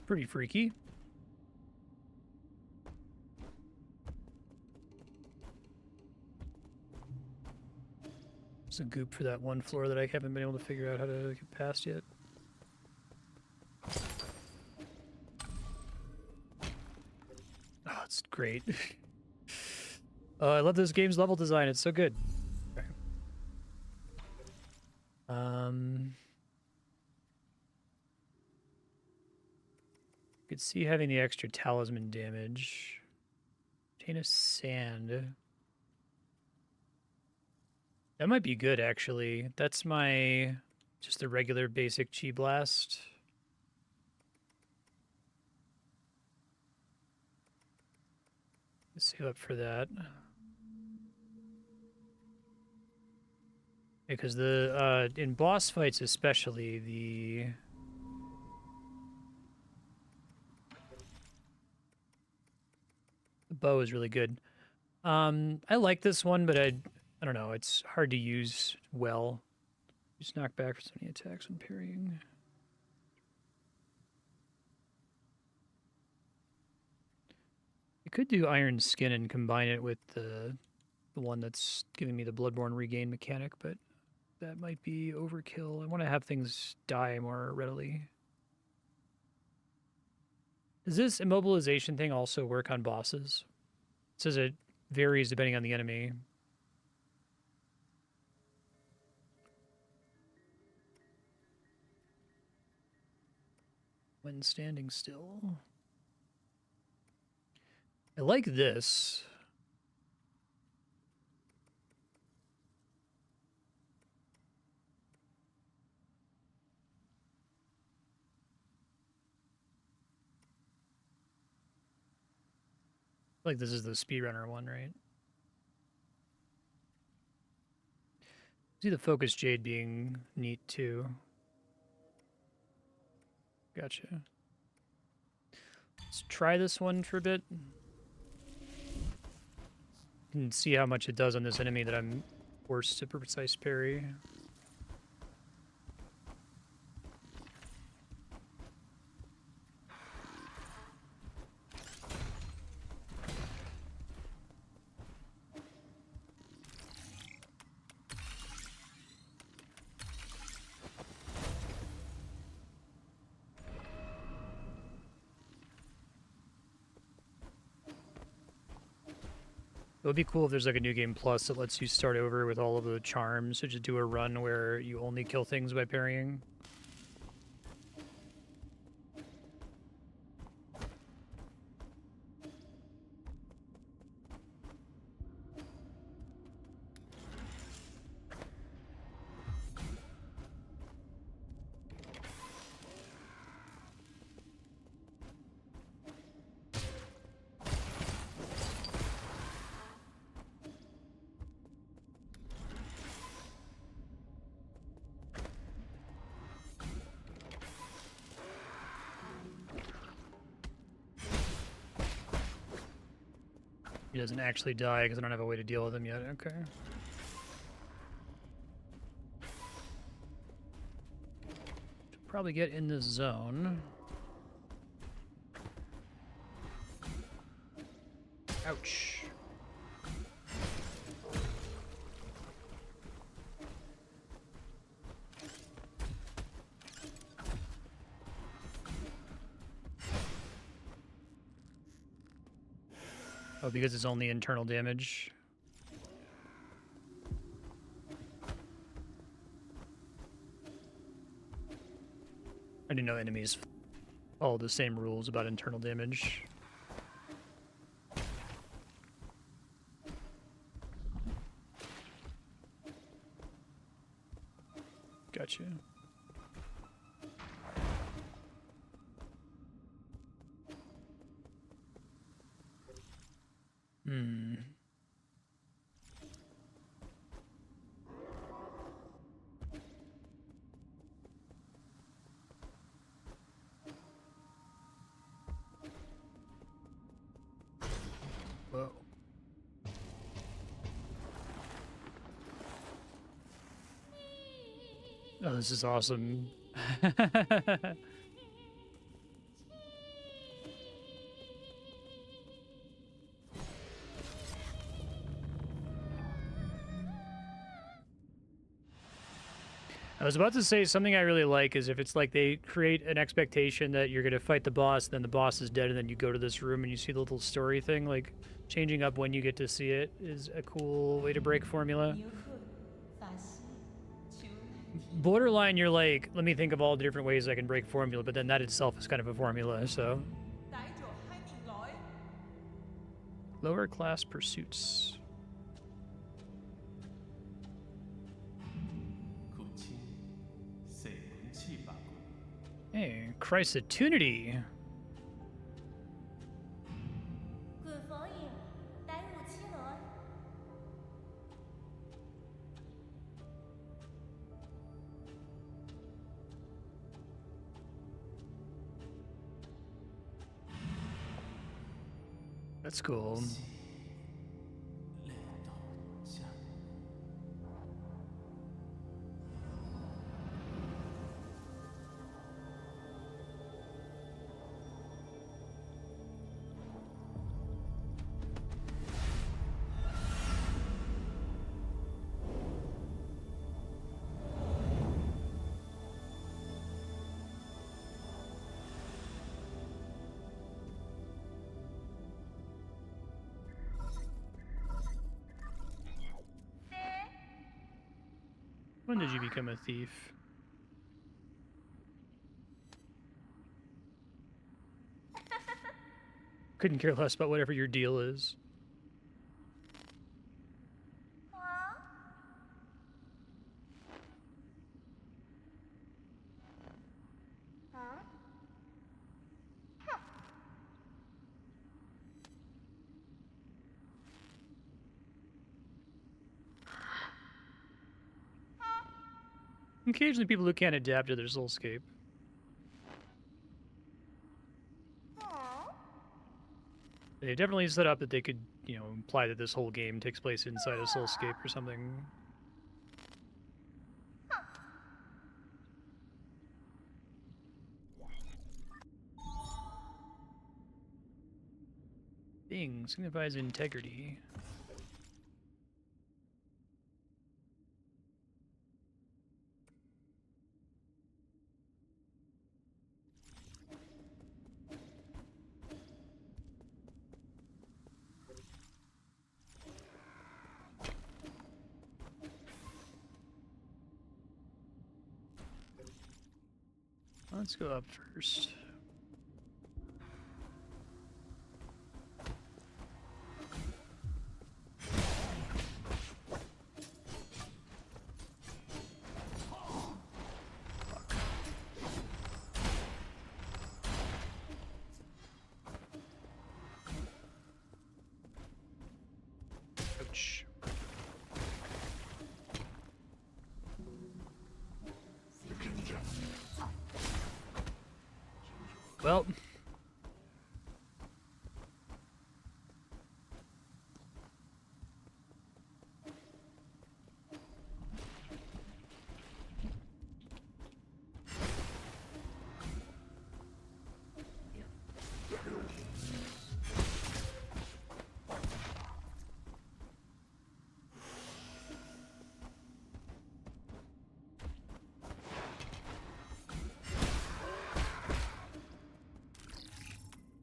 Pretty freaky. There's a goop for that one floor that I haven't been able to figure out how to get past yet. Oh, it's great. I love this game's level design. It's so good. Okay. Could see having the extra talisman damage. Chain of sand. That might be good, actually. That's my just the regular basic chi blast. Save up for that. Because the in boss fights especially, the bow is really good. I like this one, but I don't know, it's hard to use well. Just knock back for so many attacks when parrying. I could do Iron Skin and combine it with the one that's giving me the Bloodborne regain mechanic, but that might be overkill. I want to have things die more readily. Does this immobilization thing also work on bosses? It says it varies depending on the enemy. When standing still. I like this. Like this is the speedrunner one, right? See the focus jade being neat too. Gotcha. Let's try this one for a bit. And see how much it does on this enemy that I'm forced to precise parry. It would be cool if there's like a new game plus that lets you start over with all of the charms, so just do a run where you only kill things by parrying. He doesn't actually die because I don't have a way to deal with him yet. Okay. Should probably get in this zone. Ouch. Oh, because it's only internal damage. I didn't know enemies follow the same rules about internal damage. Gotcha. Hmm. Whoa. Oh, this is awesome. I was about to say something I really like is if it's like they create an expectation that you're going to fight the boss, then the boss is dead, and then you go to this room and you see the little story thing, like changing up when you get to see it is a cool way to break formula. Borderline, you're like, let me think of all the different ways I can break formula, but then that itself is kind of a formula, so. Lower class pursuits. Hey, Chrysotunity. 鬼佛影， That's cool. When did you become a thief? Couldn't care less about whatever your deal is. Occasionally people who can't adapt to their soulscape. They've definitely set up that they could, you know, imply that this whole game takes place inside a soulscape or something. Thing signifies integrity. Let's go up first. Ouch. Well,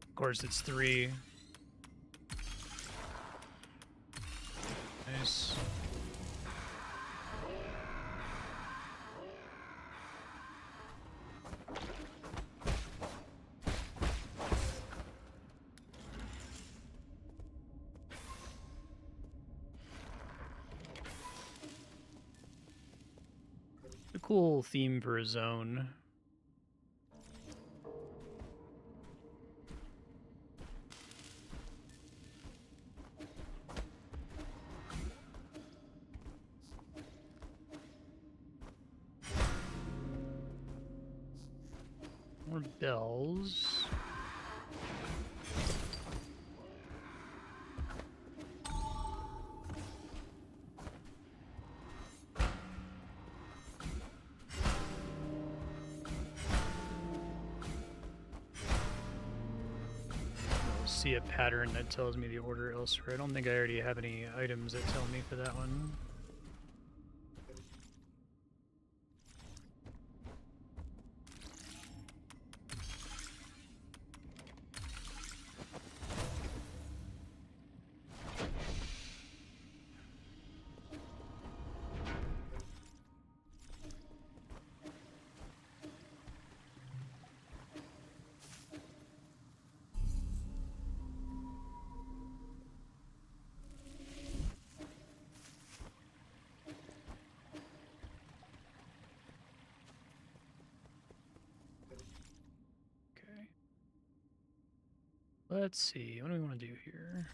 of course it's 3. Nice. A cool theme for a zone. More bells. See a pattern that tells me the order elsewhere. I don't think I already have any items that tell me for that one. Let's see, what do we want to do here?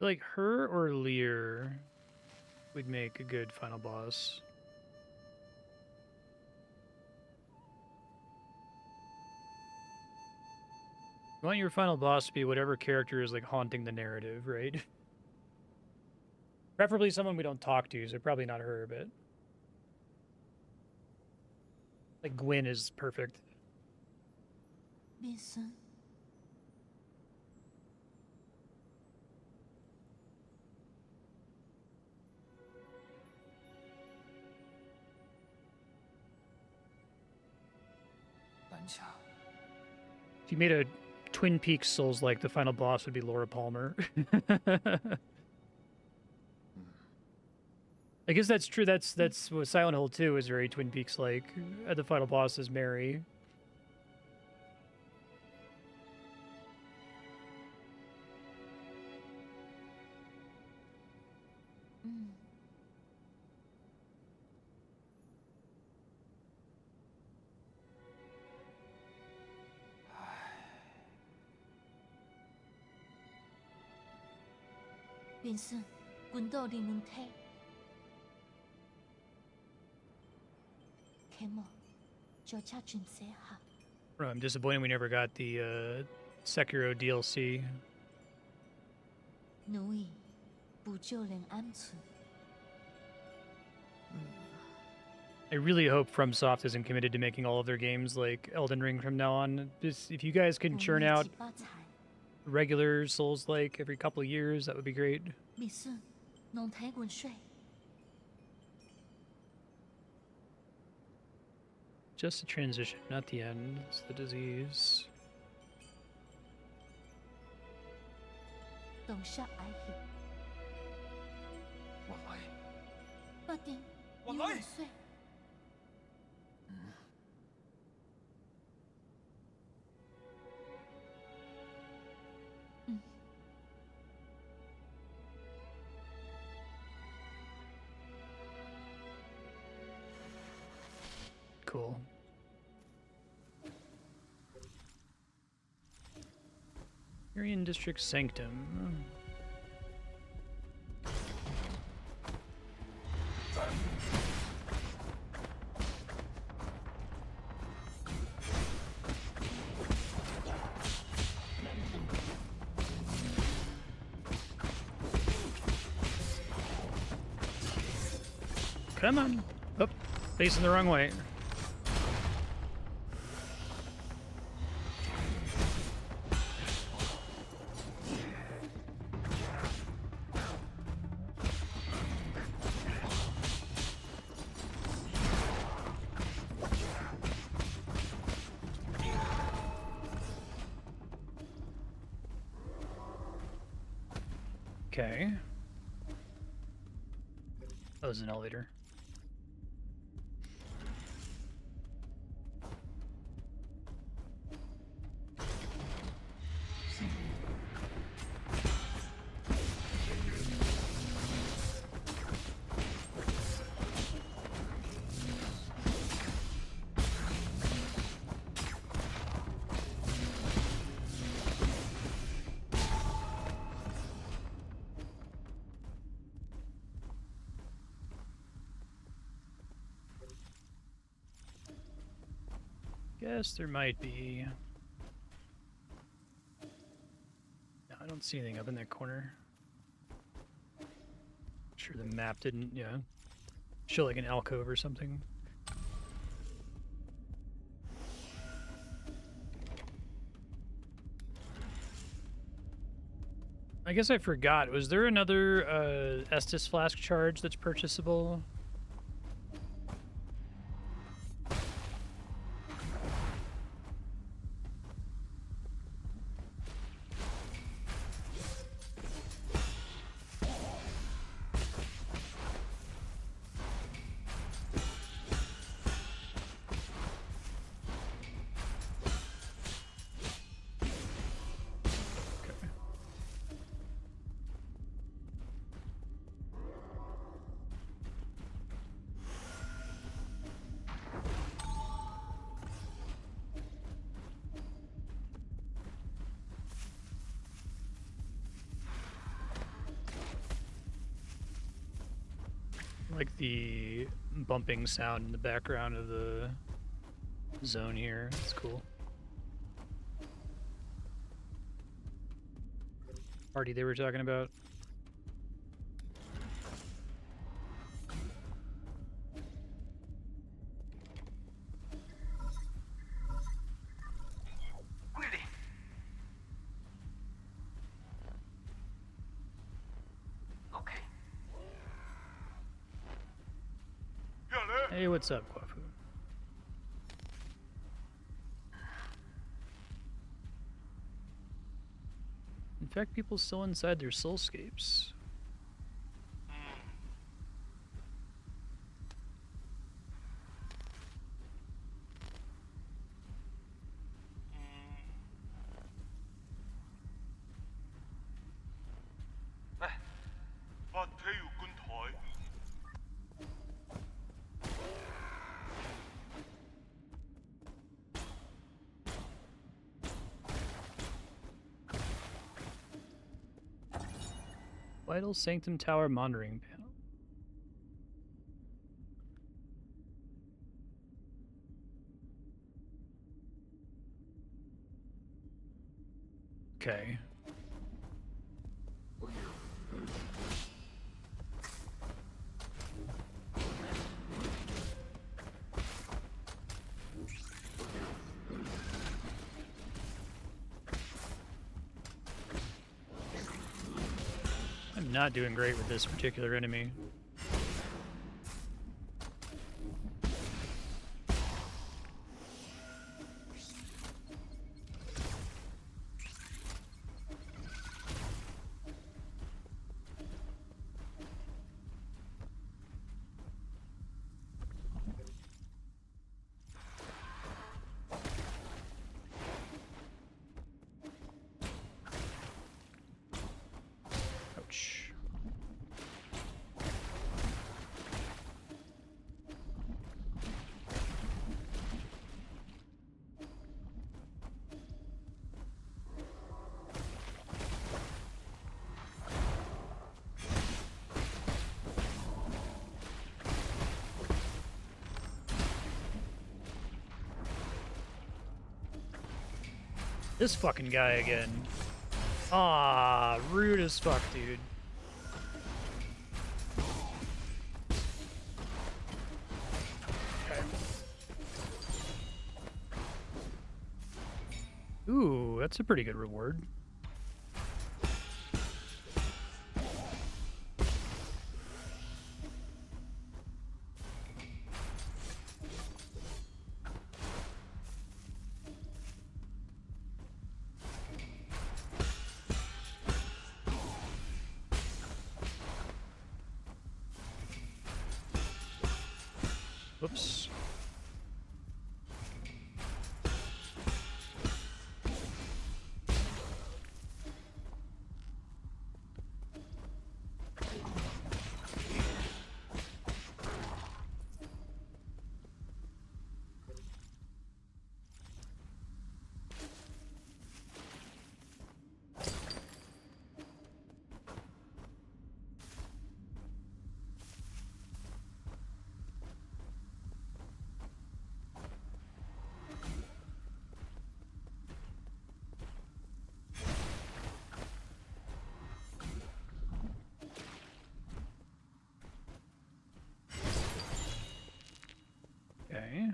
Like her or Lear would make a good final boss. You want your final boss to be whatever character is like haunting the narrative, right? Preferably someone we don't talk to, so probably not her, but like Gwyn is perfect. 变身，胆小， If you made a Twin Peaks Souls like, the final boss would be Laura Palmer. I guess that's true. That's what Silent Hill 2 is very Twin Peaks like. The final boss is Mary.变身，滚到你们体。Come on，就差全世下。 I'm disappointed we never got the Sekiro DLC. 奴役，不就能安存？ I really hope FromSoft isn't committed to making all of their games like Elden Ring from now on. Just, if you guys can churn out 我们一起发财 regular Souls like every couple of years, that would be great. 变身，侬睇阮水， Just a transition, not the end. It's the disease. 洞下爱去， 我来， 不定我来有阮水。 Cool. Arian District Sanctum. Come on. Oh, facing the wrong way. Okay. That was an elevator. Guess there might be. No, I don't see anything up in that corner. Sure the map didn't, yeah, show like an alcove or something. I guess I forgot. Was there another Estus flask charge that's purchasable? like the bumping sound in the background of the zone here. It's cool. Party they were talking about. Really? Okay. Hey, what's up, Kwafu? Infect people still inside their soulscapes. Ethereal 觀台。Vital Sanctum Tower monitoring panel. Okay. I'm not doing great with this particular enemy. Ouch. This fucking guy again. Ah, rude as fuck, dude. Okay. Ooh, that's a pretty good reward. Whoops. Okay.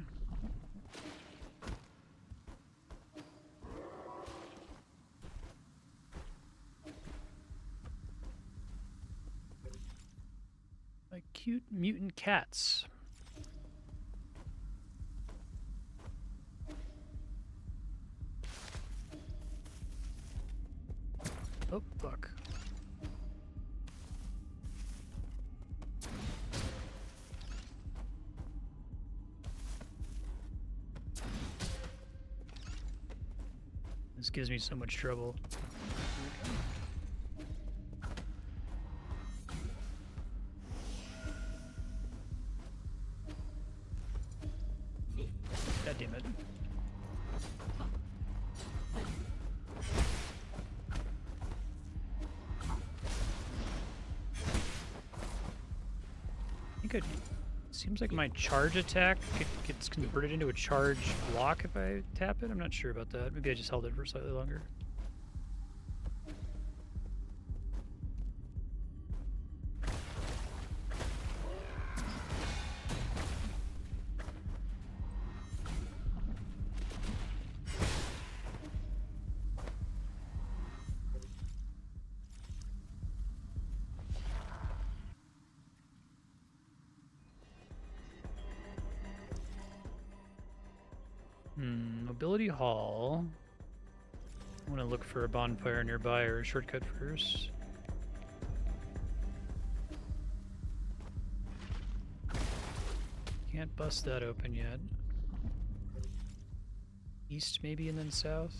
Like cute mutant cats. Oh, fuck. This gives me so much trouble. God damn it. I think think it seems like my charge attack gets converted into a charge block if I tap it. I'm not sure about that. Maybe I just held it for slightly longer. Mobility Hall. I want to look for a bonfire nearby or a shortcut first. Can't bust that open yet. East maybe and then south.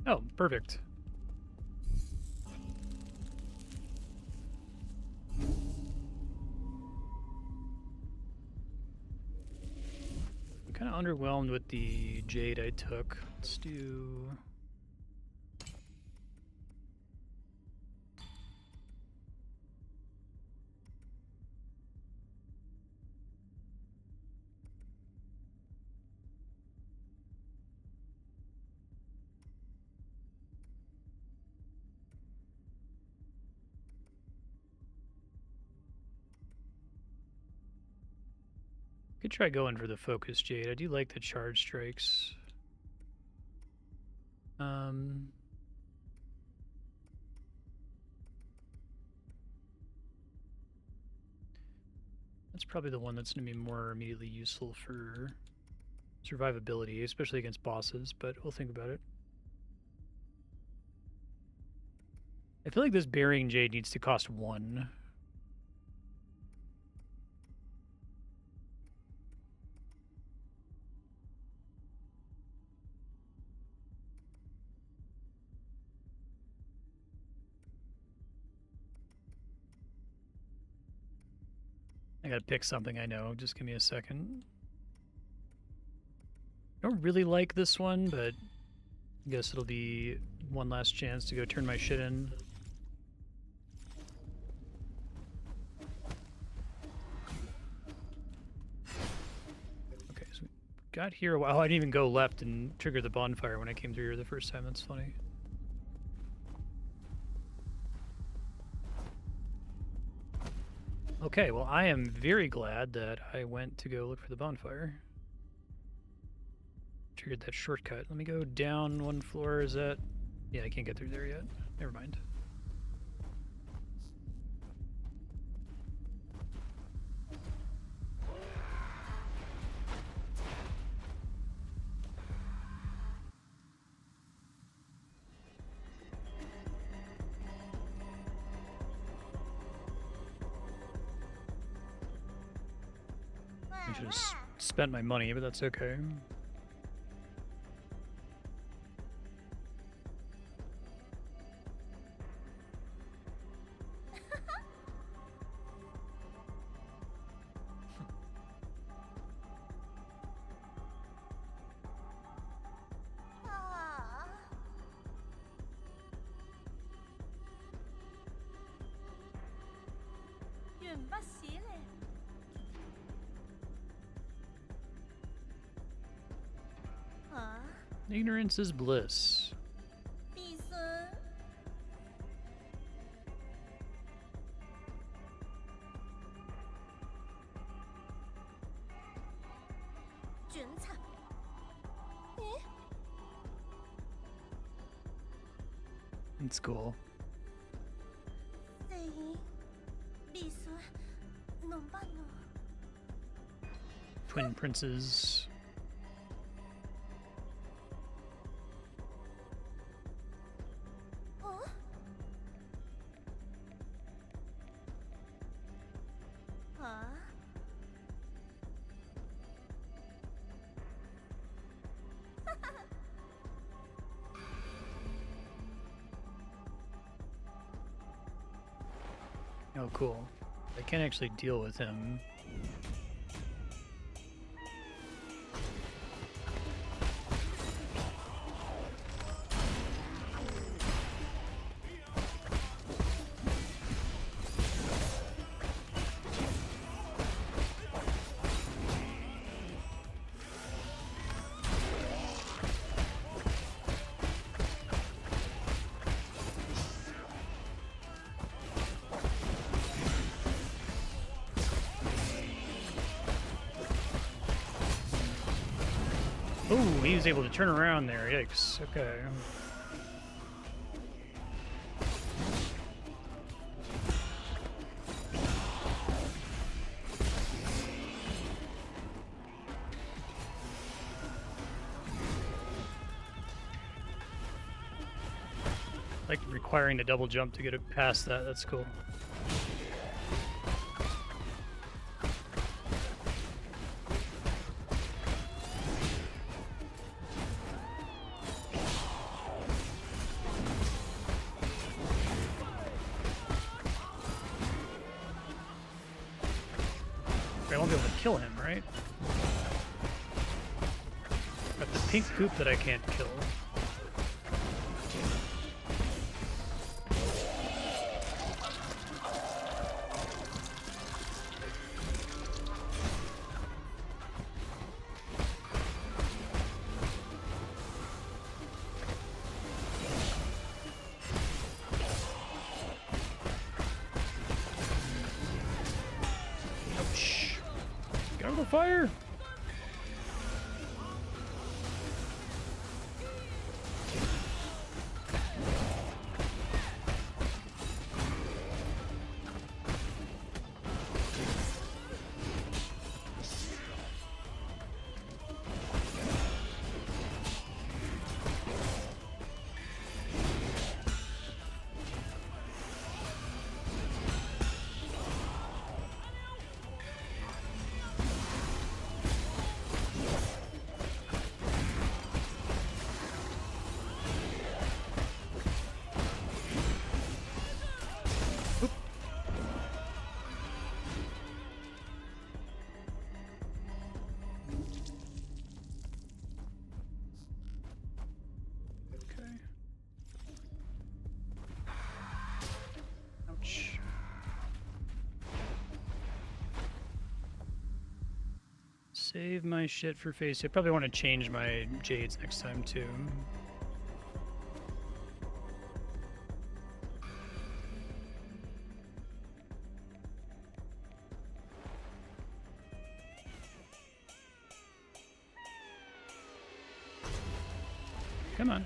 Oh, perfect. I'm kind of underwhelmed with the jade I took. Let's do... Could try going for the focus jade. I do like the charge strikes. That's probably the one that's going to be more immediately useful for survivability, especially against bosses, but we'll think about it. I feel like this burying jade needs to cost 1. I gotta pick something, I know. Just give me a second. I don't really like this one, but I guess it'll be one last chance to go turn my shit in. Okay, so we got here. Wow, I didn't even go left and trigger the bonfire when I came through here the first time. That's funny. Okay, well, I am very glad that I went to go look for the bonfire. Triggered that shortcut. Let me go down 1 floor. Is that... Yeah, I can't get through there yet. Never mind. I should have spent my money, but that's okay. Ignorance is bliss. 弟孙，卷草，咦， It's cool. 这伊，弟孙，弄办喏。 Twin princes. Oh, cool. I can't actually deal with him. Oh, he was able to turn around there. Yikes. Okay. Like requiring the double jump to get it past that. That's cool. I won't be able to kill him, right? Got the pink goop that I can't kill. Ouch. Get out of the fire! Okay. Ouch. Save my shit for face. I probably want to change my jades next time too. Come on.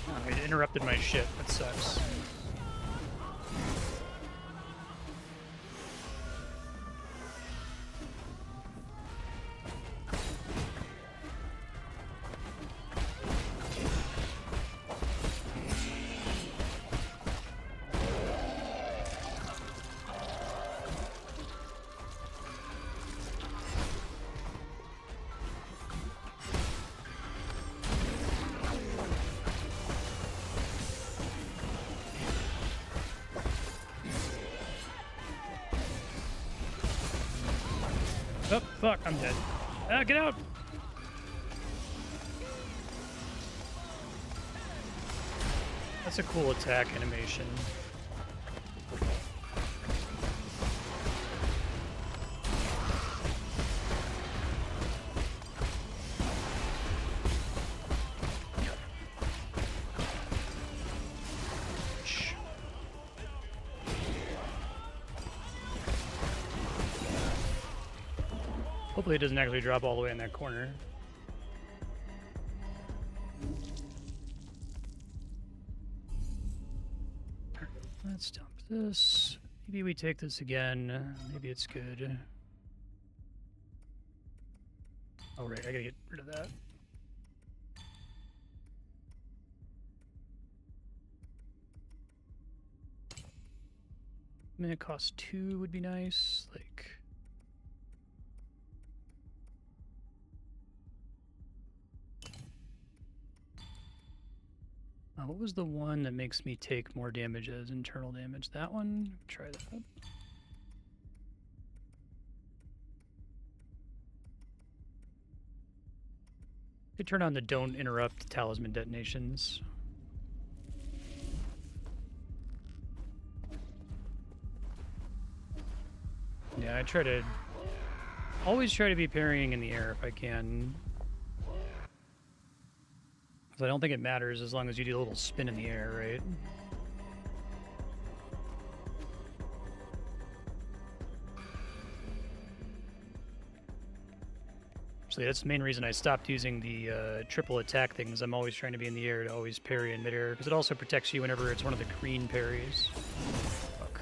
Oh, it interrupted my shit. That sucks. Oh, fuck, I'm dead. Ah, get out! That's a cool attack animation. Hopefully it doesn't actually drop all the way in that corner. Let's dump this. Maybe we take this again. Maybe it's good. Oh, right, I gotta get rid of that. Minute cost 2 would be nice. Like, what was the one that makes me take more damage as internal damage? That one? Try that. They turn on the don't interrupt talisman detonations. Yeah, I always try to be parrying in the air if I can. Because I don't think it matters as long as you do a little spin in the air, right? Actually, that's the main reason I stopped using the triple attack things. I'm always trying to be in the air to always parry in midair, because it also protects you whenever it's one of the green parries. Fuck.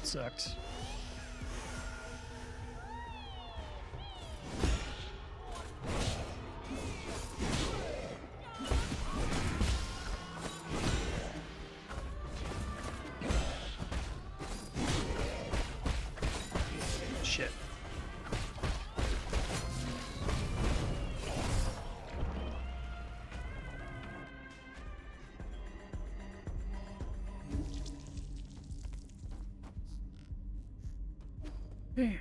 Sucked. Shit. Hey.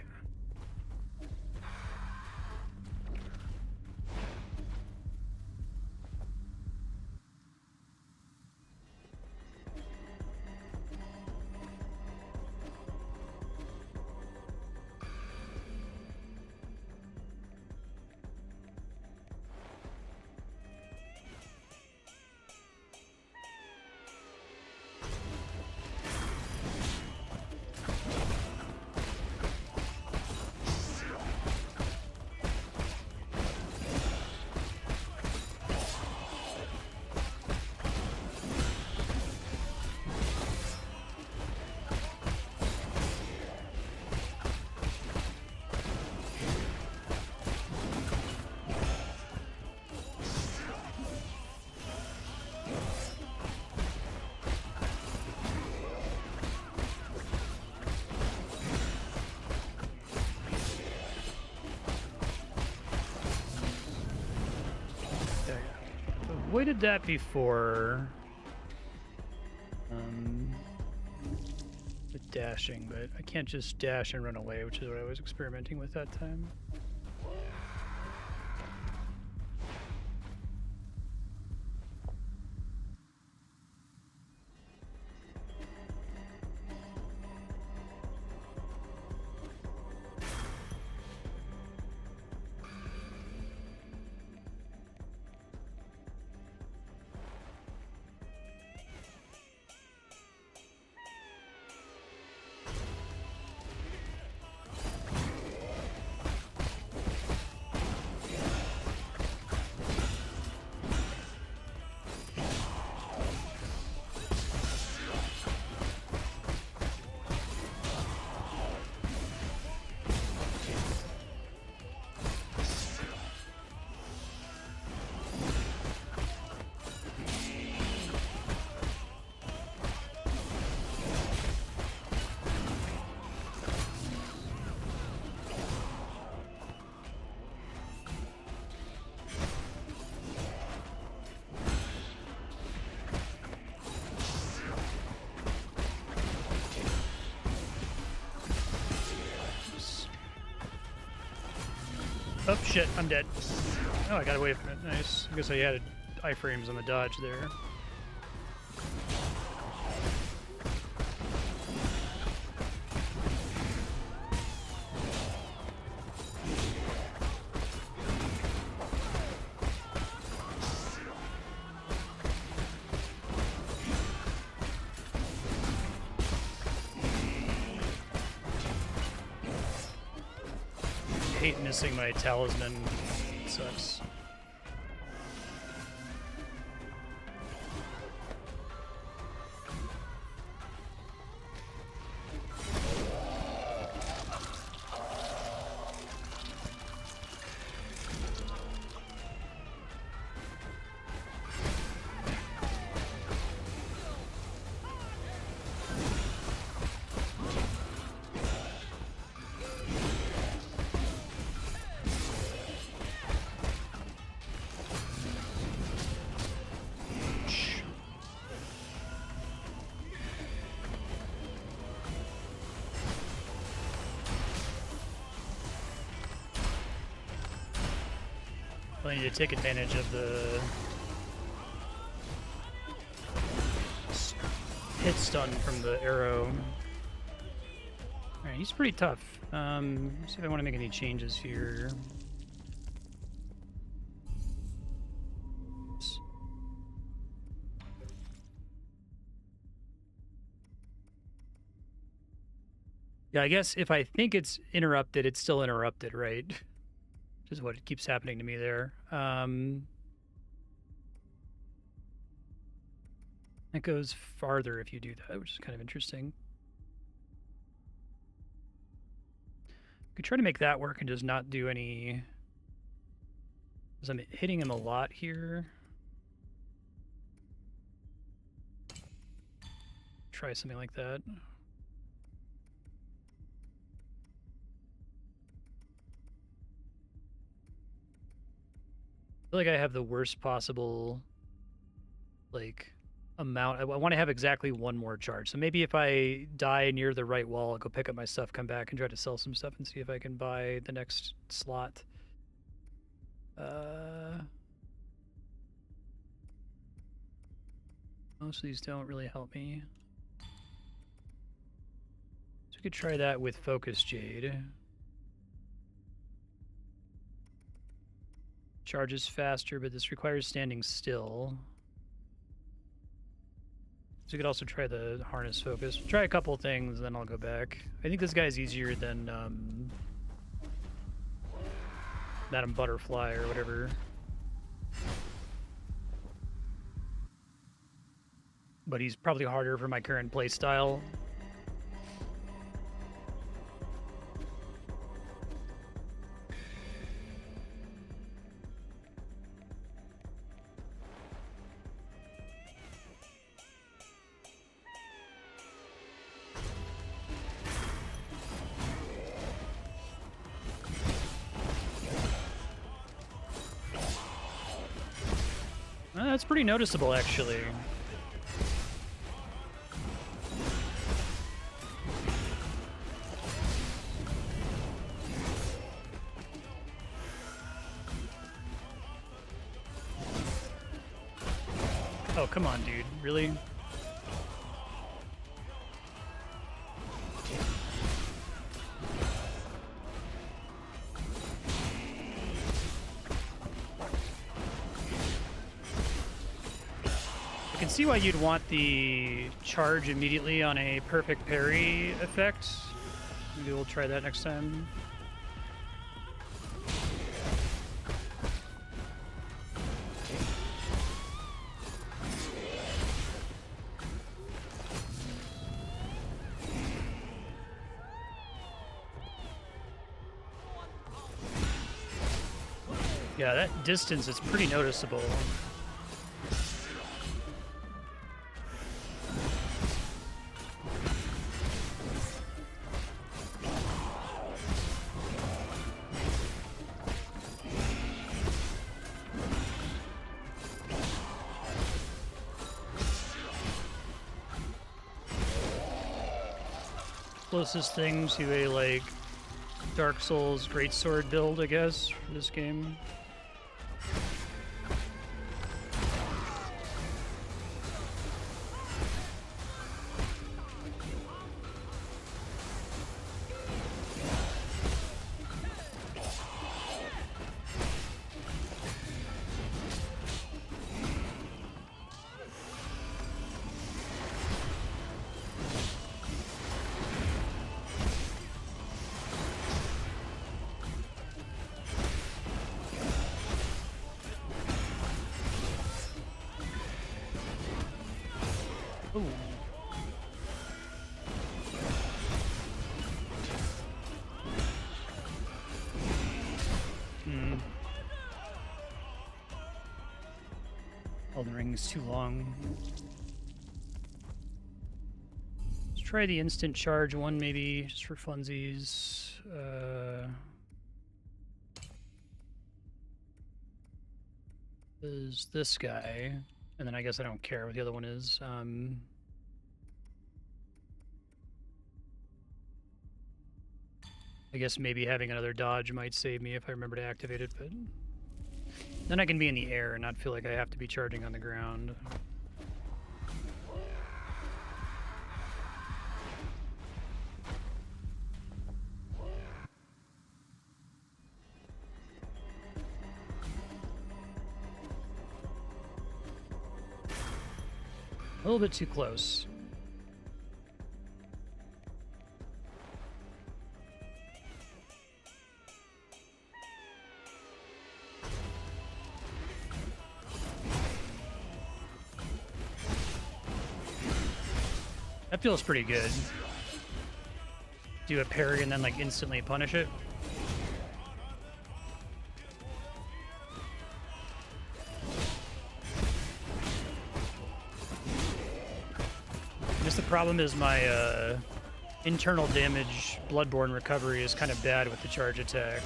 Avoided that before. With dashing, but I can't just dash and run away, which is what I was experimenting with that time. Oh shit, I'm dead. Oh, I got away from it. Nice. I guess I had iframes on the dodge there. I hate missing my talisman. It sucks. I need to take advantage of the hit stun from the arrow. Alright, he's pretty tough. Let's see if I want to make any changes here. Yeah, I guess if I think it's interrupted, it's still interrupted, right? Which is what keeps happening to me there. It goes farther if you do that, which is kind of interesting. Could try to make that work and just not do any... Because I'm hitting him a lot here. Try something like that. I feel like I have the worst possible, like, amount. I want to have exactly one more charge. So maybe if I die near the right wall, I'll go pick up my stuff, come back, and try to sell some stuff and see if I can buy the next slot. Most of these don't really help me. So we could try that with Focus Jade. Charges faster, but this requires standing still. So we could also try the harness focus. Try a couple things, then I'll go back. I think this guy's easier than Madam Butterfly or whatever. But he's probably harder for my current playstyle. That's pretty noticeable, actually. Oh, come on, dude. Really? I can see why you'd want the charge immediately on a perfect parry effect. Maybe we'll try that next time. Yeah, that distance is pretty noticeable. Closest thing to a, like, Dark Souls greatsword build, I guess, for this game. Ooh. Elden Ring is too long. Let's try the instant charge one, maybe, just for funsies. Is this guy, and then I guess I don't care what the other one is. I guess maybe having another dodge might save me if I remember to activate it, but then I can be in the air and not feel like I have to be charging on the ground. A little bit too close. That feels pretty good. Do a parry and then like instantly punish it. I guess the problem is my internal damage Bloodborne recovery is kind of bad with the charge attack.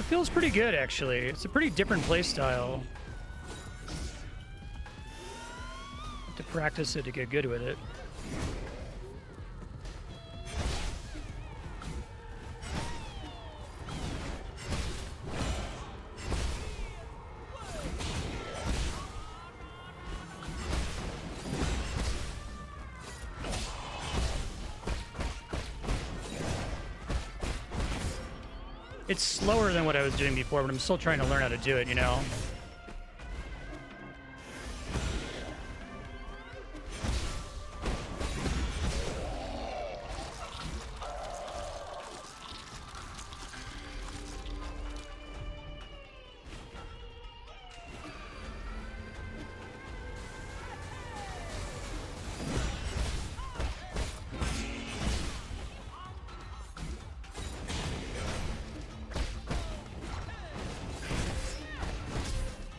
Feels pretty good, actually. It's a pretty different playstyle. Have to practice it to get good with it. It's slower than what I was doing before, but I'm still trying to learn how to do it, you know?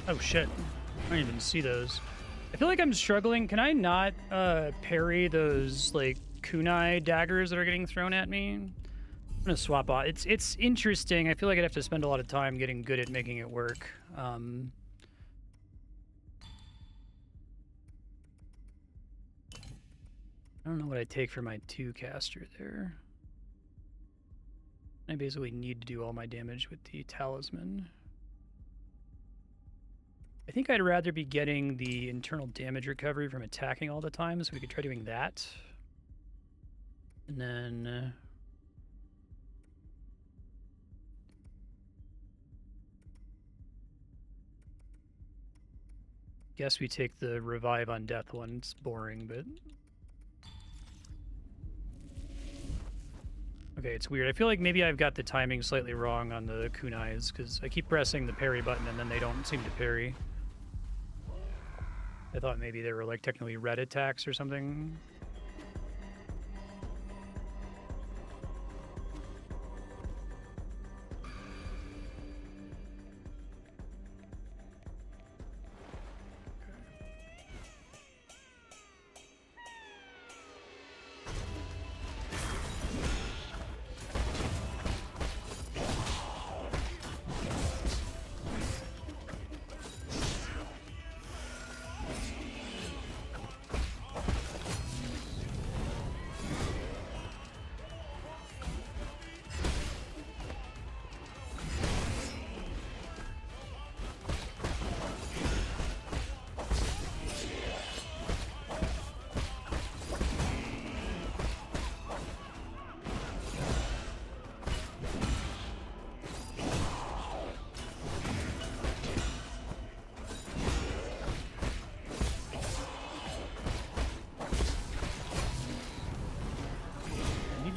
Oh shit, I don't even see those. I feel like I'm struggling. Can I not parry those like kunai daggers that are getting thrown at me? I'm gonna swap off. It's interesting. I feel like I'd have to spend a lot of time getting good at making it work. I don't know what I take for my 2 caster there. I basically need to do all my damage with the talisman. I think I'd rather be getting the internal damage recovery from attacking all the time, so we could try doing that. And then... guess we take the revive on death one. It's boring, but... okay, it's weird. I feel like maybe I've got the timing slightly wrong on the kunais, because I keep pressing the parry button and then they don't seem to parry. I thought maybe they were like technically red attacks or something.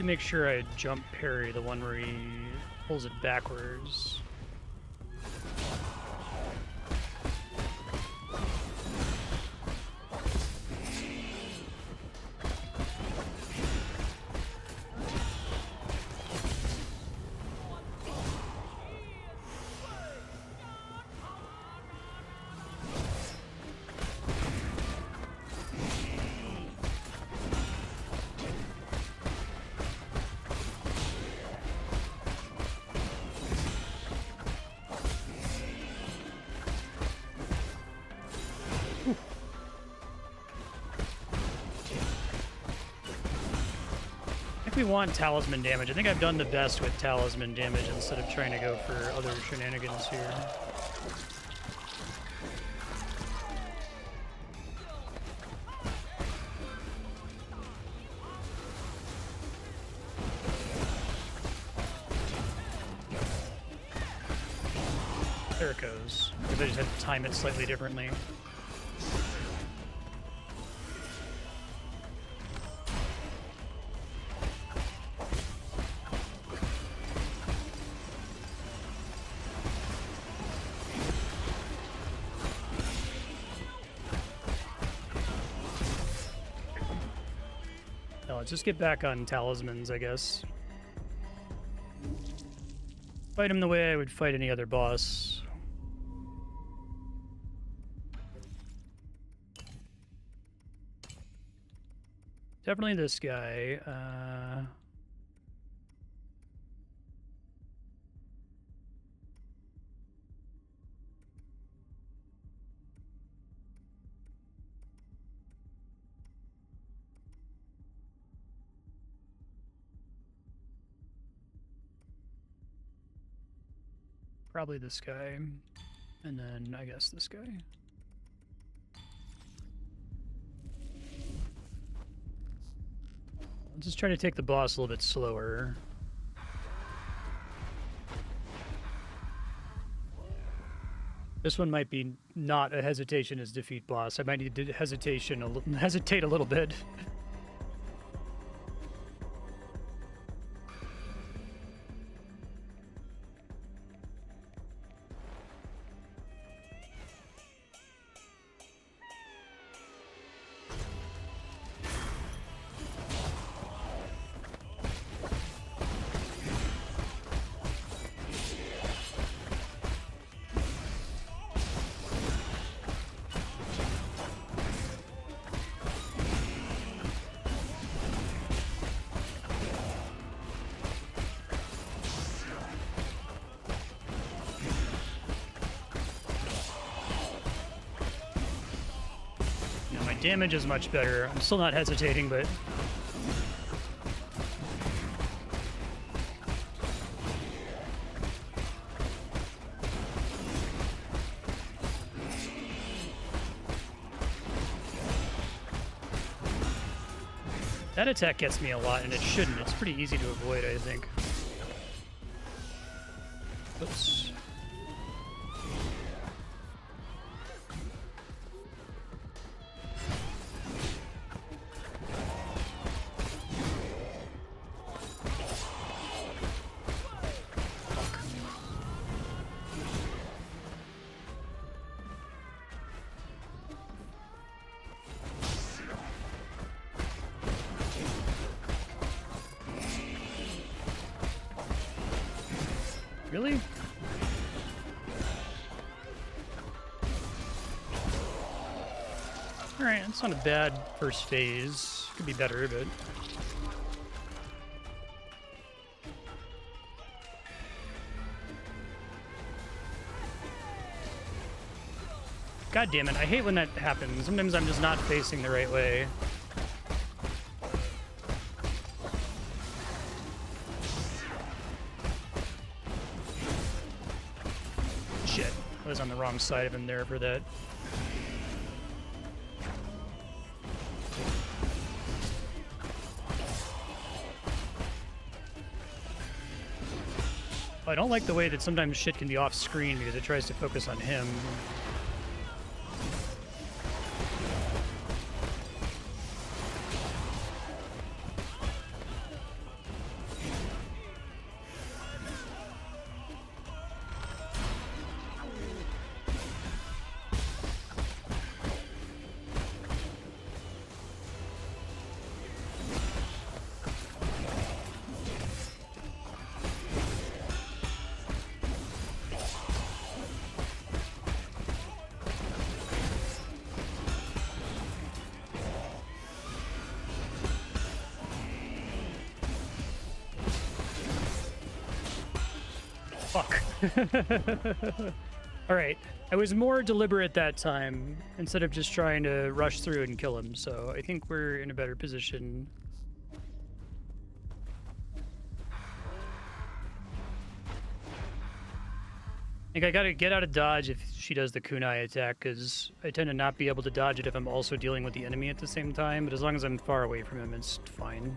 make sure I jump parry the one where he pulls it backwards. We want talisman damage. I think I've done the best with talisman damage instead of trying to go for other shenanigans here. There it goes. Because I just had to time it slightly differently. Let's just get back on talismans, I guess. Fight him the way I would fight any other boss. Definitely this guy. Probably this guy, and then I guess this guy. I'll just try to take the boss a little bit slower. This one might be not a hesitation as defeat boss. I might need to hesitate a little bit. Damage is much better. I'm still not hesitating, but that attack gets me a lot, and it shouldn't. It's pretty easy to avoid, I think. Oops. Really? Alright, that's not a bad first phase. Could be better, but... God damn it, I hate when that happens. Sometimes I'm just not facing the right way. Shit, I was on the wrong side of him there for that. I don't like the way that sometimes shit can be off screen because it tries to focus on him. Fuck. Alright. I was more deliberate that time, instead of just trying to rush through and kill him, so I think we're in a better position. I think I gotta get out of dodge if she does the kunai attack, because I tend to not be able to dodge it if I'm also dealing with the enemy at the same time, but as long as I'm far away from him, it's fine.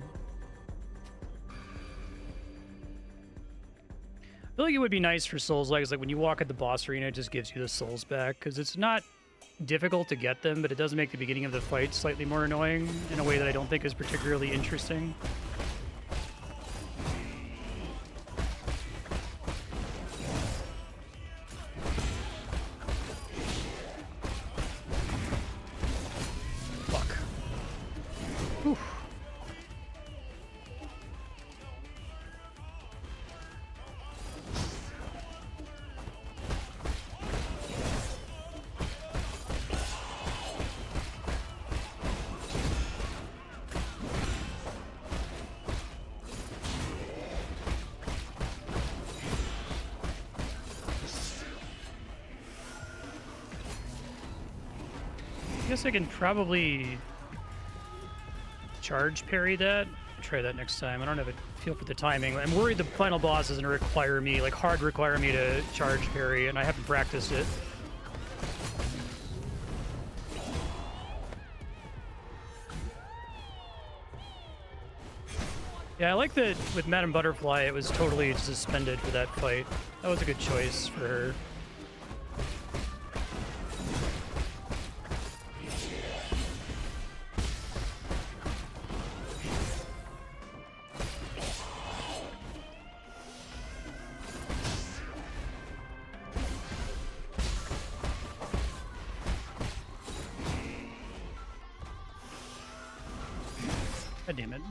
I feel like it would be nice for Souls like when you walk at the boss arena, it just gives you the souls back, because it's not difficult to get them, but it does make the beginning of the fight slightly more annoying in a way that I don't think is particularly interesting. Fuck. Whew. I guess I can probably charge parry that. Try that next time. I don't have a feel for the timing. I'm worried the final boss is going to require me, like hard require me to charge parry, and I haven't practiced it. Yeah, I like that with Madame Butterfly, it was totally suspended for that fight. That was a good choice for her. God damn it.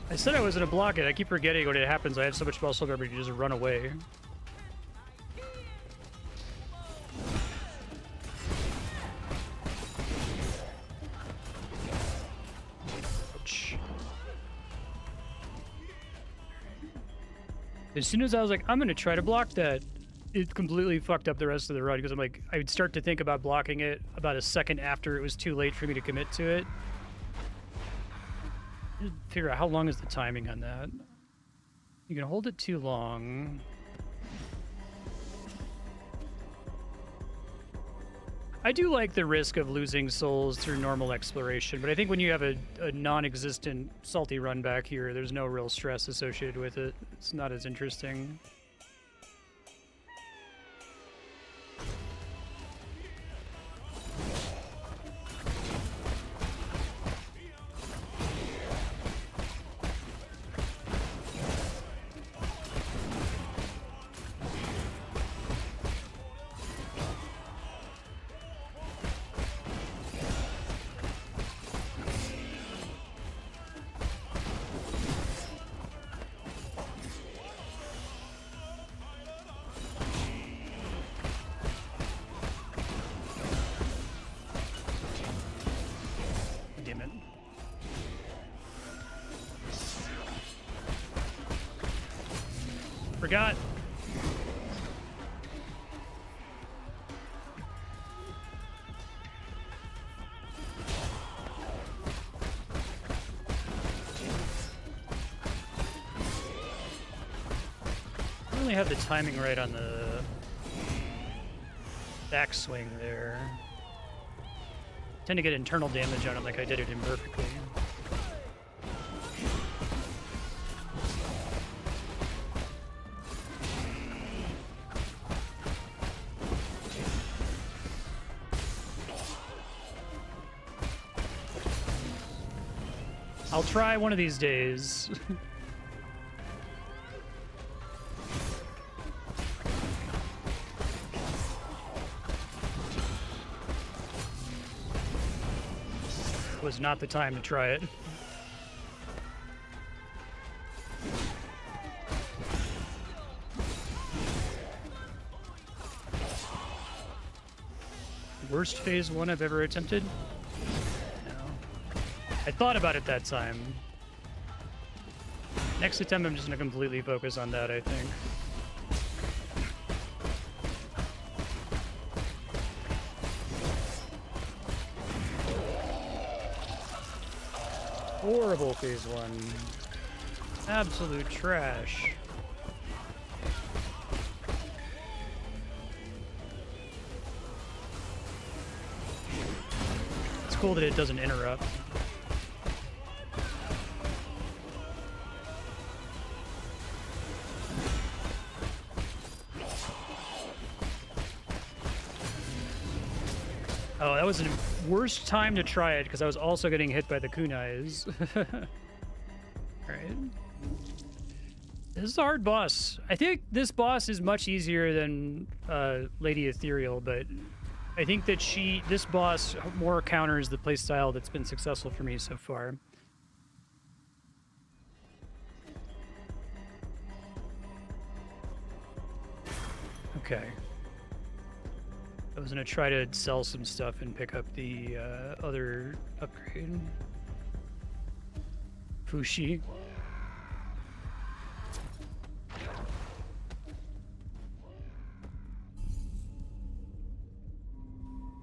I said I was gonna block it. I keep forgetting when it happens. I have so much muscle memory to just run away. Ouch. As soon as I was like, I'm gonna try to block that, it completely fucked up the rest of the run, because I'm like, I would start to think about blocking it about a second after it was too late for me to commit to it. Figure out how long is the timing on that. You can hold it too long. I do like the risk of losing souls through normal exploration, but I think when you have a non-existent salty run back here, there's no real stress associated with it. It's not as interesting. Forgot. I only have the timing right on the backswing there. Tend to get internal damage on it like I did it imperfectly. I'll try one of these days. Was not the time to try it. Worst phase 1 I've ever attempted? No. I thought about it that time. Next attempt, I'm just gonna completely focus on that, I think. Horrible phase 1. Absolute trash. It's cool that it doesn't interrupt. Oh, that was the worst time to try it because I was also getting hit by the kunais. Alright. This is a hard boss. I think this boss is much easier than Lady Ethereal, but I think that this boss more counters the playstyle that's been successful for me so far. Okay. I was gonna try to sell some stuff and pick up the other upgrade. Fushi.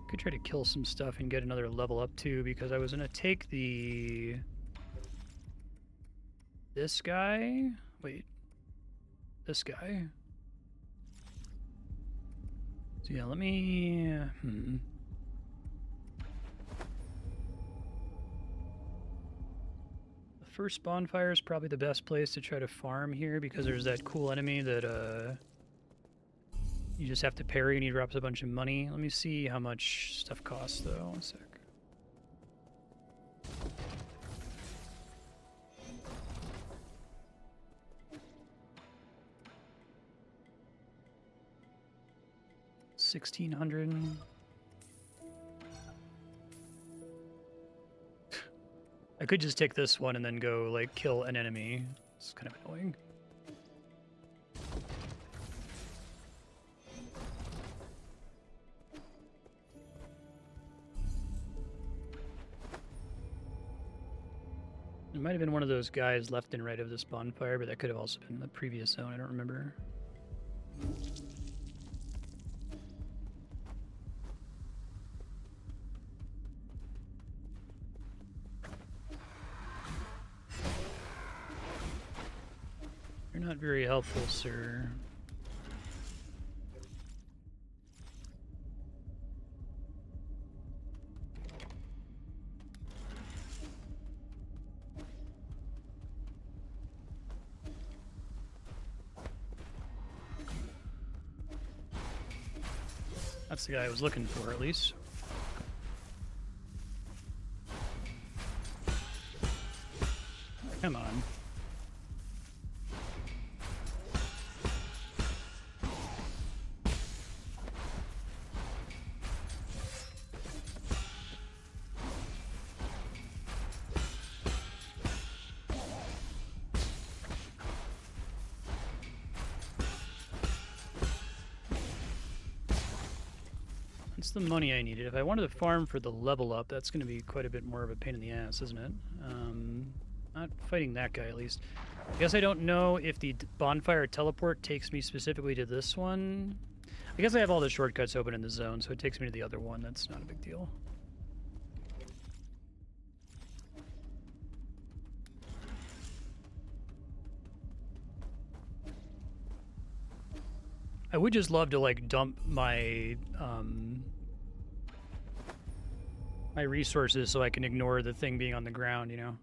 Could try to kill some stuff and get another level up too, because I was gonna take this guy. Wait. This guy. So yeah, let me... The first bonfire is probably the best place to try to farm here because there's that cool enemy that you just have to parry and he drops a bunch of money. Let me see how much stuff costs though. 1 sec. $1,600. I could just take this one and then go like kill an enemy. It's kind of annoying. There might have been one of those guys left and right of this bonfire, but that could have also been the previous zone. I don't remember. You're not very helpful, sir. That's the guy I was looking for, at least. Come on. That's the money I needed. If I wanted to farm for the level up, that's going to be quite a bit more of a pain in the ass, isn't it? Not fighting that guy, at least. I guess I don't know if the bonfire teleport takes me specifically to this one. I guess I have all the shortcuts open in the zone, so it takes me to the other one. That's not a big deal. I would just love to, like, dump my, my resources so I can ignore the thing being on the ground, you know?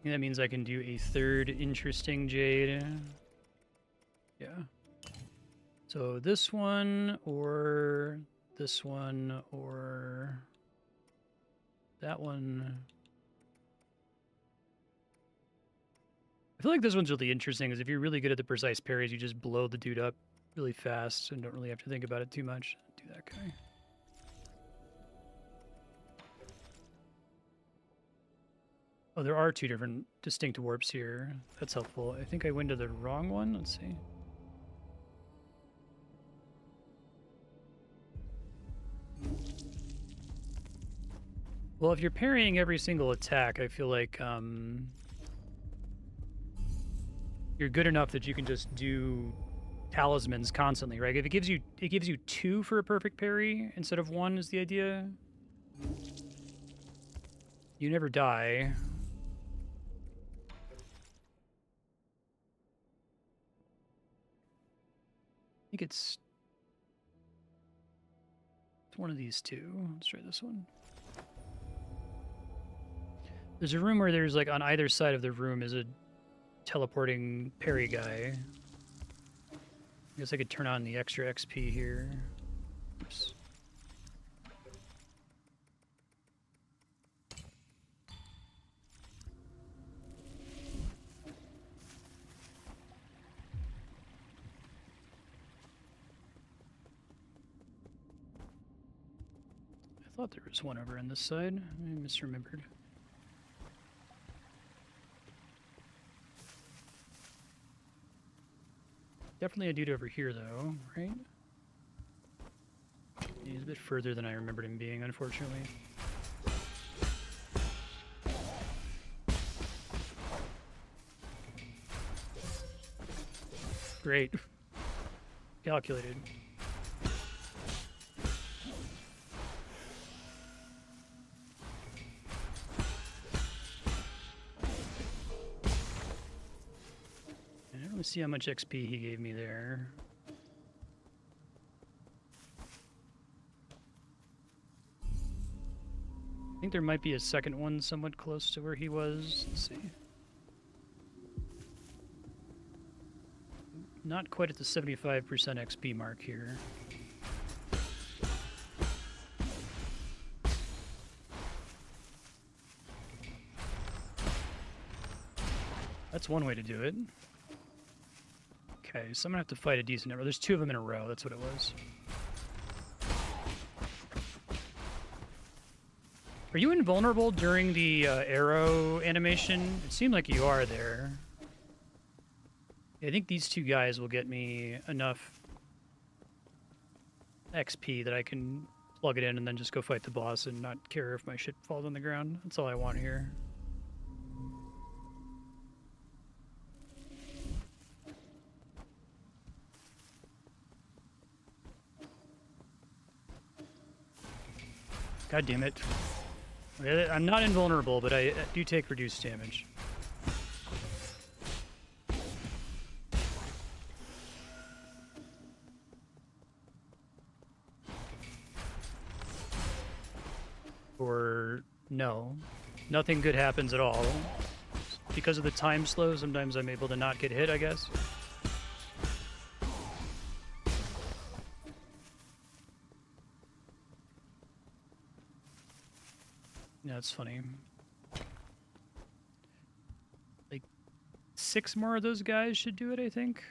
That means I can do a third interesting jade. Yeah. So this one, or this one, or that one. I feel like this one's really interesting, is if you're really good at the precise parries, you just blow the dude up really fast and don't really have to think about it too much. Do that guy. Oh, there are two different distinct warps here. That's helpful. I think I went to the wrong one. Let's see. Well, if you're parrying every single attack, I feel like you're good enough that you can just do talismans constantly, right? If it gives you 2 for a perfect parry instead of 1 is the idea. You never die. I think it's one of these two. Let's try this one. There's a room where there's like on either side of the room is a teleporting parry guy. I guess I could turn on the extra XP here. Oops. I thought there was one over on this side. I misremembered. Definitely a dude over here, though, right? He's a bit further than I remembered him being, unfortunately. Great. Calculated. Let's see how much XP he gave me there. I think there might be a second one somewhat close to where he was. Let's see. Not quite at the 75% XP mark here. That's one way to do it. Okay, so I'm gonna have to fight a decent number. There's 2 of them in a row, that's what it was. Are you invulnerable during the arrow animation? It seemed like you are there. I think these 2 guys will get me enough XP that I can plug it in and then just go fight the boss and not care if my shit falls on the ground. That's all I want here. God damn it. I'm not invulnerable, but I do take reduced damage. Or no. Nothing good happens at all. Because of the time slow, sometimes I'm able to not get hit, I guess. Yeah, that's funny. Like, 6 more of those guys should do it, I think.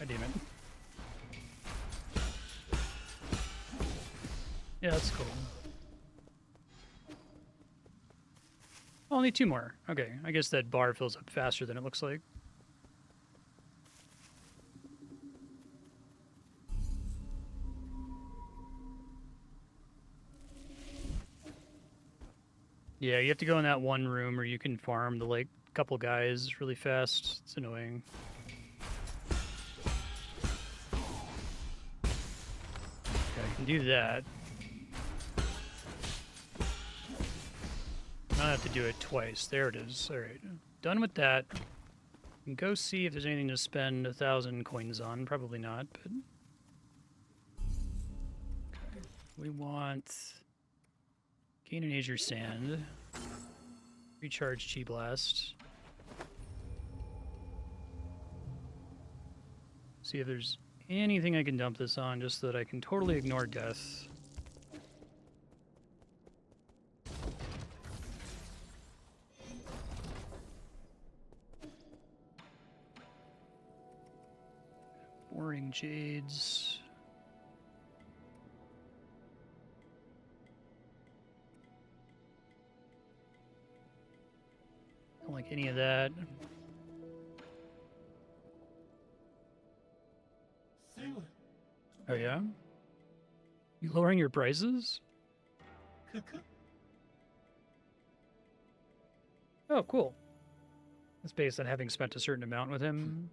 Damn it. Yeah, that's cool. Only 2 more. Okay, I guess that bar fills up faster than it looks like. Yeah, you have to go in that one room where you can farm the like couple guys really fast. It's annoying. Okay, I can do that. I don't have to do it twice. There it is. All right, done with that. And go see if there's anything to spend 1,000 coins on. Probably not, but okay. We want gain an azure sand, recharge chi blast. See if there's anything I can dump this on, just so that I can totally ignore death. Boring jades. Don't like any of that. Sailor. Oh yeah? You lowering your prices? Oh, cool. That's based on having spent a certain amount with him.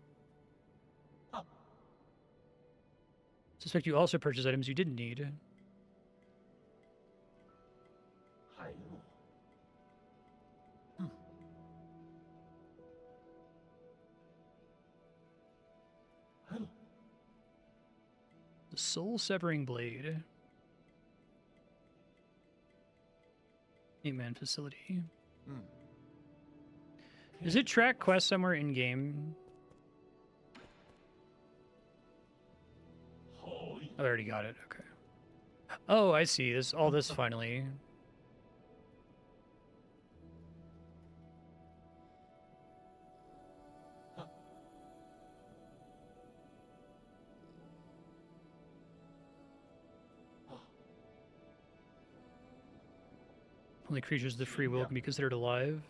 Suspect you also purchased items you didn't need. The soul-severing blade. 8-man facility. Does it track quests somewhere in-game? Oh, I already got it. Okay. Oh, I see. This all this finally. Only creatures of the free will can be considered alive.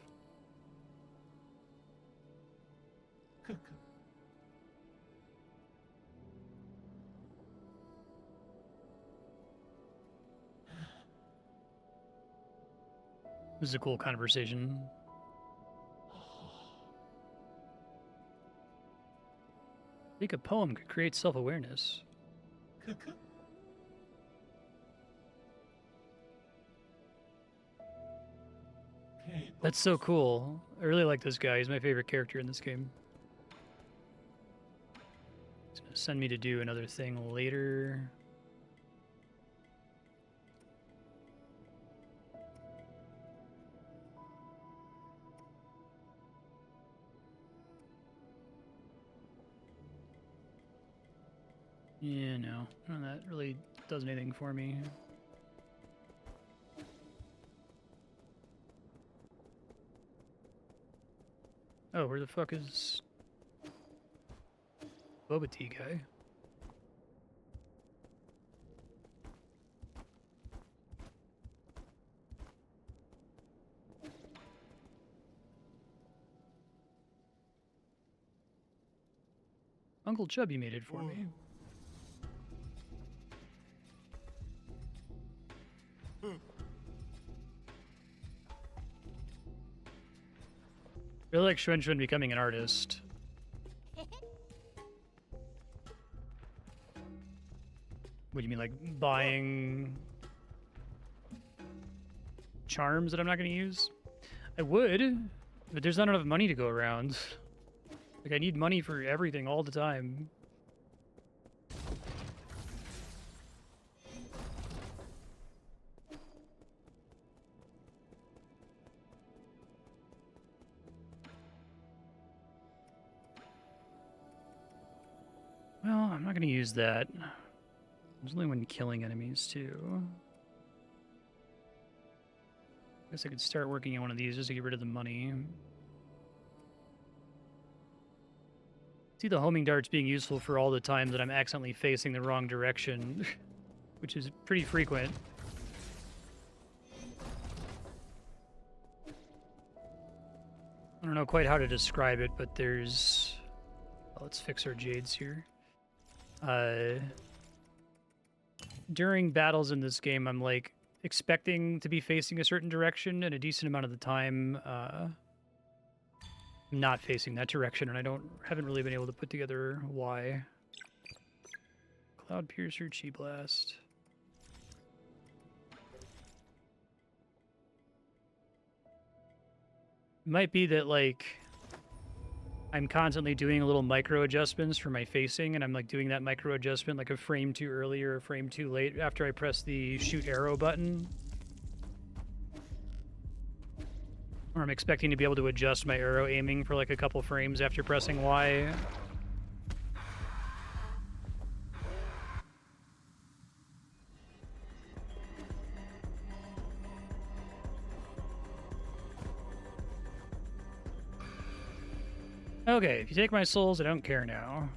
This is a cool conversation. I think a poem could create self-awareness. That's so cool. I really like this guy. He's my favorite character in this game. He's gonna send me to do another thing later. Yeah, no. None of that really does anything for me. Oh, where the fuck is Boba Tea guy? Uncle Chubby made it for me. I really like Shuen becoming an artist. What do you mean, like buying charms that I'm not going to use? I would, but there's not enough money to go around. Like, I need money for everything all the time. Well, I'm not going to use that. There's only when killing enemies, too. Guess I could start working on one of these just to get rid of the money. See the homing darts being useful for all the times that I'm accidentally facing the wrong direction, which is pretty frequent. I don't know quite how to describe it, but there's... Well, let's fix our jades here. During battles in this game, I'm like expecting to be facing a certain direction, and a decent amount of the time, I'm not facing that direction, and haven't really been able to put together why. Cloud Piercer, Chi Blast. Might be that, like, I'm constantly doing little micro adjustments for my facing, and I'm like doing that micro adjustment like a frame too early or a frame too late after I press the shoot arrow button. Or I'm expecting to be able to adjust my arrow aiming for like a couple frames after pressing Y. Okay, if you take my souls, I don't care now.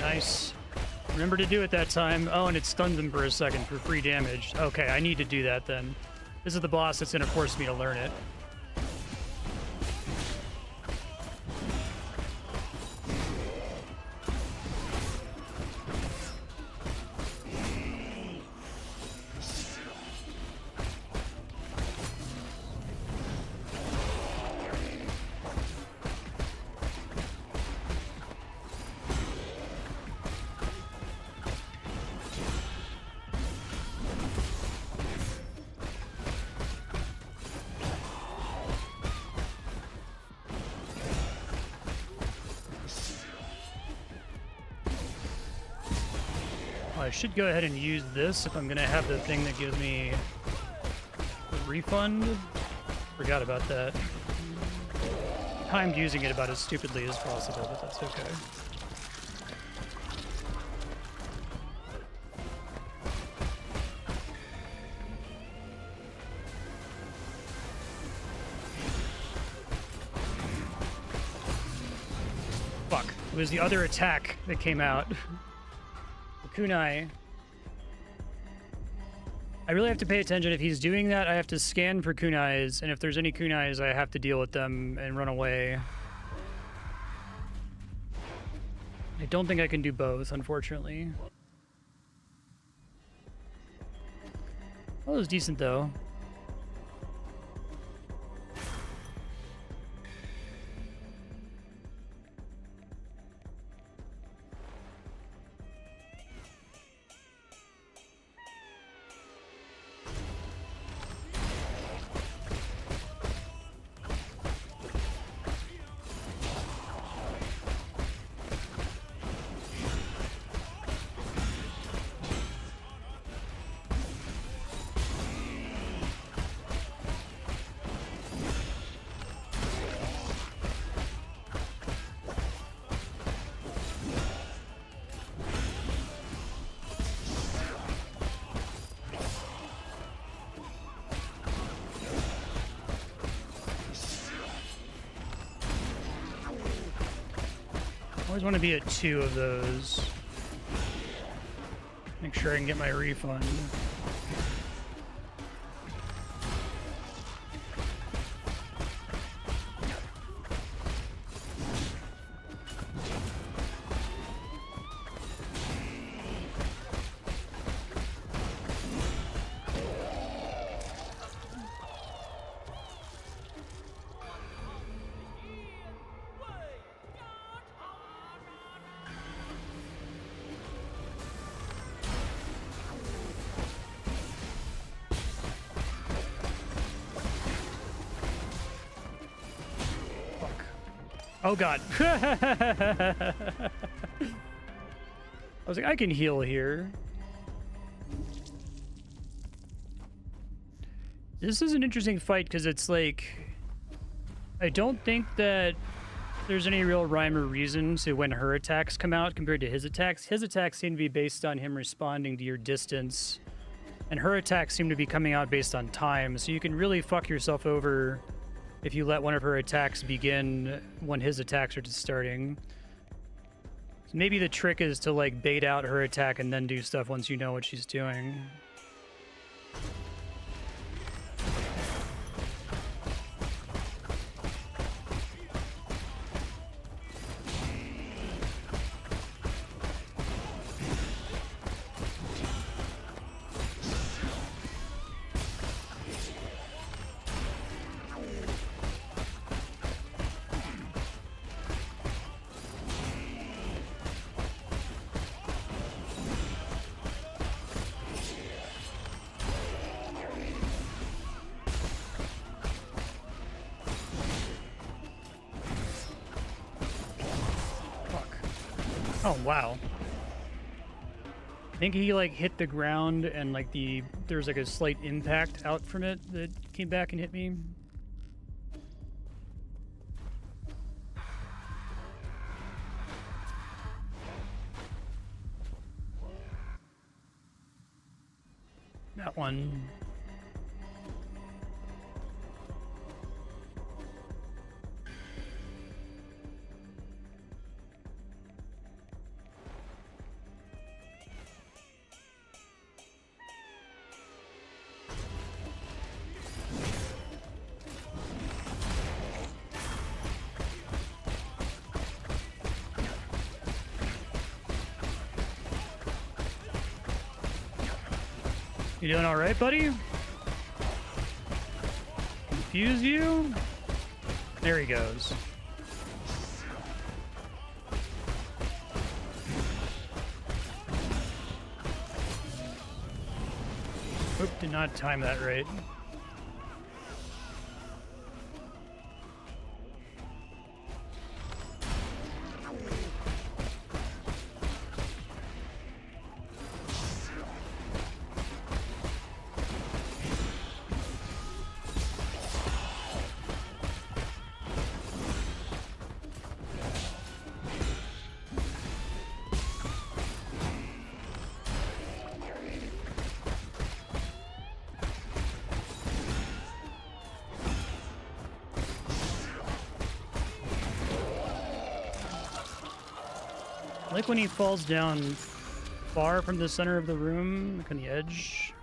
Nice. Remember to do it that time. Oh, and it stuns them for a second for free damage. Okay, I need to do that then. This is the boss that's going to force me to learn it. I should go ahead and use this if I'm going to have the thing that gives me a refund. Forgot about that. Timed using it about as stupidly as possible, but that's okay. Fuck. It was the other attack that came out. Kunai. I really have to pay attention. If he's doing that, I have to scan for kunais, and if there's any kunais, I have to deal with them and run away. I don't think I can do both, unfortunately. That was decent, though. I always want to be at 2 of those. Make sure I can get my refund. Oh god. I was like, I can heal here. This is an interesting fight because it's like, I don't think that there's any real rhyme or reason to when her attacks come out compared to his attacks. His attacks seem to be based on him responding to your distance, and her attacks seem to be coming out based on time, so you can really fuck yourself over if you let one of her attacks begin when his attacks are just starting. So maybe the trick is to like bait out her attack and then do stuff once you know what she's doing. Oh, wow. I think he like hit the ground and like there's like a slight impact out from it that came back and hit me. That one. You doing all right, buddy? Confuse you? There he goes. Oop, did not time that right. I like when he falls down far from the center of the room, like on the edge.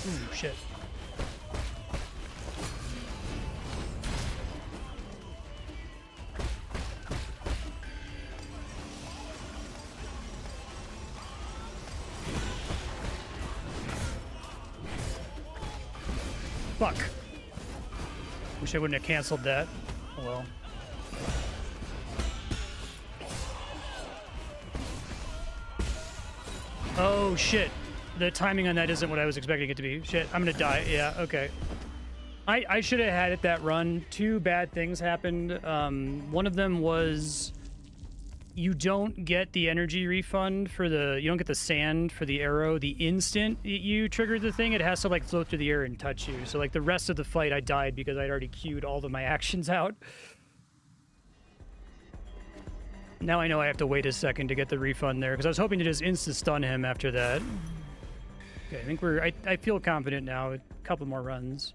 Ooh, shit. Fuck. Wish I wouldn't have canceled that. Oh well. Oh shit. The timing on that isn't what I was expecting it to be. Shit, I'm gonna die. Yeah, okay. I should have had it that run. Two bad things happened. One of them was you don't get the energy refund for you don't get the sand for the arrow the instant you trigger the thing. It has to like float through the air and touch you. So like the rest of the fight I died because I'd already queued all of my actions out. Now I know I have to wait a second to get the refund there because I was hoping to just insta-stun him after that. Okay, I think I feel confident now. A couple more runs.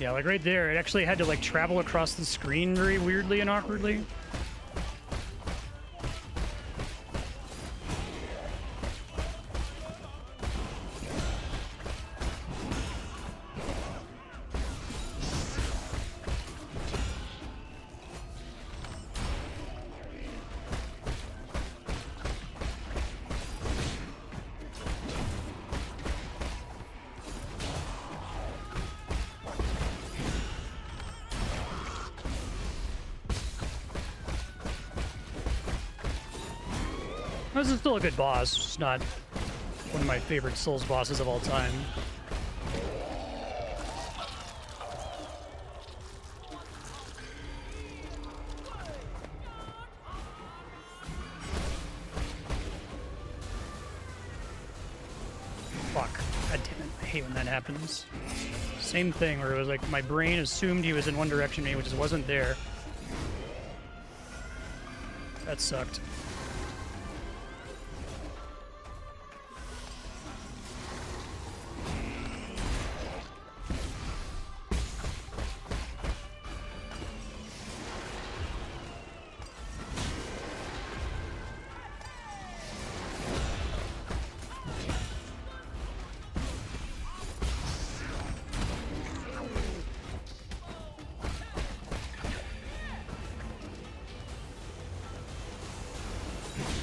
Yeah, like right there, it actually had to like travel across the screen very weirdly and awkwardly. This is still a good boss, just not one of my favorite Souls bosses of all time. Fuck. God damn it. I hate when that happens. Same thing where it was like my brain assumed he was in one direction and he just wasn't there. That sucked.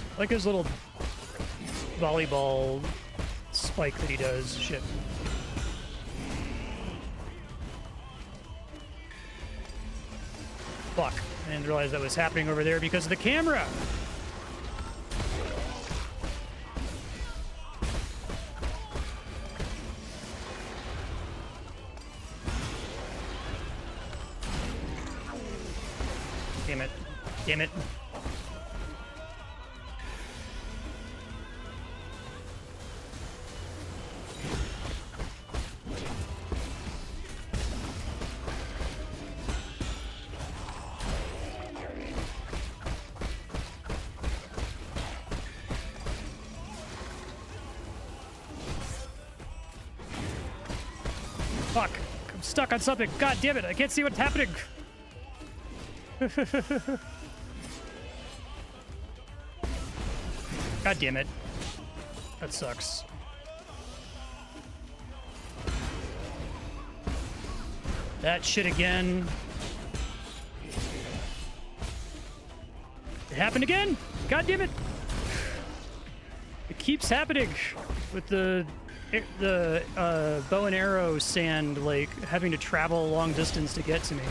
I like his little volleyball spike that he does. Shit. Fuck. I didn't realize that was happening over there because of the camera. Damn it. Damn it. Fuck. I'm stuck on something. God damn it. I can't see what's happening. God damn it. That sucks. That shit again. It happened again? God damn it. It keeps happening with the bow and arrow sand, like, having to travel a long distance to get to me.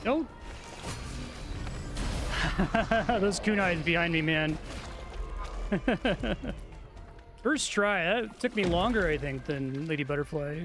Don't. Those kunais behind me, man. First try. That took me longer, I think, than Lady Butterfly.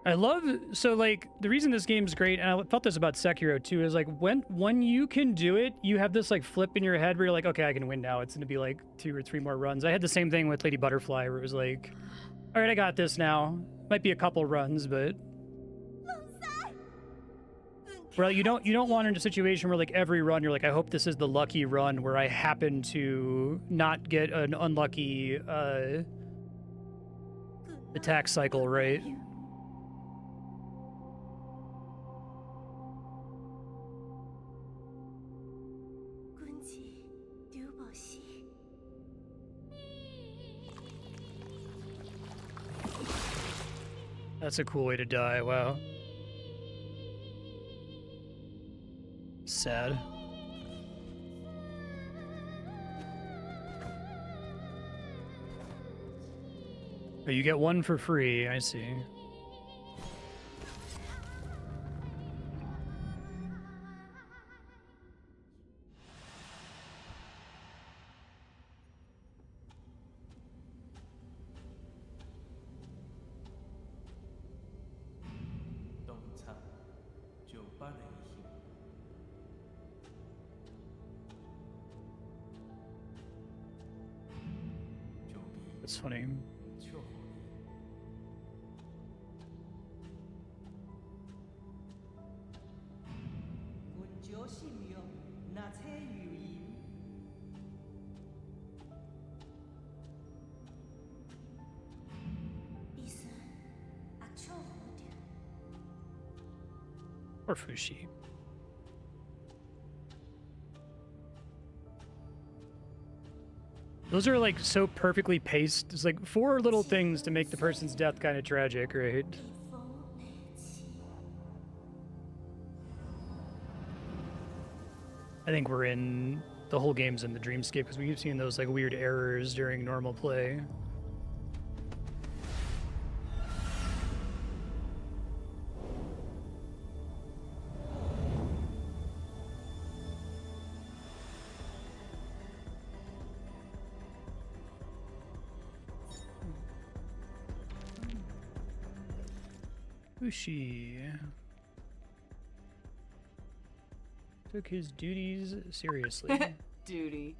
I love, so like, the reason this game's great, and I felt this about Sekiro too, is like, when you can do it, you have this like flip in your head where you're like, okay, I can win now. It's gonna be like 2 or 3 more runs. I had the same thing with Lady Butterfly where it was like, all right, I got this now. Might be a couple runs, but... Well, you don't want in a situation where like every run you're like, I hope this is the lucky run where I happen to not get an unlucky attack cycle, right? That's a cool way to die, wow. Sad. Oh, you get one for free, I see. That's funny. Or Fushi. Those are like so perfectly paced. It's like 4 little things to make the person's death kind of tragic, right? 冰封内气。 I think we're in the whole game's in the dreamscape because we keep seeing those like weird errors during normal play. Fushi took his duties seriously. Duty.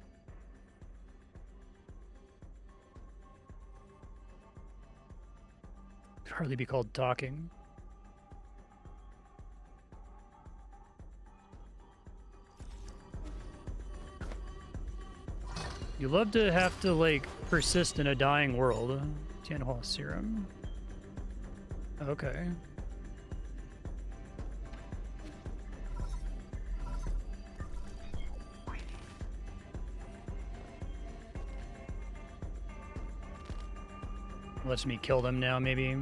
Could hardly be called talking. You love to have to like persist in a dying world. Tianhua serum. Okay. Lets me kill them now, maybe.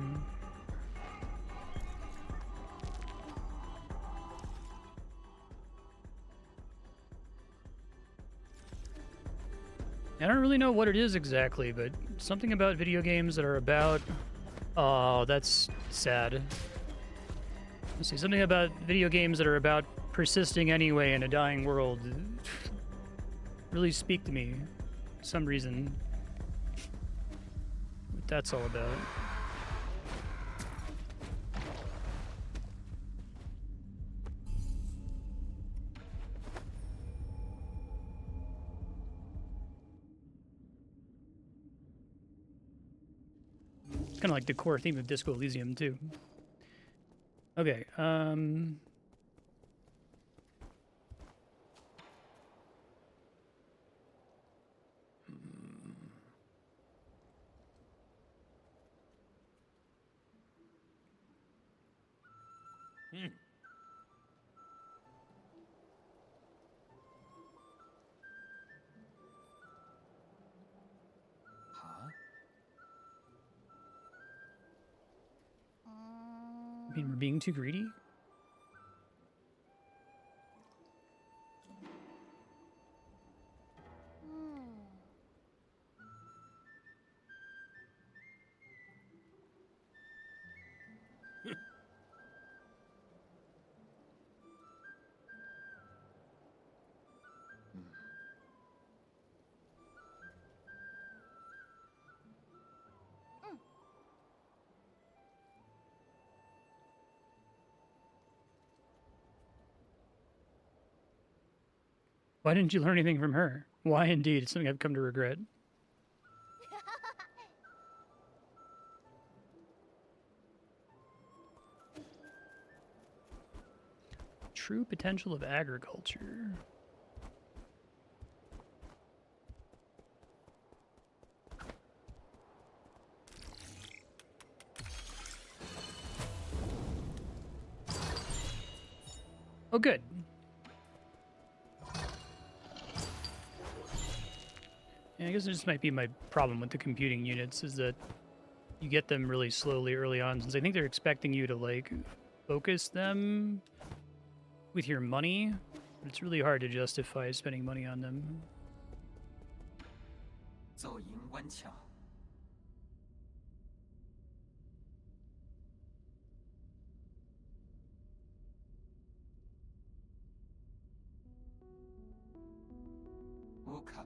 I don't really know what it is exactly, but something about video games that are about... Oh, that's sad. Let's see, something about video games that are about persisting anyway in a dying world really speak to me for some reason. What that's all about. Kind of like the core theme of Disco Elysium, too. Okay, I mean, we're being too greedy? Why didn't you learn anything from her? Why indeed? It's something I've come to regret. True potential of agriculture. Oh, good. Yeah, I guess this might be my problem with the computing units, is that you get them really slowly early on, since I think they're expecting you to, like, focus them with your money, but it's really hard to justify spending money on them. 奏营关卡， 乌卡，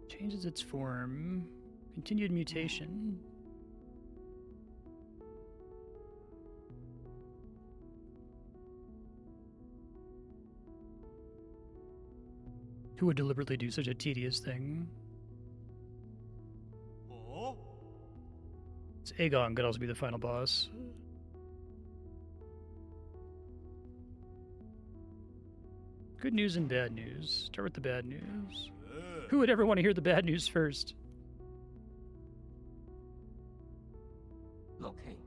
Changes its form. Continued mutation. Who would deliberately do such a tedious thing? It's Aegon could also be the final boss. Good news and bad news. Start with the bad news. Who would ever want to hear the bad news first? 老 K，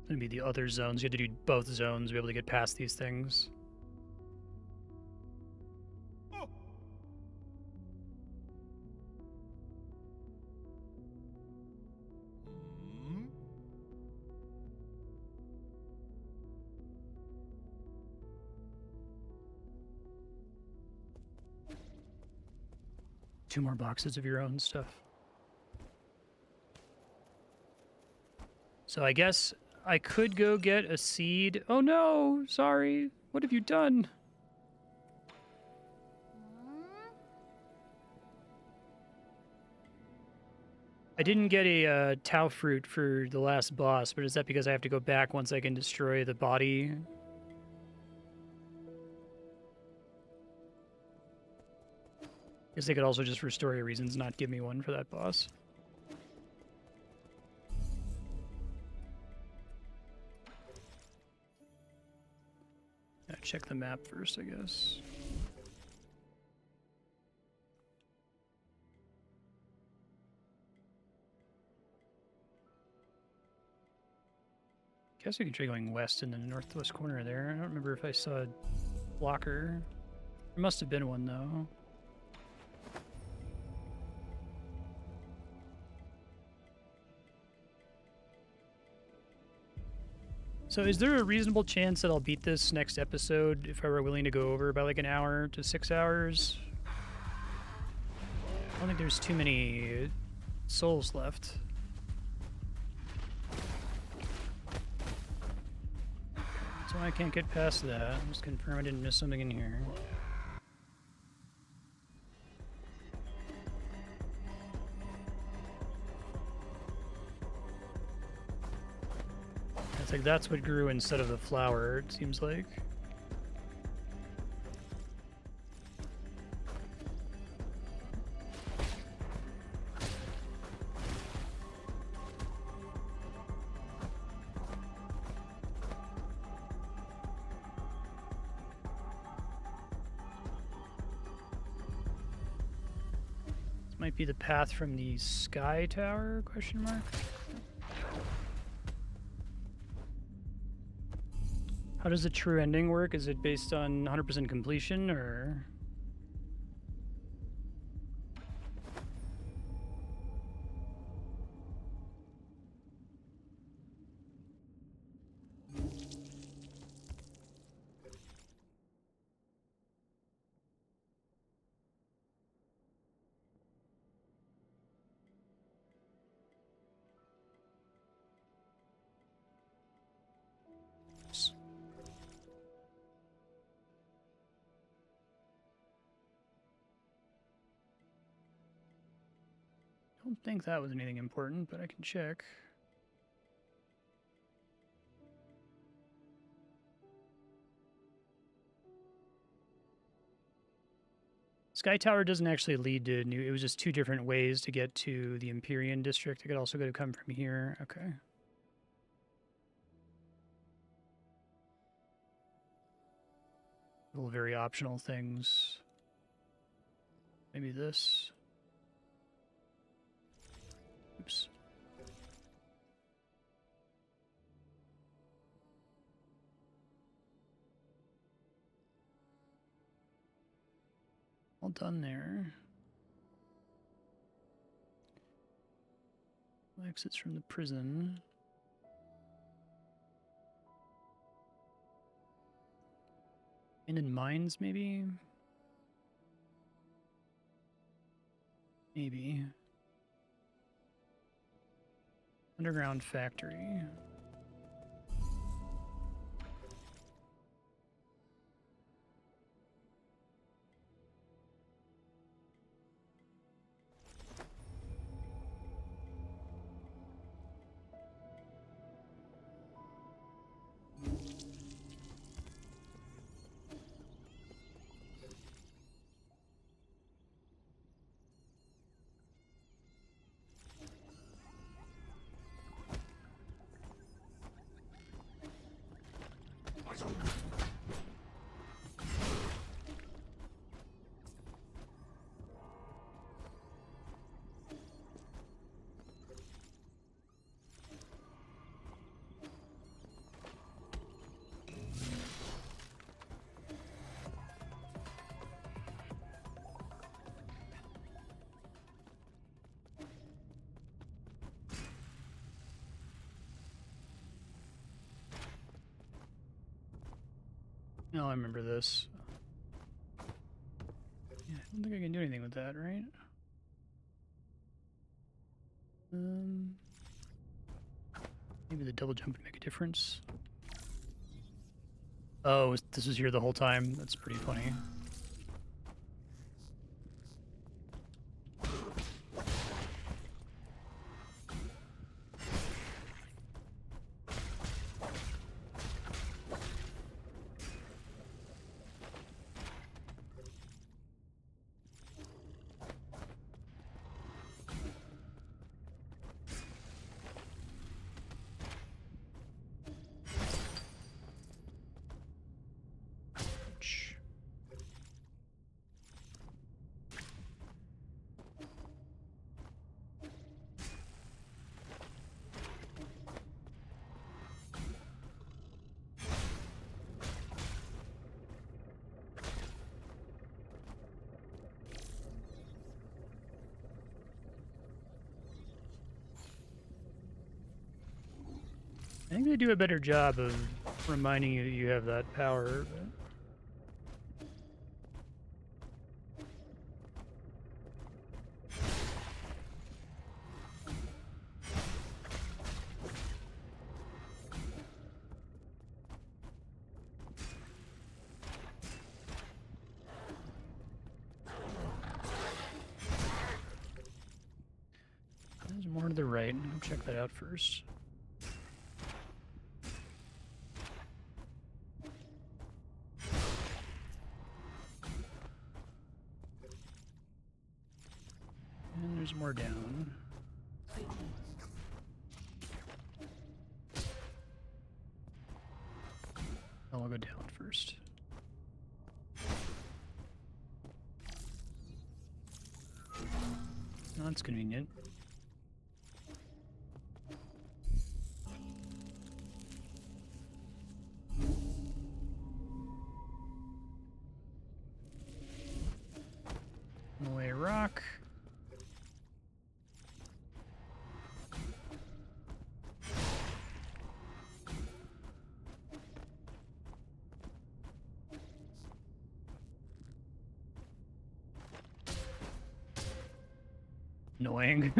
gonna be the other zones. You have to do both zones to be able to get past these things. Two more boxes of your own stuff. So I guess I could go get a seed. Oh no, sorry. What have you done? I didn't get a Tau fruit for the last boss, but is that because I have to go back once I can destroy the body? Guess they could also just for story reasons not give me one for that boss. Gotta check the map first, I guess. Guess we can try going west in the northwest corner there. I don't remember if I saw a blocker. There must have been one, though. So is there a reasonable chance that I'll beat this next episode if I were willing to go over by like an hour to 6 hours? I don't think there's too many souls left. So I can't get past that. Just confirm I didn't miss something in here. It's like that's what grew instead of the flower, it seems like. This might be the path from the Sky Tower, question mark? How does the true ending work? Is it based on 100% completion, or...? I don't think that was anything important, but I can check. Sky Tower doesn't actually lead to new. It was just two different ways to get to the Empyrean district. It could also come from here. Okay. Little very optional things. Maybe this. Oops. All done there. Exits from the prison. In mines, maybe? Maybe. Underground factory. No, I remember this. Yeah, I don't think I can do anything with that, right? Maybe the double jump would make a difference. Oh, this was here the whole time. That's pretty funny. Ouch. I think they do a better job of reminding you that you have that power. But... There's more to the right. I'll check that out first. And there's more down. I'll go down first. Oh, that's convenient. Away rock. Annoying.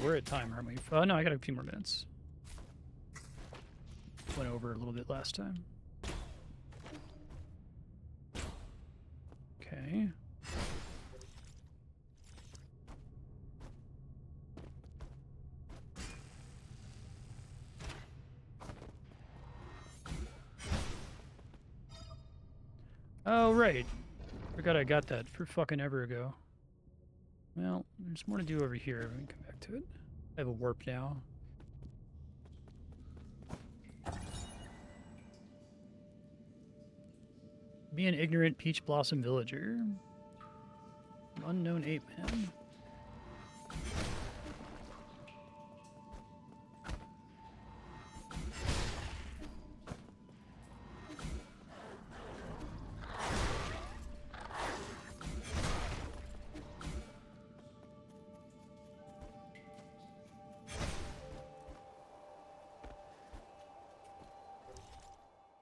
We're at time, aren't we? Oh no, I got a few more minutes. Went over a little bit last time. Okay. Oh, right. Forgot I got that for fucking ever ago. Well, there's more to do over here. We can come back to it. I have a warp now. Be an ignorant peach blossom villager. Unknown ape man.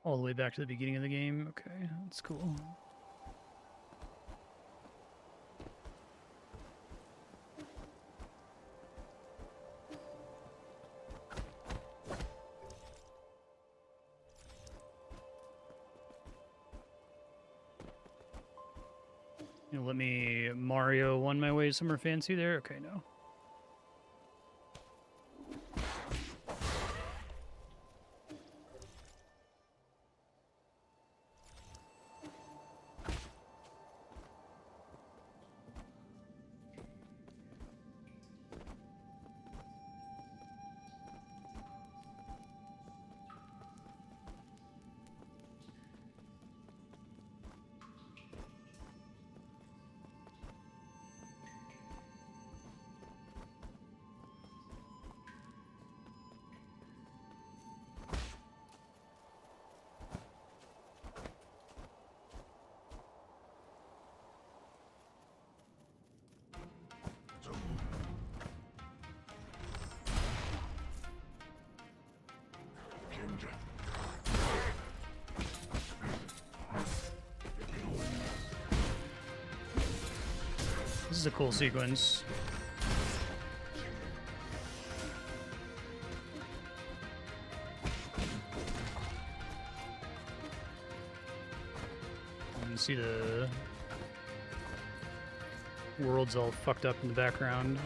All the way back to the beginning of the game. Okay, that's cool. You know, let me Mario one my way somewhere fancy there? Okay, no. a cool sequence. You can see the world's all fucked up in the background.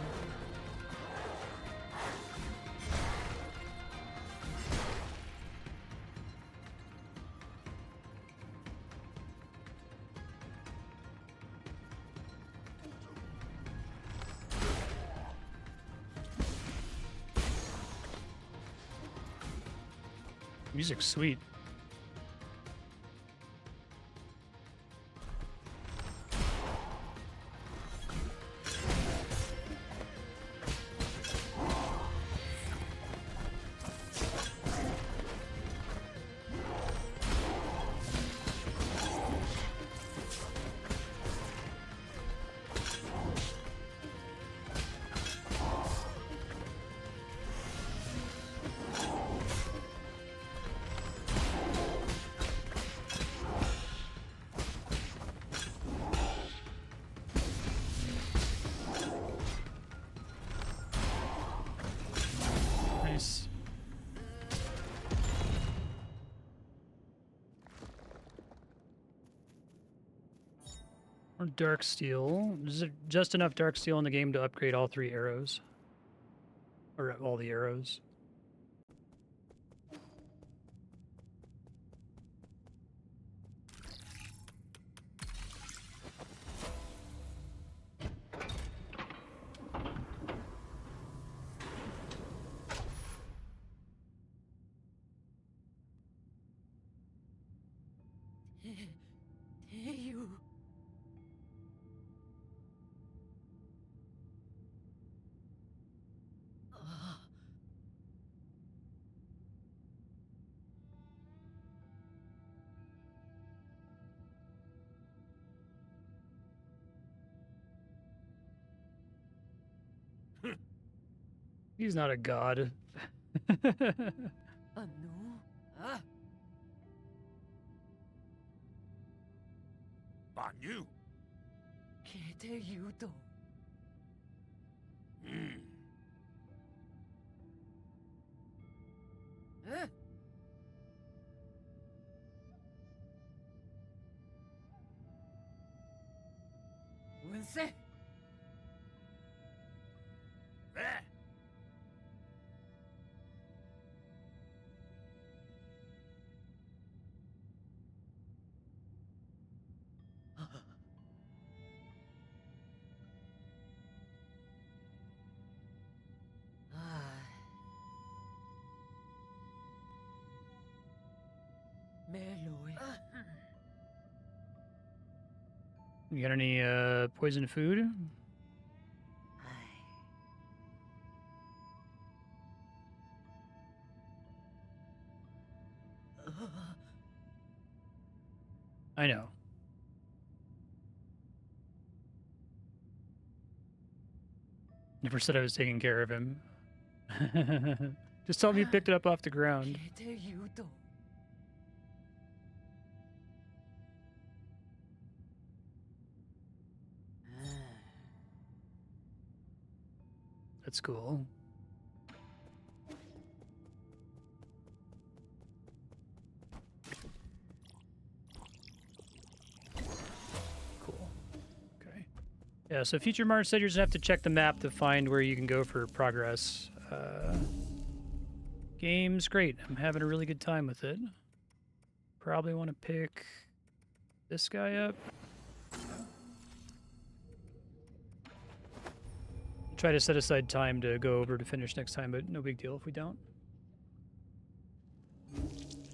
Music's sweet. Nice. Or dark steel. Is it just enough dark steel in the game to upgrade all 3 arrows? Or all the arrows? You. He's not a god. Anu. Ah. 把牛， Kete yudo. 嗯， Eh. Wense. 哎， Ai. Meloi. You got any poison food? I know. Never said I was taking care of him. Just tell me you picked it up off the ground. Kete yudo. That's cool. Cool. Okay. Yeah, so future Marstead, you're just gonna have to check the map to find where you can go for progress. Game's great. I'm having a really good time with it. Probably want to pick this guy up. Try to set aside time to go over to finish next time, but no big deal if we don't.